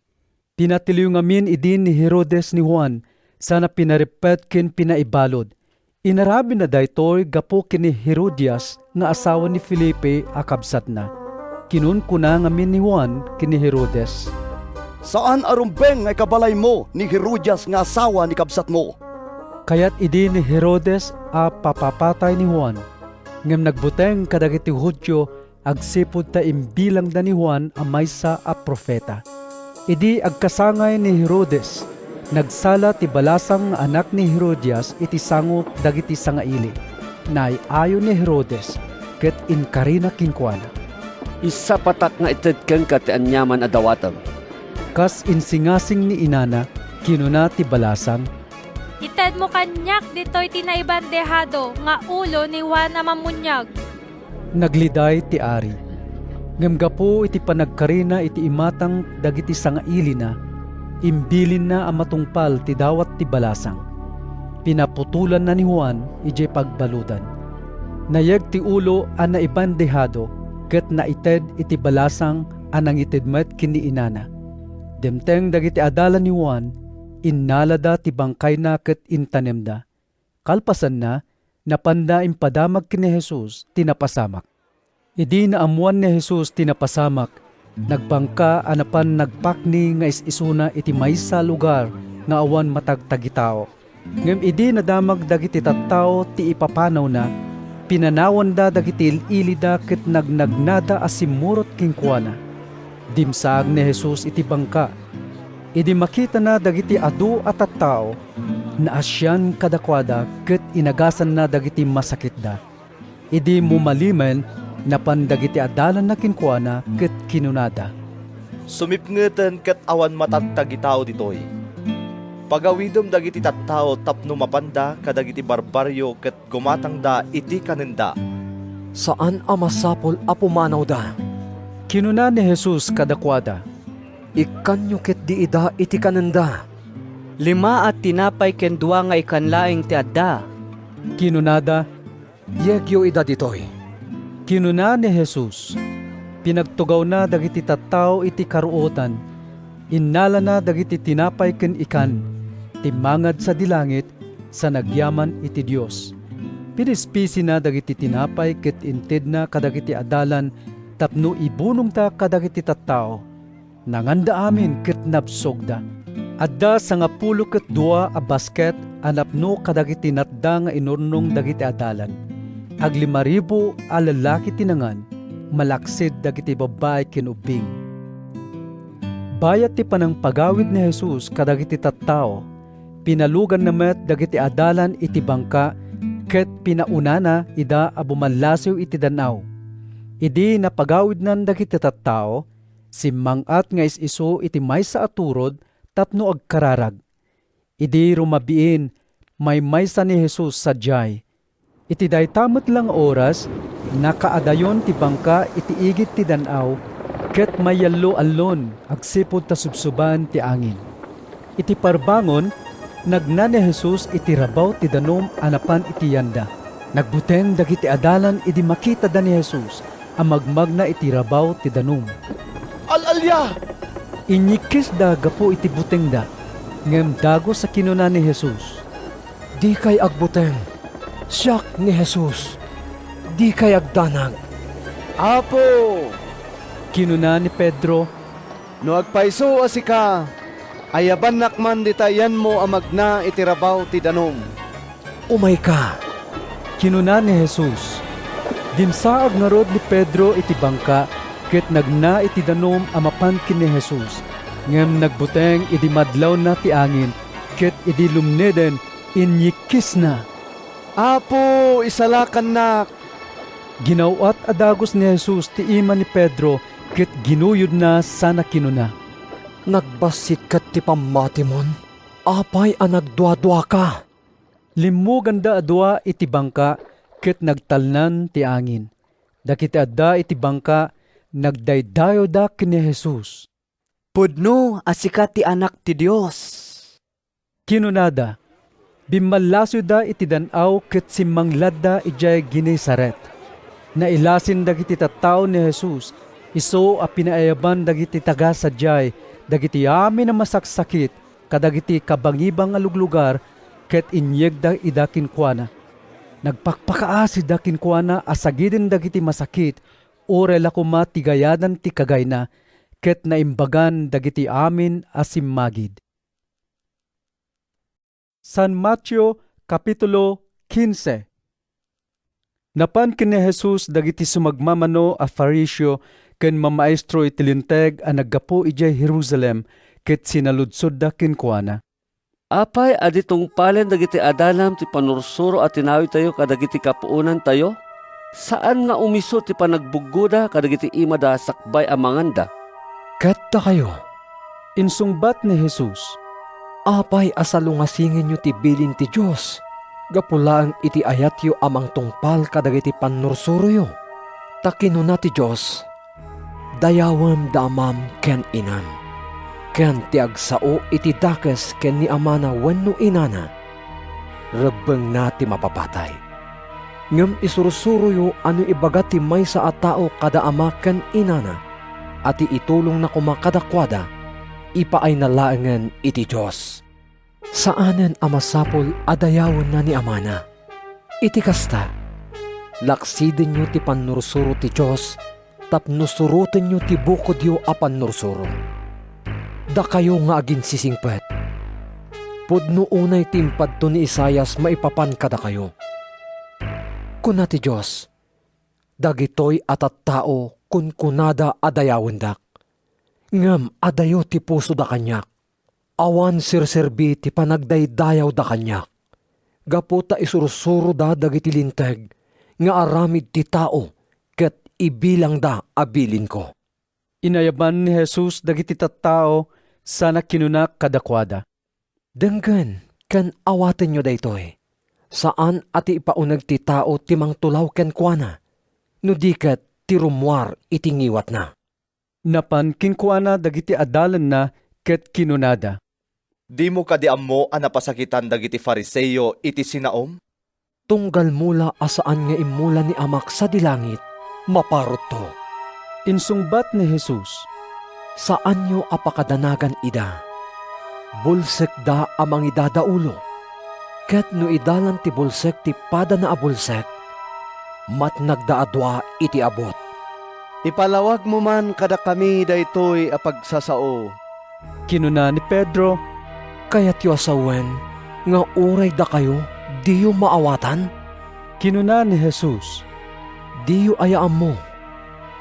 pinatiliw ngamin idin ni Herodes ni Juan, sana pinaripet ken pinaibalod. Inarabi na daytoy gapo kini Herodias nga asawa ni Felipe a kabsat na. Kinunkuna ngamin ni Juan kini Herodes, Saan arumbeng nga ikabalay mo ni Herodias nga asawa ni kabsat mo? Kayat idi ni Herodes a papapatay ni Juan. Ngem nagbuteng kadagiti Hudyo agsipud ta imbilang da ni Juan a maysa a profeta. Idi agkasangay ni Herodes, nagsala ti balasang nga anak ni Herodias iti sangop dagiti sangaili. Naiayo ni Herodes ket inkarina kinkwana. Isa patak nga ited ken ka ti anyaman a dawatan. Kas insingasing ni inana, kinuna ti balasang, Ited mo kanyak dito'y tinaibandehado nga ulo ni Juan na mamunyag. nagliday ti ari. Ngem gapo iti panagkarina iti imatang dagiti sangaili na, imbilin na ang matungpal ti dawat ti balasang. Pinaputulan na ni Juan ije pagbaludan. Nayeg ti ulo a naibandehado, ket naited iti balasang anang itedmet kini inana. Demteng dagiti adalan ni Juan, innalada ti bangkay na ket intanemda. Kalpasan na, napanda impadamag kini Jesus tinapasamak. Idi naamuan ni Jesus tinapasamak, nagbangka anapan nagpakni nga isisuna iti maysa lugar nga awan matagtagitao. Ngem idi nadamag dagiti tattao ti ipapanaw na, pinanawan da dagiti ilida ket nagnagnada asimurot kinkwana. Dimsaag ni Jesus iti bangka. Idi makita na dagiti adu at tattao, na asyan kadakwada ket inagasan na dagiti masakit da. Idi mumalimen, napan dagiti adalan na kinkwana ket kinunada. Sumipngeten ket awan matatagitao ditoy. Pagawidom dagiti tattao tapno mapanda kadagiti barbaryo ket gumatangda iti kanenda. Saan a masapol a pumanaw da? Kinuna ni Jesus kadakwada, Ikanyo ket di ida iti kanenda. 5 at tinapay ken 2 nga ikanlaing ti adda. Kinunada, Yegyo ida ditoy. Kinuna ni Jesus, pinagtugaw na dagiti tattao iti karuotan, innala na dagiti tinapay ken ikan, timangad sa dilangit, sa nagyaman iti Dios. Pinispisi na dagiti tinapay ket inted na kadagiti adalan, tapno ibunong ta kadagiti tattao. Nanganda amin ket nabsogda. Adda sa nga 12 a basket anapno kadagiti natda nga inurnong dagiti adalan. Ag 5,000 a lalaki tinangan, malaksid dagiti babae kinubing. Bayat ti panang pagawid ni Jesus kadagiti tattao, pinalugan na met dagiti adalan iti bangka, ket pinaunana ida a bumanlasiw iti danaw. Idi napagawid nan dagiti tattao, simmangat nga is-iso iti maysa a turod tapno agkararag. Idi rumabiin, may maysa ni Jesus sadyay. Iti daytamot lang oras, nakaadayon ti bangka iti igit ti danaw, ket mayallo allon agsipod ta subsuban ti angin. Iti parbangon, nagna ni Jesus iti rabaw ti danom anapan iti yanda. Nagbuteng dagiti adalan idi makita da ni Jesus, ang magmagna iti rabaw ti danom. Alalya! Inyikis da gapo iti buteng da, ngem dago sa kinuna ni Jesus. Di kay agbuteng, siyak ni Jesus, di kay agdanag. Apo! Kinuna ni Pedro, no agpaiso asika, ayaban nakman ditayan mo amagna itirabaw ti danom. Umay ka. Kinuna ni Jesus. Dimsaag nga rod ni Pedro iti bangka, ket nagna iti danom amapan ken ni Jesus. Ngem nagbuteng idi madlaw na ti angin, ket idi lumneden inyikis na. Apo, isalakan nak. Ginawat adagos ni Jesus ti ima ni Pedro, ket ginuyod na sana kinuna. Nagbasit kat ti pamatimon, apay ang nagdwa-dwa ka. Limuganda adwa iti bangka, ket nagtalnan ti angin. Dakiti adda iti bangka, nagdaydayo da kini Jesus. Pudno asikat ti anak ti Dios. Kinunada, bimalaso da iti danaw ket simmanglad da ijay Genesaret. Nailasin dagiti tattao ni Jesus, iso a pinaayaban dagiti taga sadyay, dagiti amin na masaksakit, kadagiti kabangibang aluglugar, ket inyeg da idakin kuana. Nagpakpakaasi dakin kuana asagidin dagiti masakit, orela kuma tigayadan ti kagayna, ket naimbagan dagiti amin asimmagid. San Mateo Kapitulo 15. Napan ken ni Jesus dagiti sumagmamano a Fariseo ken mamaestro iti linteg a naggapo ijay Jerusalem, ket sinaludsod da kenkuana. Apay aditong palen dagiti adalam ti panursuro at tinawi tayo kadagiti kapuunan tayo? Saan nga umiso ti panagbugoda kadagiti imada sakbay amanganda? Katta kayo. Insungbat ni Jesus, apay asalungasingin nyo ti bilin ti Diyos, gapulaang iti ayat yo amang tungpal kadagiti panursuro yo. Takinuna ti Diyos, dayawam damam ken inam. Ken ti agsao iti dakes ken ni amana wenno inana, rebeng na ti mapapatay. Ngem isurusuro yo ano ibaga ti maysa a tao kada ama ken inana, at itulong na kumakadakwada, ipaay nalaengen iti Diyos. Saanen amasapol adayawon na ni amana. Iti kasta, laksidin nyo ti panursuro ti Diyos, tapno surutin nyo ti bukod yo a panursuro. Da kayo nga agin sisingpet. Pudno unay timpad to ni Isayas maipapan kada kayo. Kuna ti Diyos, dagitoy atat tao kun kunada adayawon dak. Ngem adayo ti puso da kanyak. Awan sirserbi ti panagdaydayaw da kanyak. Gapo ta isurusuro da dagiti linteg, nga aramid ti tao, ket ibilang da abilin ko. Inayaban ni Jesus dagiti tattao, sana kinuna kadakwada. Denggen, ken awaten nyo daytoy. Saan ati ipaunag ti tao timang tulaw ken kuana, no diket ti rumwar itingiwat na. Napan kinkuana dagiti adalan na ket kinunada. Di mo kadiam mo ang napasakitan dagiti Fariseyo iti sinaom? Tunggal mula asaan nga imula ni amak sa dilangit, maparot to. Insungbat ni Jesus, Saan nyo apakadanagan ida? Bulsek da amang idadaulo. Ket no idalan ti bulsek ti pada na abulsek, mat nagdaadwa iti abot. Ipalawag mo man kada kami daytoy a pagsasao. kinuna ni Pedro, Kaya't yu asawen, nga uray da kayo, di yu maawatan? kinuna ni Jesus, Di yu ayaan mo,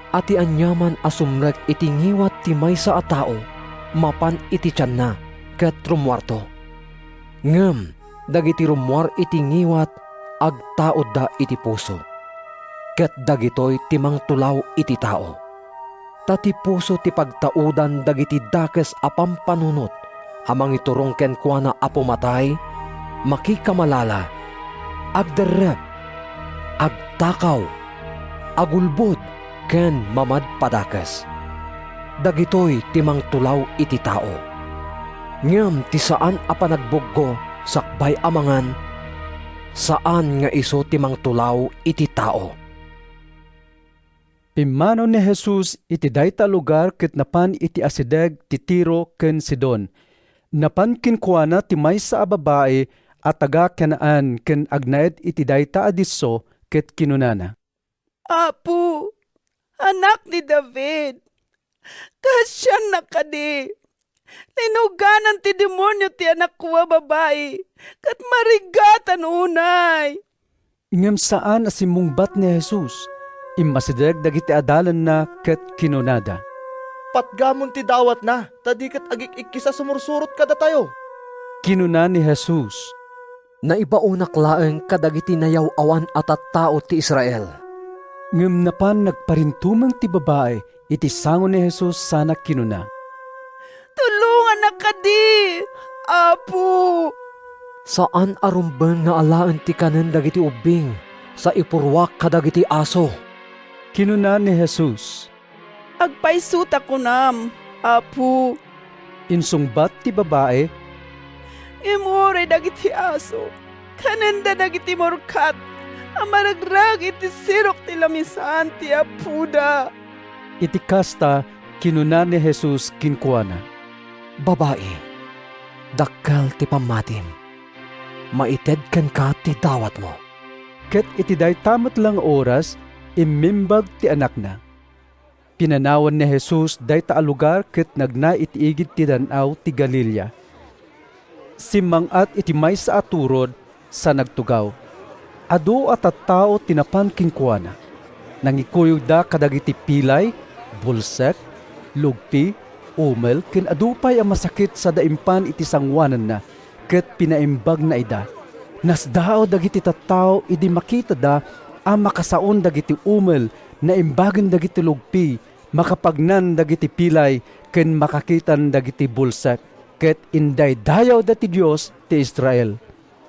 ati anyaman asumrek iti ngiwat ti maysa a tao, mapan iti tiyan na, ket rumwarto. Ngem, dagiti rumwar iti ngiwat, agtaod da iti puso. Ket dagitoy timang tulaw iti tao. Tati puso ti pagtaudan dagiti dakes a pampanunot, amang iturong ken kuana a pumatay, makikamalala, agderrep, agtakaw, agulbod, ken mamad padakes. Dagitoy timang tulaw iti tao. Ngem ti saan a panagbuggo sakbay amangan, saan nga iso timang tulaw iti tao. Pimano ni Jesus iti dayta lugar ket napan iti asideg ti Tiro ken Sidon. Napan kinkuana ti maysa a babae at taga Kanaan ken agnaed iti dayta adisso ket kinunana. Apo, anak ni David, kasyan na kadi. Tinuganan ti demonyo ti anak ko a babae, kat marigatan unay. Ngem saan asimungbat ni Jesus? Imasideg dagiti adalan na ket kinunada. Patgamon ti dawat na, tadikat agik-ikki sa sumursurot kada tayo. Kinuna ni Jesus, Naibaunak laeng kadagiti nayaw awan at tao ti Israel. ngem napan nagparintumang ti babae iti sangon ni Jesus sana kinuna. Tulungan na kadi, Apo. Saan arumben nga alaan ti kanen dagiti ubing sa ipurwak kadagiti aso? Kinuna ni Jesus, Agpaisuta ko nam, Apo. insungbat ti babae, Imure dagiti aso, kanenda dagiti morkat, amaragrag iti sirok ti lamisan ti apuda. iti kasta kinuna ni Jesus kinkuana. Babae, dakkel ti pamatim, maited ken ka ti dawat mo. Ket iti daytamot lang oras, imimbag ti anak na. Pinanawan ni Jesus dayta a lugar ket nagna iti igid ti danaw ti Galilea. Simangat iti maysa a turod sa nagtugaw. Adu at tao tinapan kinkuana. Nangikuyog da kadagiti pilay, bulsek, lugpi, umel, ken adupay ang masakit sa daimpan iti sangwanan na, ket pinaimbag na ida. Nasdao dagiti tattao idi makita da ang makasaon dagiti umel na imbagan dagiti lugpi, makapagnan dagiti pilay, ken makakitan dagiti bulsek, ket inday dayaw dati Dios ti Israel.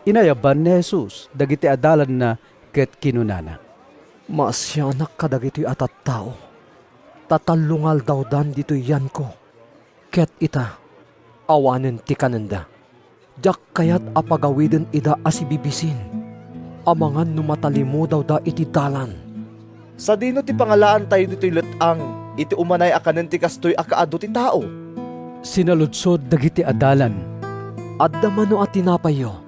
Inayaban ni Jesus dagiti adalan na ket kinunana. Maasyanak kadagiti atat tao. Tatalungal daw dan dito yan ko. Ket ita, awanen ti kanenda. Jak kayat apagawiden ida asibibisin. Amangan numatalimu daw da iti dalan. Sa dino ti pangalaan tayo dito'y letang, iti umanay akanen ti kastoy akaado ti tao. Sinaludsod dagiti adalan. Adda mano at tinapayo.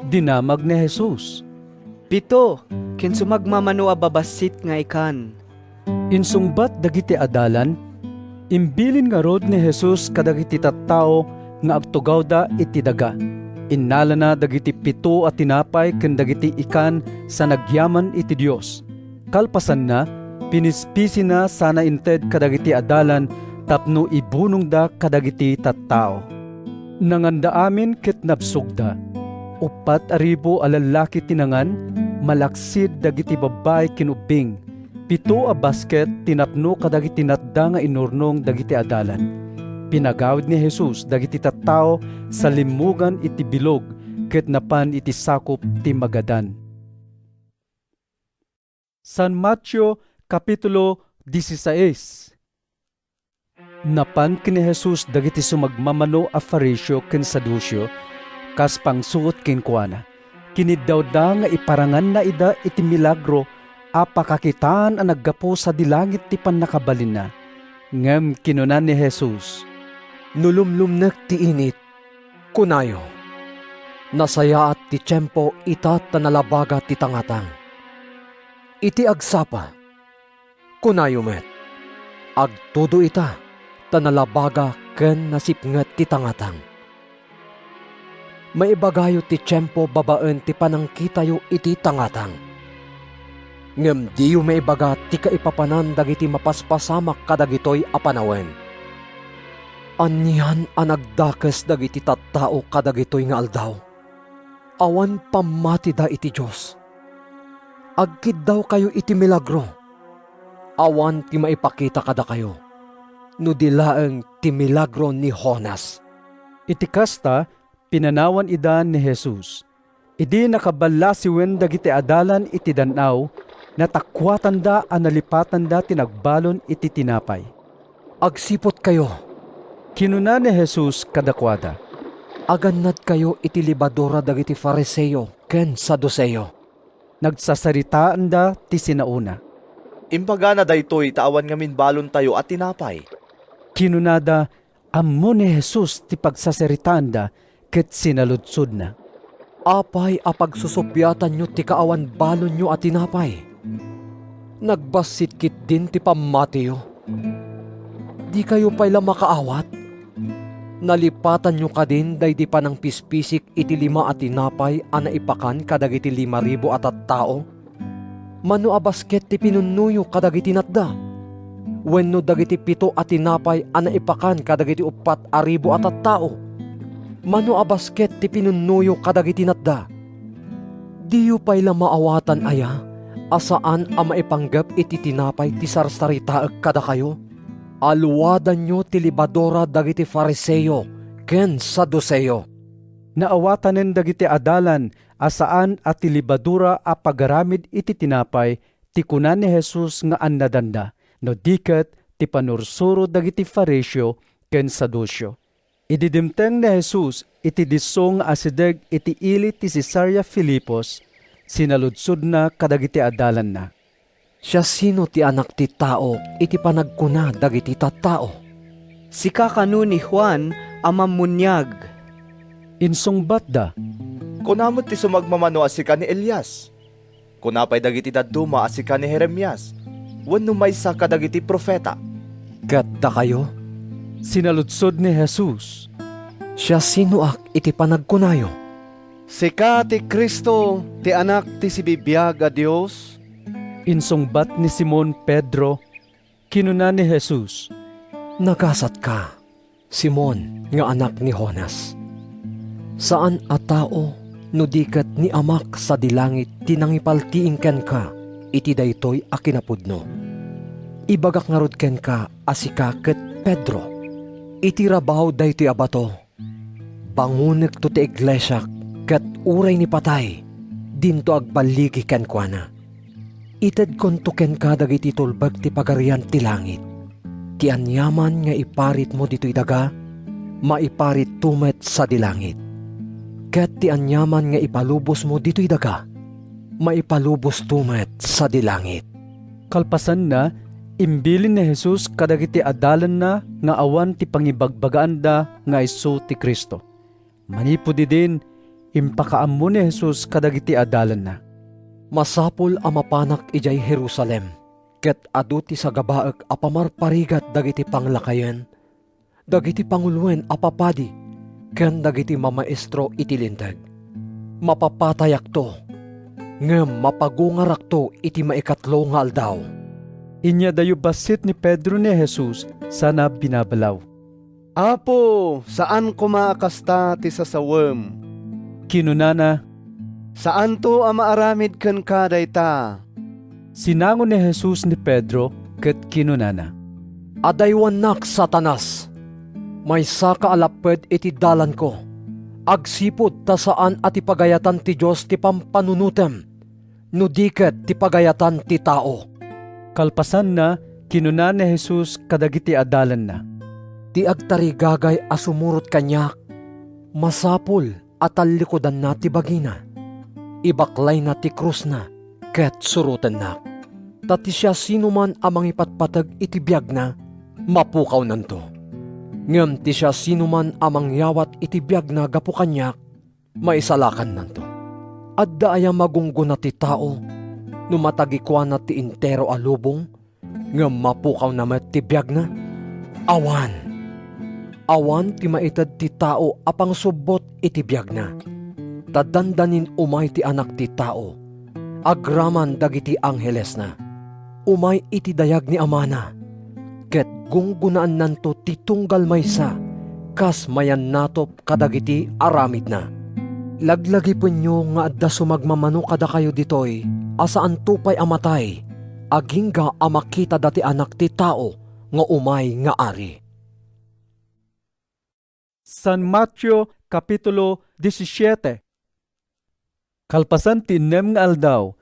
Dinamag ni Jesus. 7, ken sumagmamano a babasit nga ikan. Insungbat dagiti adalan, imbilin nga rod ni Jesus kadagiti tattao nga agtugaw da iti daga. Innala na dagiti 7 at tinapay ken dagiti ikan sa nagyaman iti Dios. Kalpasan na, pinispisi na sana inted kadagiti adalan tapno ibunong da kadagiti tattao. Nanganda amin ket nabsugda. 4,000 a lalaki tinangan, malaksid dagiti babay kinubing. 7 a basket tinapno kadagiti natda nga inurnong dagiti adalan. Pinagawid ni Jesus dagiti tattao sa limugan iti bilog ket napan iti sakop ti Magadan. San Mateo Kapitulo 16. Napan kini Jesus dagiti sumagmamano a Fariseo ken Saduceo, kas pangsuot kinkuana. Kiniddaw da nga iparangan na ida iti milagro apakakitaan ang naggapo sa dilangit ti pannakabalin na. Ngem kinunan ni Jesus, Nulumlumnek ti init, kunayo. Nasaya at ti tiyempo ita tanalabaga ti tangatang. Iti agsapa, kunayo met. Agtudo ita, tanalabaga ken nasipnget ti tangatang. Maibagayo ti tiyempo babaen ti panangkitayo iti tangatang. Ngem diyo maibaga ti kaipapanan dagiti mapaspasamak kadagitoy apanawen. Anihan ang nagdakes dagiti tattao kadagitoy nga aldaw. Awan pamati da iti Diyos. Agkid daw kayo iti milagro. Awan ti maipakita kada kayo. Nudilaeng ti milagro ni Jonas. Iti kasta, pinanawan idan ni Jesus. Idi nakaballa si wen dagiti adalan iti danaw, natakwatan da ang nalipatan da tinagbalon iti tinapay. Agsipot kayo. Kinuna ni Jesus kadakwada. Agannad kayo iti libadora dagiti Fariseo ken Saduceo. Nagsasaritaan da ti sinauna. Imbaga na daytoy tawan ngamin balon tayo at tinapay. Kinunada, ammo ni Jesus ti pagsasaritaan da ket sinaludsod na. Apay apagsusupyatan nyo ti kaawan balon nyo at tinapay. Nagbasit kit din ti pamatiyo. Di kayo pala makaawat. Nalipatan nyo ka din day di pa ng pispisik iti 5 at tinapay ana ipakan kadagiti 5,000 at tao. Mano a basket ti pinunuyo kadagiti natda. Wenno dagiti 7 at tinapay ana ipakan kadagiti 4,000 at tao. Mano a basket ti pinunuyo kadagiti natda. Diyo pa'y maawatan aya, asaan a maipanggap iti tinapay ti sarsaritaag kada kayo? Aluwadan nyo ti libadora dagiti Fariseo ken Saduceo. Naawatanen dagiti adalan asaan at ti libadura a pagaramid iti tinapay ti kunan ni Jesus nga annadanda no diket ti panursuro dagiti Fariseo ken Saduceo. Ididimteng ni Jesus iti disong asideg iti ili ti Cesarea Filipos, sinaludsod na kadagiti adalan na. Siya sino ti anak ti tao iti panagkuna dagiti tattao? Si kakanu ni Juan amamunyag. Insungbat da. Kunamot ti sumagmamano asika ni Elias. Kunapay dagiti daduma asika ni Jeremias. Wenno maysa kadagiti profeta. Ket da kayo? Sinaludsod ni Jesus. Siya sino ak iti panagkunayo? Sika ti Kristo, ti anak ti sibibiyag a Dios. Insungbat ni Simon Pedro, kinuna ni Jesus. Nagasat ka, Simon, nga anak ni Jonas. Saan a tao, nudikat ni amak sa dilangit tinangipaltiing ken ka, iti daytoy a kinapudno. Ibagak nga rod ken ka, asika ket Pedro. Iti rabaw daytoy abato. Bangunek to ti iglesia, ket uray ni patay, dinto agbaligi ken kuana. Ited konto ken ka dagiti tulbag ti pagarian ti langit. Ti anyaman nga iparit mo dito'y daga, maiparit tumet sa dilangit. Ket ti anyaman nga ipalubos mo dito'y daga, maipalubos tumet sa dilangit. Kalpasan na, imbilin ni Jesus kadagiti adalan na nga awan ti pangibagbagaan da nga isu ti Kristo. Manipudi din, impakaammo ni Jesus kadagiti adalan na. Masapol a mapanak ijay Jerusalem, ket adu ti sagabaek a pamarparigat dagiti panglakayen, dagiti pangulwen a papadi, ken dagiti mamaestro iti linteg. Mapapatayak to, ngem mapagungarak to iti maikatlo nga aldaw. Inya dayo basit ni Pedro ni Jesus sana binabalaw. Apo, saan kumakasta ti sasawem? Kinunana, saan to ang maaramid ken ka dayta? Sinangon ni Jesus ni Pedro ket kinunana. Adaywanak Satanas, may saka alaped iti dalan ko. Agsipod ta saan at ipagayatan ti Diyos ti pampanunutem, nudiket ti pagayatan ti tao. Kalpasan na, kinuna ni Jesus kadagiti adalan na. Ti agtarigagay asumurot kanyak, masapul at alikodan na ti bagina. Ibaklay na ti krus na, ket surutan na. Tati siya sino man amang ipatpatag iti biyag na, mapukaw nanto. Ngem ti siya sino man amang yawat iti biyag na gapu kanyak, maisalakan nanto. Adda aya magungguna ti tao, numatagikwa na ti intero a lubong, ngem mapukaw na met ti biyag na. Awan. Awan ti maitad ti tao apang subot iti biyag na. Tadandanin umay ti anak ti tao, agraman dagiti angheles na. Umay iti dayag ni amana, ket gunggunaan nanto ti tunggal maysa, kas mayan natop kadagiti aramid na. Laglagi po nyo nga adda sumagmamano kada kayo ditoy, asaan tupay amatay, agingga amakita dati anak ti tao, nga umay nga ari. San Mateo Kapitulo 17. Kalpasan ti nem nga aldaw,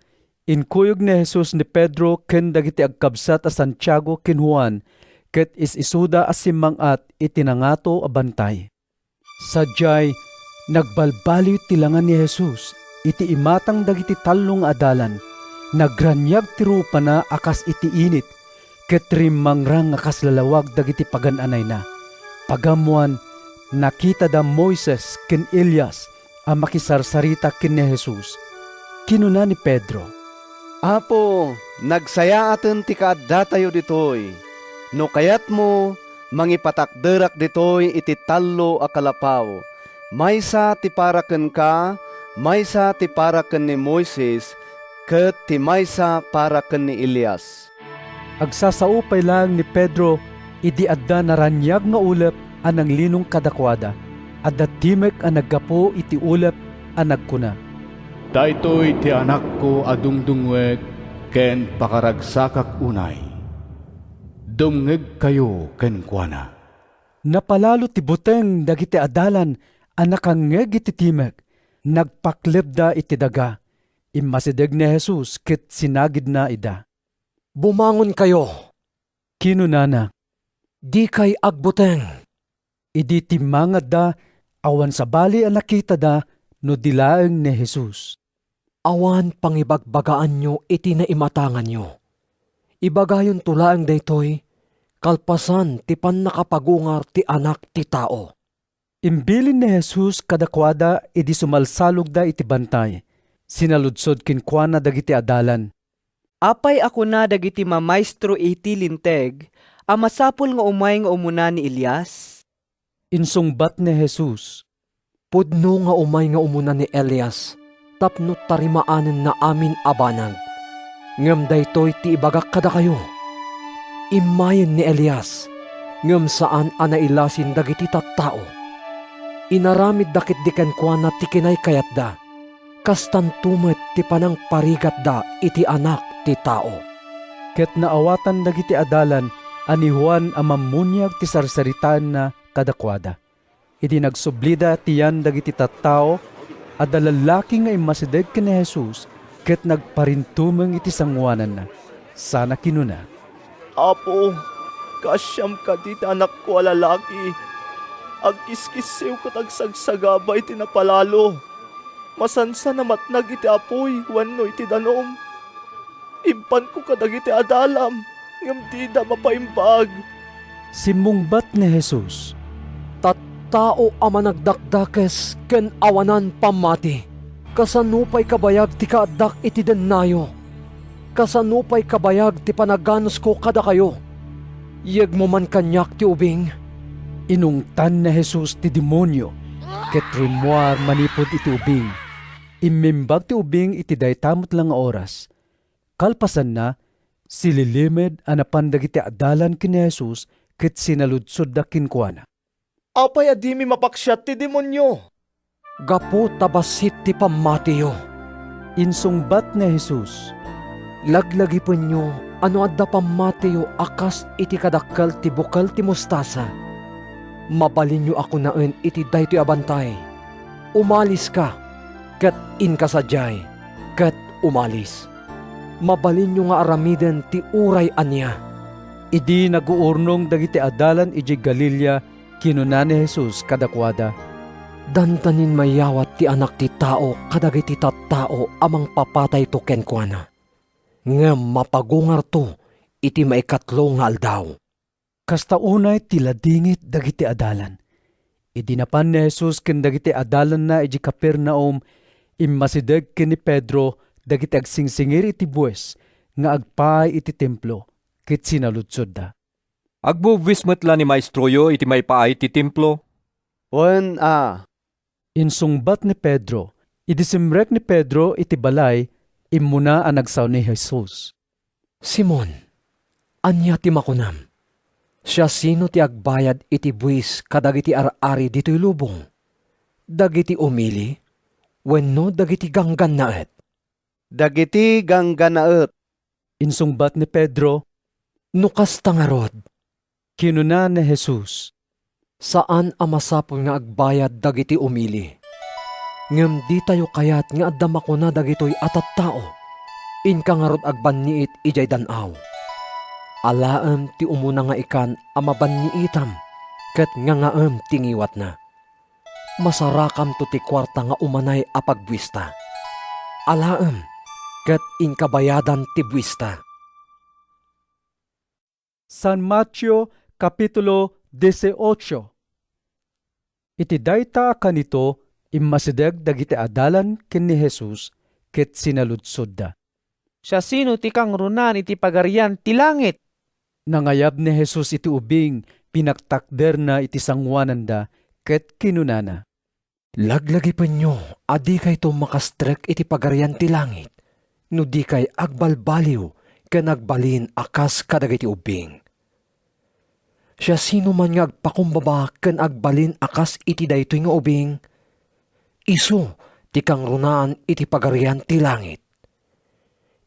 inkuyog ni Jesus ni Pedro ken dagiti agkabsat a Santiago ken Juan, ket is-isuda a simmangat itinangato a bantay. Sadyay, nagbalbaliw tilangan ni Jesus, iti imatang dagiti talong adalan, nagranyag ti rupa na akas iti init, ket rimangrang akas lalawag dagiti pagananay na. Pagamuan, nakita da Moises ken Elias, ang makisarsarita ken ni Jesus. Kinuna ni Pedro, Apo, nagsaya atin ti kaadda tayo ditoy. No kayat mo, mangipatakderak ditoy iti tallo a kalapaw. Maysa ti paraken ka, maysa ti paraken ni Moises, ket ti maysa paraken ni Elias. Agsasaupay lang ni Pedro, idi adda naranyag nga ulep anang linong kadakwada, adda timek ang naggapo iti ulep ang nagkuna. Daytoy ti anak ko adungdungwek ken pakaragsakak unay. Dumngeg kayo ken kuana. Napalalo ti buteng dagiti adalan ang nakangeg iti timek, nagpaklebda iti daga. Imasideg ni Jesus ket sinagid na ida. Bumangon kayo. Kinunana, Di kay agbuteng. idi timangad da, awan sa bali ang nakita da, no dilaeng ni Jesus. Awan pangibagbagaan nyo iti na imatangan nyo. Ibagayon tulaang daytoy, kalpasan ti pan nakapagungar ti anak ti tao. Imbilin ni Jesus kadakwada idi sumalsalog da iti bantay. Sinaludsod kinkwana dagiti adalan. Apay ako na dagiti mamaestro iti linteg, a masapul nga umay nga umuna ni Elias? Insungbat ni Jesus, Pudno nga umay nga umuna ni Elias, tapno tarimaanen na amin abanag. Ngem daytoy ti ibagak kada kayo. Imayen ni Elias, ngem saan anailasin dagiti tattao. Inaramid dakit diken kuana ti kinay kayat da, kastan tumet ti panang parigat da iti anak ti tao. Ket naawatan dagiti adalan, ani Juan amamunyag ti sarsaritaan na kadakwada. Idi nagsublida tiyan dagiti tattao, adda lalaki nga imasideg ken ni Jesus, ket nagparintumeng iti sangwanan na. Sana kinuna, Apo, kasyam ka diti anak ko a lalaki. Agkiskisiw kat agsagsagabay ti napalalo. Masansa na matnag iti apoy, wano iti danom. Impan ko kadagiti adalam, ngam di da mapaimbag. Simungbat ni Jesus, Tattao ama nagdakdakes ken awanan pamati. Kasanupay kabayag ti kaaddak iti dennayo. Kasanupay kabayag ti panaganos ko kada kayo. Yeg mo man kanyak ti ubing. Inungtan na Jesus ti demonyo, ket rimuar manipod iti ubing. Imimbag ti ubing iti daytamot lang nga oras. Kalpasan na, sililimed anapan dagiti adalan ken ni Jesus, ket sinaludsod da kinkwana. Apay adimi mapaksyat ti demonyo. Gapo tabasit ti pamatiyo. Insungbat ni Jesus, Laglagi po nyo, ano adda pamatiyo akas iti kadakkel ti bukal ti mustasa. Mabalin nyo ako naen iti daytoy abantay. Umalis ka, ket inkasadyay, ket umalis. Mabalin nyo nga aramiden ti uray anya. idi naguurnong dagiti adalan iji Galilea, kinuna ni Jesus kadakwada. Dantanin mayawat ti anak ti tao kadagiti tattao amang papatay to kenkwana. Nga mapagungar to, iti maikatlo nga aldaw. Kasta unay tiladingit dagiti adalan. Idinapan ni Jesus ken dagiti adalan na iti Capernaum, immasideg ken ni Pedro dagiti agsingsingir iti buwes nga agpay iti templo ket sinaludsod da. Agbubwis metla ni maestroyo iti may paay ti templo. Wen Insungbat ni Pedro, idisimrek ni Pedro iti balay, immuna ang nagsaw ni Jesus. Simon, anya ti makunam? Siya sino ti agbayad iti buwis kadagiti ar-ari dito'y lubong? Dagiti umili? Wenno dagiti ganggan naet? dagiti gangganaet. Insungbat ni Pedro, Nukas tangarod, kinuna ni Jesus. saan amasapol nga agbayad dagiti umili? Ngem di tayo kayat nga addama ko na dagitoy atat tao. Inka nga rod agbanniit ijay danaw. Alaem ti umuna nga ikan amabanniitam, ket ngaem tingiwat na. Masarakam to ti kwarta nga umanay apagbuista. Alaem, ket inkabayadan ti buista. San Mateo Kapitulo 18. Iti dayta kanito immasideg dagiti adalan ken ni Jesus ket sinaludsod da. Siya sino ti kang runan iti pagarian ti langit? Nangayab ni Jesus iti ubing, pinaktakder na iti sangwanan da ket kinunana. Laglagi pa nyo, adi kay to makastrek iti pagarian ti langit, no di kay agbalbaliw ken agbalin akas kadagiti ubing. Siya sino man nga agpakumbaba ken agbalin akas iti daytoy nga ubing, isu ti kang runaan iti pagarian ti langit.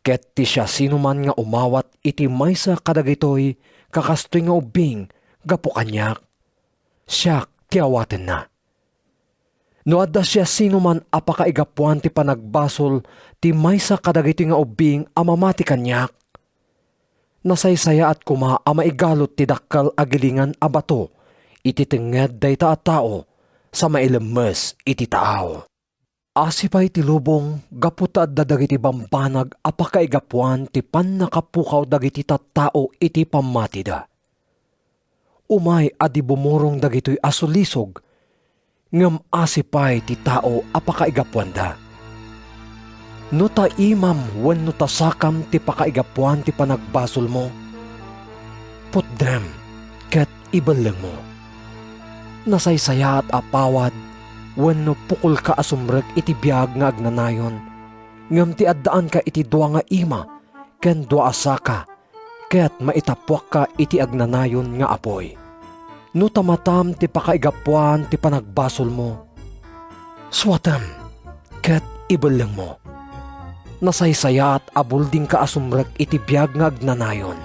Ket ti siya sino man nga umawat iti maysa kadagitoy kakastoy nga ubing gapo kanyak, siya ti awaten na. No adda siya sino man apakaigapuan ti panagbasol ti maysa kadagitoy nga ubing amamati kanyak, nasaysaya at kuma amaigalot ti dakkal agilingan a bato iti tenged dayta a tao sa mailemes iti taaw. Asipay ti lubong gaputa dagiti bambanag apakaigapuan ti pannakapukaw dagiti tattao iti pamatida. Umay adi bumurong dagitoy asulisog ngem asipay ti tao apakaigapuan da. No ta imam wenno ta sakam ti pakaigapuan ti panagbasol mo, putdem ket ibeleng mo. Nasaysaya at apawad wenno pukul ka asumrek iti biag nga agnanayon, ngem ti addaan ka iti dua nga ima ken dua asaka, ket maitapwak ka iti agnanayon nga apoy. No tamatam ti pakaigapuan ti panagbasol mo, suwatem ket ibeleng mo. Nasaysaya at abulding ka asumrek iti biag nga agnanayon,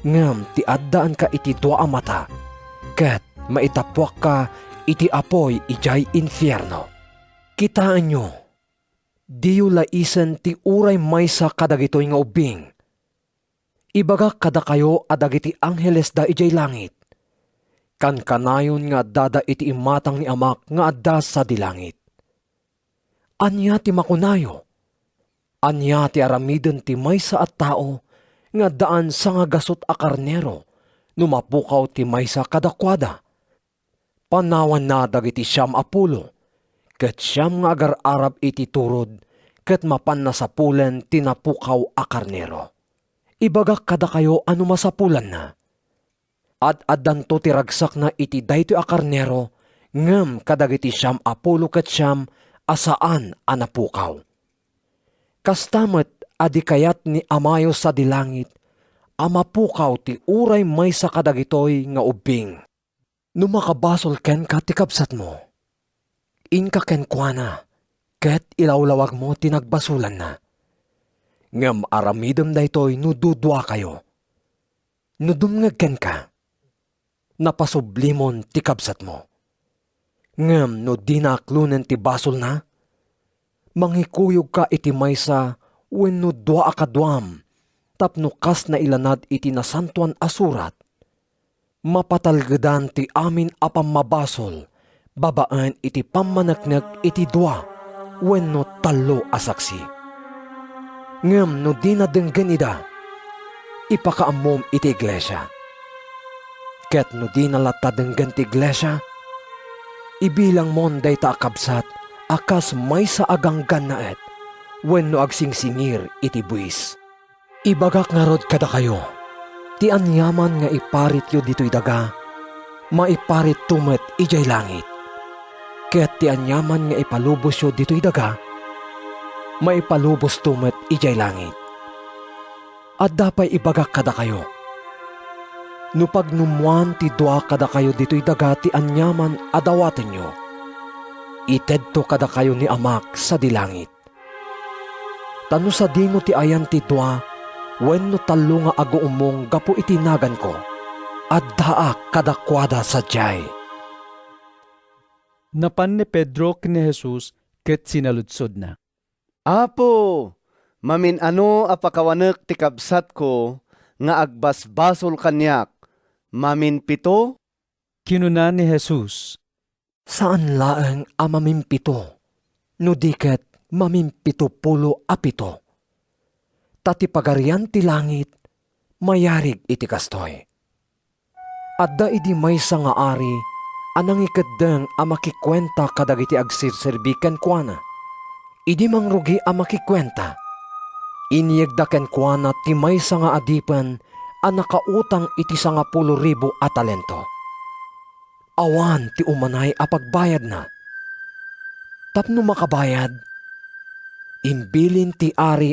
ngem ti addaan ka iti dua a mata, ket maitapwak ka iti apoy ijay infierno. Kitaan nyo, diyo laisen ti uray maysa kadagitoy nga ubing. Ibaga kada kayo adagiti angheles da ijay langit, kan kanayon nga dada iti imatang ni amak nga adda sa dilangit. Anya ti makunayo, anya ti aramiden ti maysa at tao nga daan sa nga gasot a karnero, numapukaw ti maysa kadakwada. Panawan na dagiti siyam apulo, ket siyam nga agar-arab iti turod, ket mapan nasapulen tinapukaw a karnero. Ibagak kada kayo ano masapulan na. At addanto ti ragsak na iti daytoy a karnero, ngem kadagiti siyam apulo ket siyam asaan a napukaw. Kastamet adi kayat ni amayo sa dilangit, amapukaw ti uray maysa kadagitoy nga ubing. No makabasol ken ka ti kabsat mo, inka ken kuana, ket ilawlawag mo tinagbasulan na. Ngem aramidem daytoy no dudwa kayo. No dumngeg ken ka, napasublimon ti kabsat mo. Ngem no dinaklunen ti basol na, mangikuyog ka iti maysa wenno dua a kadwam, tapno kas na ilanad iti nasantuan a surat. Mapatalgedan ti amin a pammabasol, babaan iti pammanaknag iti dua, wenno talo a saksi. Ngem no di na denggan ida, ipakaamom iti iglesia. Ket no di nalata denggan ti iglesia, ibilang mon day ta akabsat akas may sa aganggan na et, wenno agsingsingir iti buwis. Ibagak nga rod kada kayo, ti anyaman nga iparit yo dito'y daga, maiparit tumet ijay langit. Ket ti anyaman nga ipalubos yo dito'y daga, maipalubos tumet ijay langit. At dapay ibagak kada kayo, no pagnumuan ti dua kada kayo dito'y daga ti anyaman adawaten nyo, itedto kada kayo ni Amak sa dilangit. Tano sa dino ti ayan ti dua, wenno talo nga aguumong gapo itinagan ko, at daak kadakwada sa jay. Napan ni Pedro kini Jesus ket sinaludsod na. Apo, mamin ano apakawanek ti kabsat ko nga agbasbasol kanyak, mamin pito? Kinuna ni Jesus, Saan laeng amamimpito, no diket mamimpito pulo apito. Tati pagarian ti langit, mayarig iti kastoy. Adda idi maysa nga ari, anang ikeddeng amakikwenta kadagiti agsirserbiken kuana. Idi mangrugi amakikwenta. Inyegdaken kuana ti maysa nga adipen a nakautang iti 10,000 a talento. Awan ti umanay a pagbayad na. Tapno makabayad, imbilin ti ari